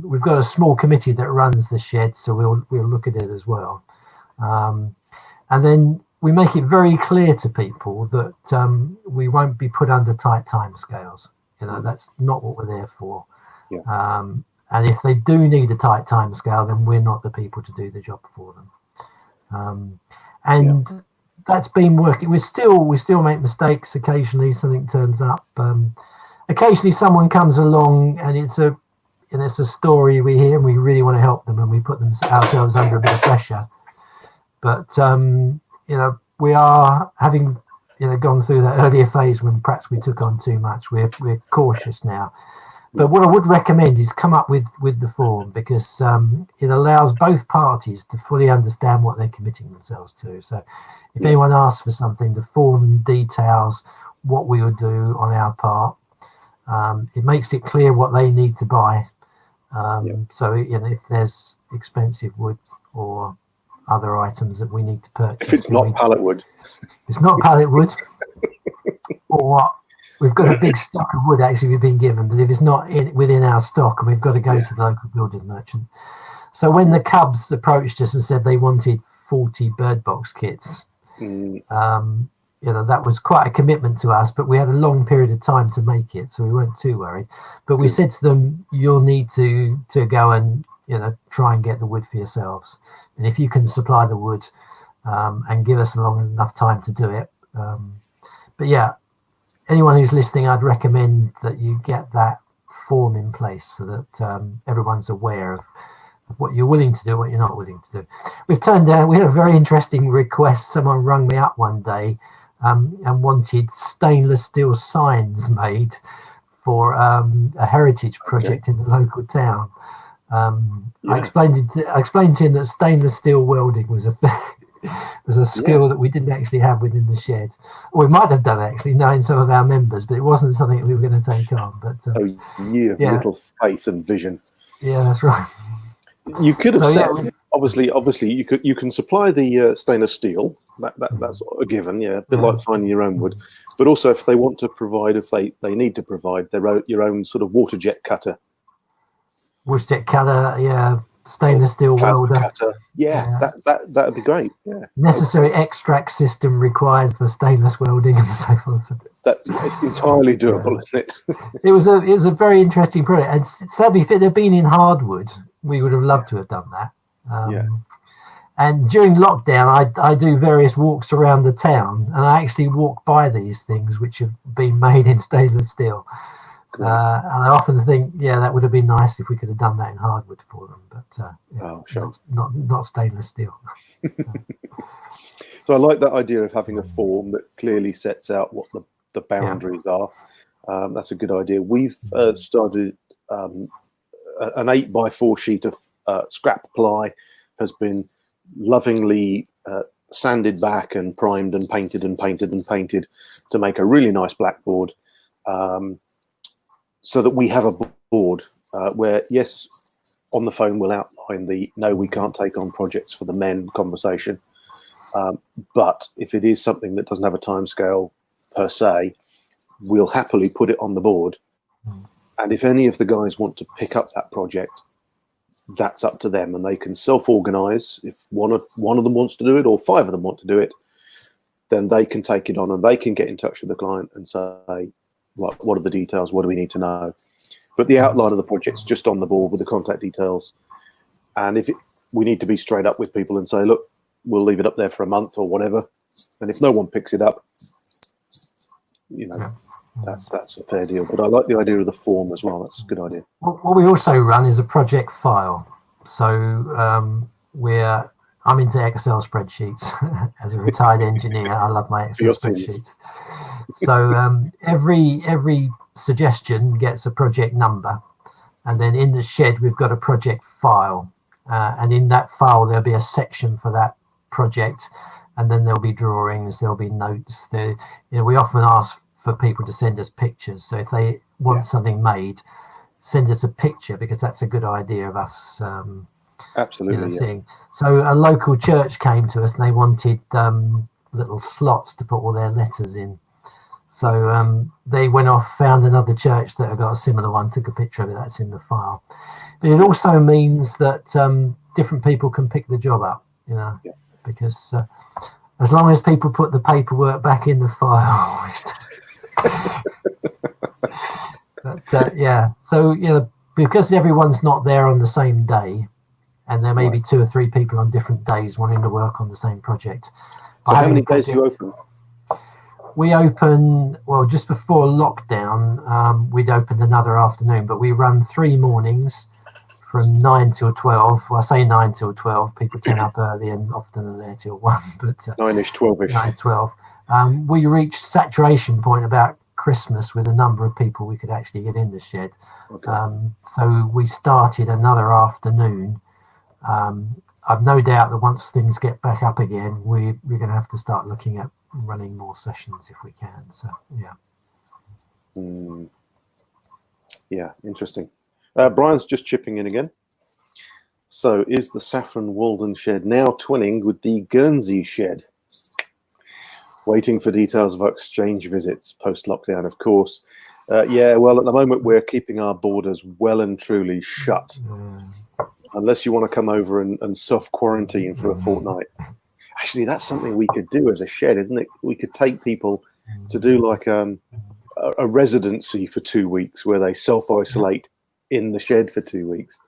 We've got a small committee that runs the shed, so we'll look at it as well. And then we make it very clear to people that we won't be put under tight timescales. That's not what we're there for. Yeah. And if they do need a tight timescale, then we're not the people to do the job for them. That's been working. We still make mistakes. Occasionally, something turns up. Occasionally, someone comes along, and it's a story we hear, and we really want to help them, and we put ourselves under a bit of pressure. But we are having gone through that earlier phase when perhaps we took on too much. We're cautious now. But what I would recommend is come up with the form, because it allows both parties to fully understand what they're committing themselves to. So if anyone asks for something, the form details what we would do on our part. It makes it clear what they need to buy. So if there's expensive wood or other items that we need to purchase. If it's not pallet wood. It's not pallet wood. Or what? We've got a big stock of wood actually we've been given, but if it's not within our stock, and we've got to go to the local builders merchant. So when the Cubs approached us and said they wanted 40 bird box kits, that was quite a commitment to us, but we had a long period of time to make it, so we weren't too worried. But we said to them, you'll need to go and try and get the wood for yourselves, and if you can supply the wood and give us a long enough time to do it. But yeah, anyone who's listening, I'd recommend that you get that form in place so that everyone's aware of what you're willing to do, what you're not willing to do. We had a very interesting request. Someone rang me up one day and wanted stainless steel signs made for a heritage project in the local town. I explained to him that stainless steel welding was a skill that we didn't actually have within the shed. We might have done actually, knowing some of our members, but it wasn't something that we were going to take on. But little faith and vision. Yeah, that's right. You could have said, obviously, you can supply the stainless steel. That's a given. Yeah, a bit like finding your own wood. But also, if they want to provide, if they need to provide your own sort of water jet cutter. Water jet cutter, stainless steel welder. Cutter. That would be great. Yeah. Necessary extract system required for stainless welding and so forth. It's entirely doable, isn't it? It was a very interesting project, and sadly, if it had been in hardwood, we would have loved to have done that. And during lockdown, I do various walks around the town, and I actually walk by these things which have been made in stainless steel. And I often think, that would have been nice if we could have done that in hardwood for them, but not stainless steel. So I like that idea of having a form that clearly sets out what the boundaries are. That's a good idea. We've started an 8x4 sheet of scrap ply has been lovingly sanded back and primed and painted to make a really nice blackboard. So that we have a board where, yes, on the phone we'll outline the no, we can't take on projects for the men conversation. But if it is something that doesn't have a timescale per se, we'll happily put it on the board. And if any of the guys want to pick up that project, that's up to them, and they can self-organize. If one of them wants to do it, or 5 of them want to do it, then they can take it on, and they can get in touch with the client and say, what are the details? What do we need to know? But the outline of the project's just on the board with the contact details. And we need to be straight up with people and say, look, we'll leave it up there for a month or whatever. And if no one picks it up, that's a fair deal. But I like the idea of the form as well. That's a good idea. What we also run is a project file. So I'm into Excel spreadsheets. As a retired engineer, I love my Excel spreadsheets. So every suggestion gets a project number, and then in the shed we've got a project file, and in that file there'll be a section for that project, and then there'll be drawings, there'll be notes. We often ask for people to send us pictures. So if they want something made, send us a picture, because that's a good idea of us Absolutely. seeing. So a local church came to us and they wanted little slots to put all their letters in. So they went off, found another church that had got a similar one, took a picture of it. That's in the file. But it also means that different people can pick the job up, because as long as people put the paperwork back in the file. But, yeah, so because everyone's not there on the same day, and there may be 2 or 3 people on different days wanting to work on the same project. So how many days do you open? We open, well, just before lockdown, we'd opened another afternoon, but we run 3 mornings from 9 till 12. Well, I say 9 till 12. People turn up early and often are there till 1. But 9ish, 12ish. 9, 12. We reached saturation point about Christmas with a number of people we could actually get in the shed. Okay. So we started another afternoon. I've no doubt that once things get back up again, we're going to have to start looking at running more sessions if we can. So yeah. Yeah, interesting. Brian's just chipping in again. So is the Saffron Walden shed now twinning with the Guernsey shed? Waiting for details of exchange visits post-lockdown, of course. Yeah, well, at the moment we're keeping our borders well and truly shut. Unless you want to come over and self-quarantine for a fortnight. Actually, that's something we could do as a shed, isn't it? We could take people to do like a residency for 2 weeks where they self-isolate in the shed for 2 weeks.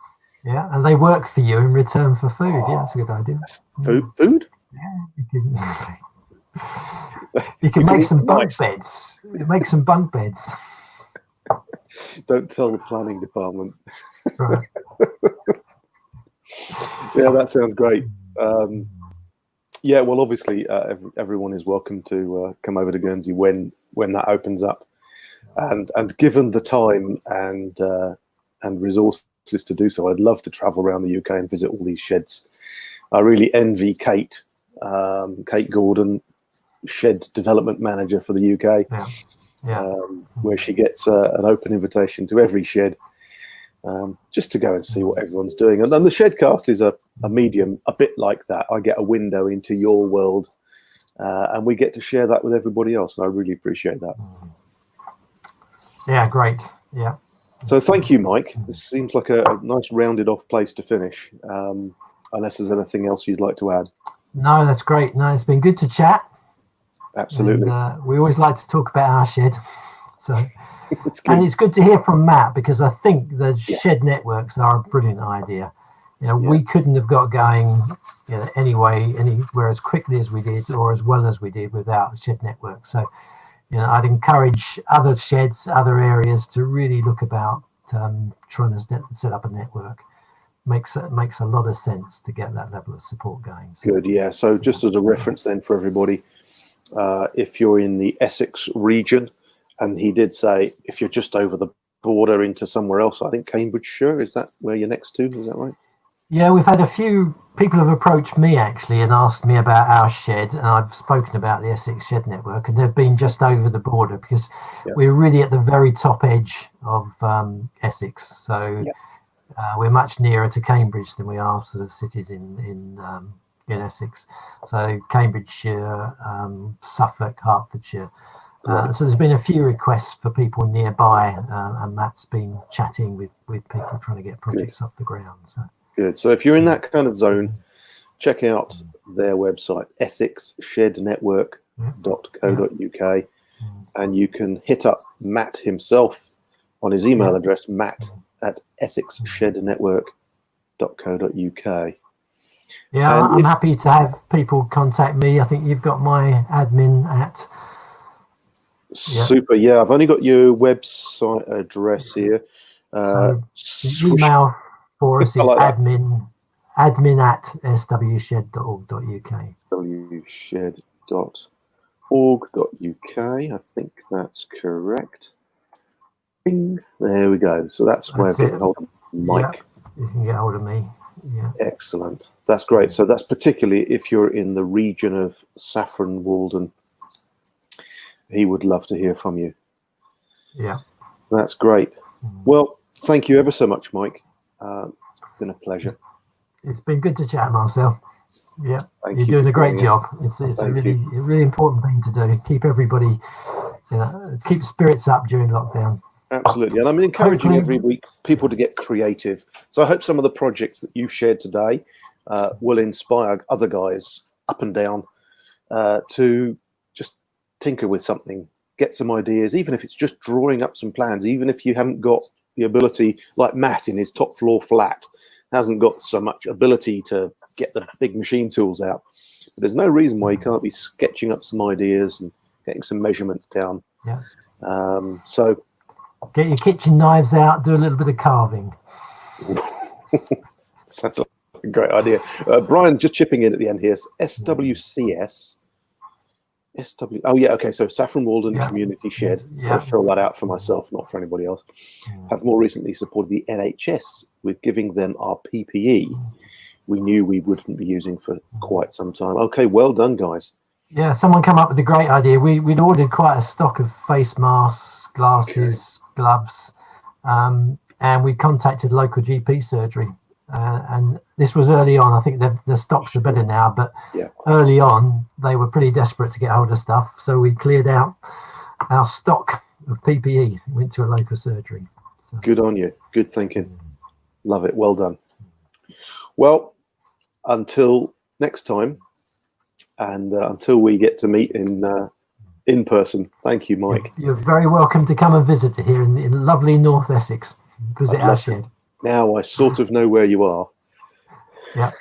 Yeah, and they work for you in return for food. Yeah, that's a good idea. Food? Yeah, you can make some bunk beds. Make some bunk beds. Don't tell the planning department. Right. Yeah, that sounds great. Yeah, well, obviously, everyone is welcome to come over to Guernsey when that opens up, and given the time and resources to do so, I'd love to travel around the UK and visit all these sheds. I really envy Kate Gordon, shed development manager for the UK, where she gets an open invitation to every shed. Just to go and see what everyone's doing. And then the SHEDcast is a medium a bit like that. I get a window into your world, and we get to share that with everybody else. And I really appreciate that. Yeah, great. Yeah. So thank you, Mike. This seems like a nice rounded off place to finish, unless there's anything else you'd like to add. No, that's great. No, it's been good to chat. Absolutely. And, we always like to talk about our shed. So, and it's good to hear from Matt, because I think the shed networks are a brilliant idea. We couldn't have got going anywhere as quickly as we did or as well as we did without shed network. So, I'd encourage other sheds, other areas to really look about trying to set up a network. Makes a lot of sense to get that level of support going. So. Good, yeah. So just as a reference then for everybody, if you're in the Essex region, and he did say if you're just over the border into somewhere else, I think Cambridgeshire, is that where you're next to? Is that right? Yeah, we've had a few people have approached me actually and asked me about our shed, and I've spoken about the Essex Shed Network, and they've been just over the border because we're really at the very top edge of Essex. So we're much nearer to Cambridge than we are sort of cities in Essex. So Cambridgeshire, Suffolk, Hertfordshire. So there's been a few requests for people nearby, and Matt's been chatting with people trying to get projects off the ground. So. Good. So if you're in that kind of zone, check out their website, essexshednetwork.co.uk, and you can hit up Matt himself on his email address, matt@essexshednetwork.co.uk. Yeah, I'm happy to have people contact me. I think you've got my admin at. Super. Yeah, I've only got your website address here. So email for us is admin at swshed.org.uk. swshed.org.uk. I think that's correct. Bing. There we go. So that's where we hold Mike. You can get hold of me. Yeah. Excellent. That's great. So that's particularly if you're in the region of Saffron, Walden. He would love to hear from you. Yeah. That's great. Well, thank you ever so much, Mike. It's been a pleasure. It's been good to chat, Marcel. Yeah, Thank you're you doing for a great joining job. It's a Thank really important thing to do. Keep everybody, keep spirits up during lockdown. Absolutely, and I'm encouraging Hopefully- every week people to get creative. So I hope some of the projects that you've shared today will inspire other guys up and down to just tinker with something, get some ideas, even if it's just drawing up some plans, even if you haven't got the ability, like Matt in his top floor flat, hasn't got so much ability to get the big machine tools out. But there's no reason why you can't be sketching up some ideas and getting some measurements down. Yeah. So Get your kitchen knives out, do a little bit of carving. that's a great idea. Brian just chipping in at the end here. SWCS. Oh yeah, okay. So Saffron Walden Community Shed. Yeah. I'll fill that out for myself, not for anybody else. Have more recently supported the NHS with giving them our PPE. We knew we wouldn't be using for quite some time. Okay, well done, guys. Yeah, someone come up with a great idea. We'd ordered quite a stock of face masks, glasses, gloves, and we contacted local GP surgery. And this was early on. I think the stocks are better now, but early on they were pretty desperate to get hold of stuff. So we cleared out our stock of PPE. Went to a local surgery. So. Good on you. Good thinking. Love it. Well done. Well, until next time, and until we get to meet in person. Thank you, Mike. You're very welcome to come and visit here in lovely North Essex. Visit our shed. Now I sort of know where you are. Yeah.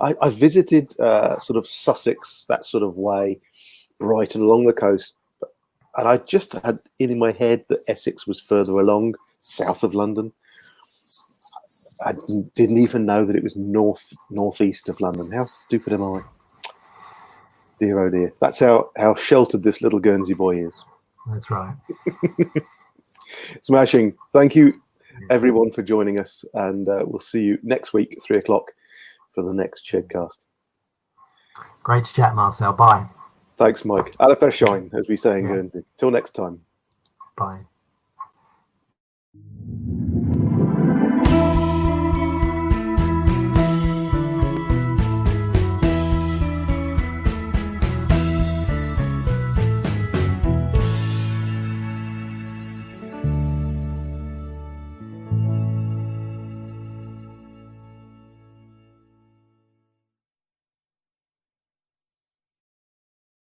I visited sort of Sussex, that sort of way, Brighton, along the coast. And I just had in my head that Essex was further along, south of London. I didn't even know that it was northeast of London. How stupid am I? Dear, oh dear. That's how sheltered this little Guernsey boy is. That's right. Smashing. Thank you, everyone, for joining us. And we'll see you next week at 3 o'clock for the next SHEDcast. Great to chat, Marcel. Bye. Thanks, Mike. Ala Shine, as we say in Guernsey. Till next time. Bye.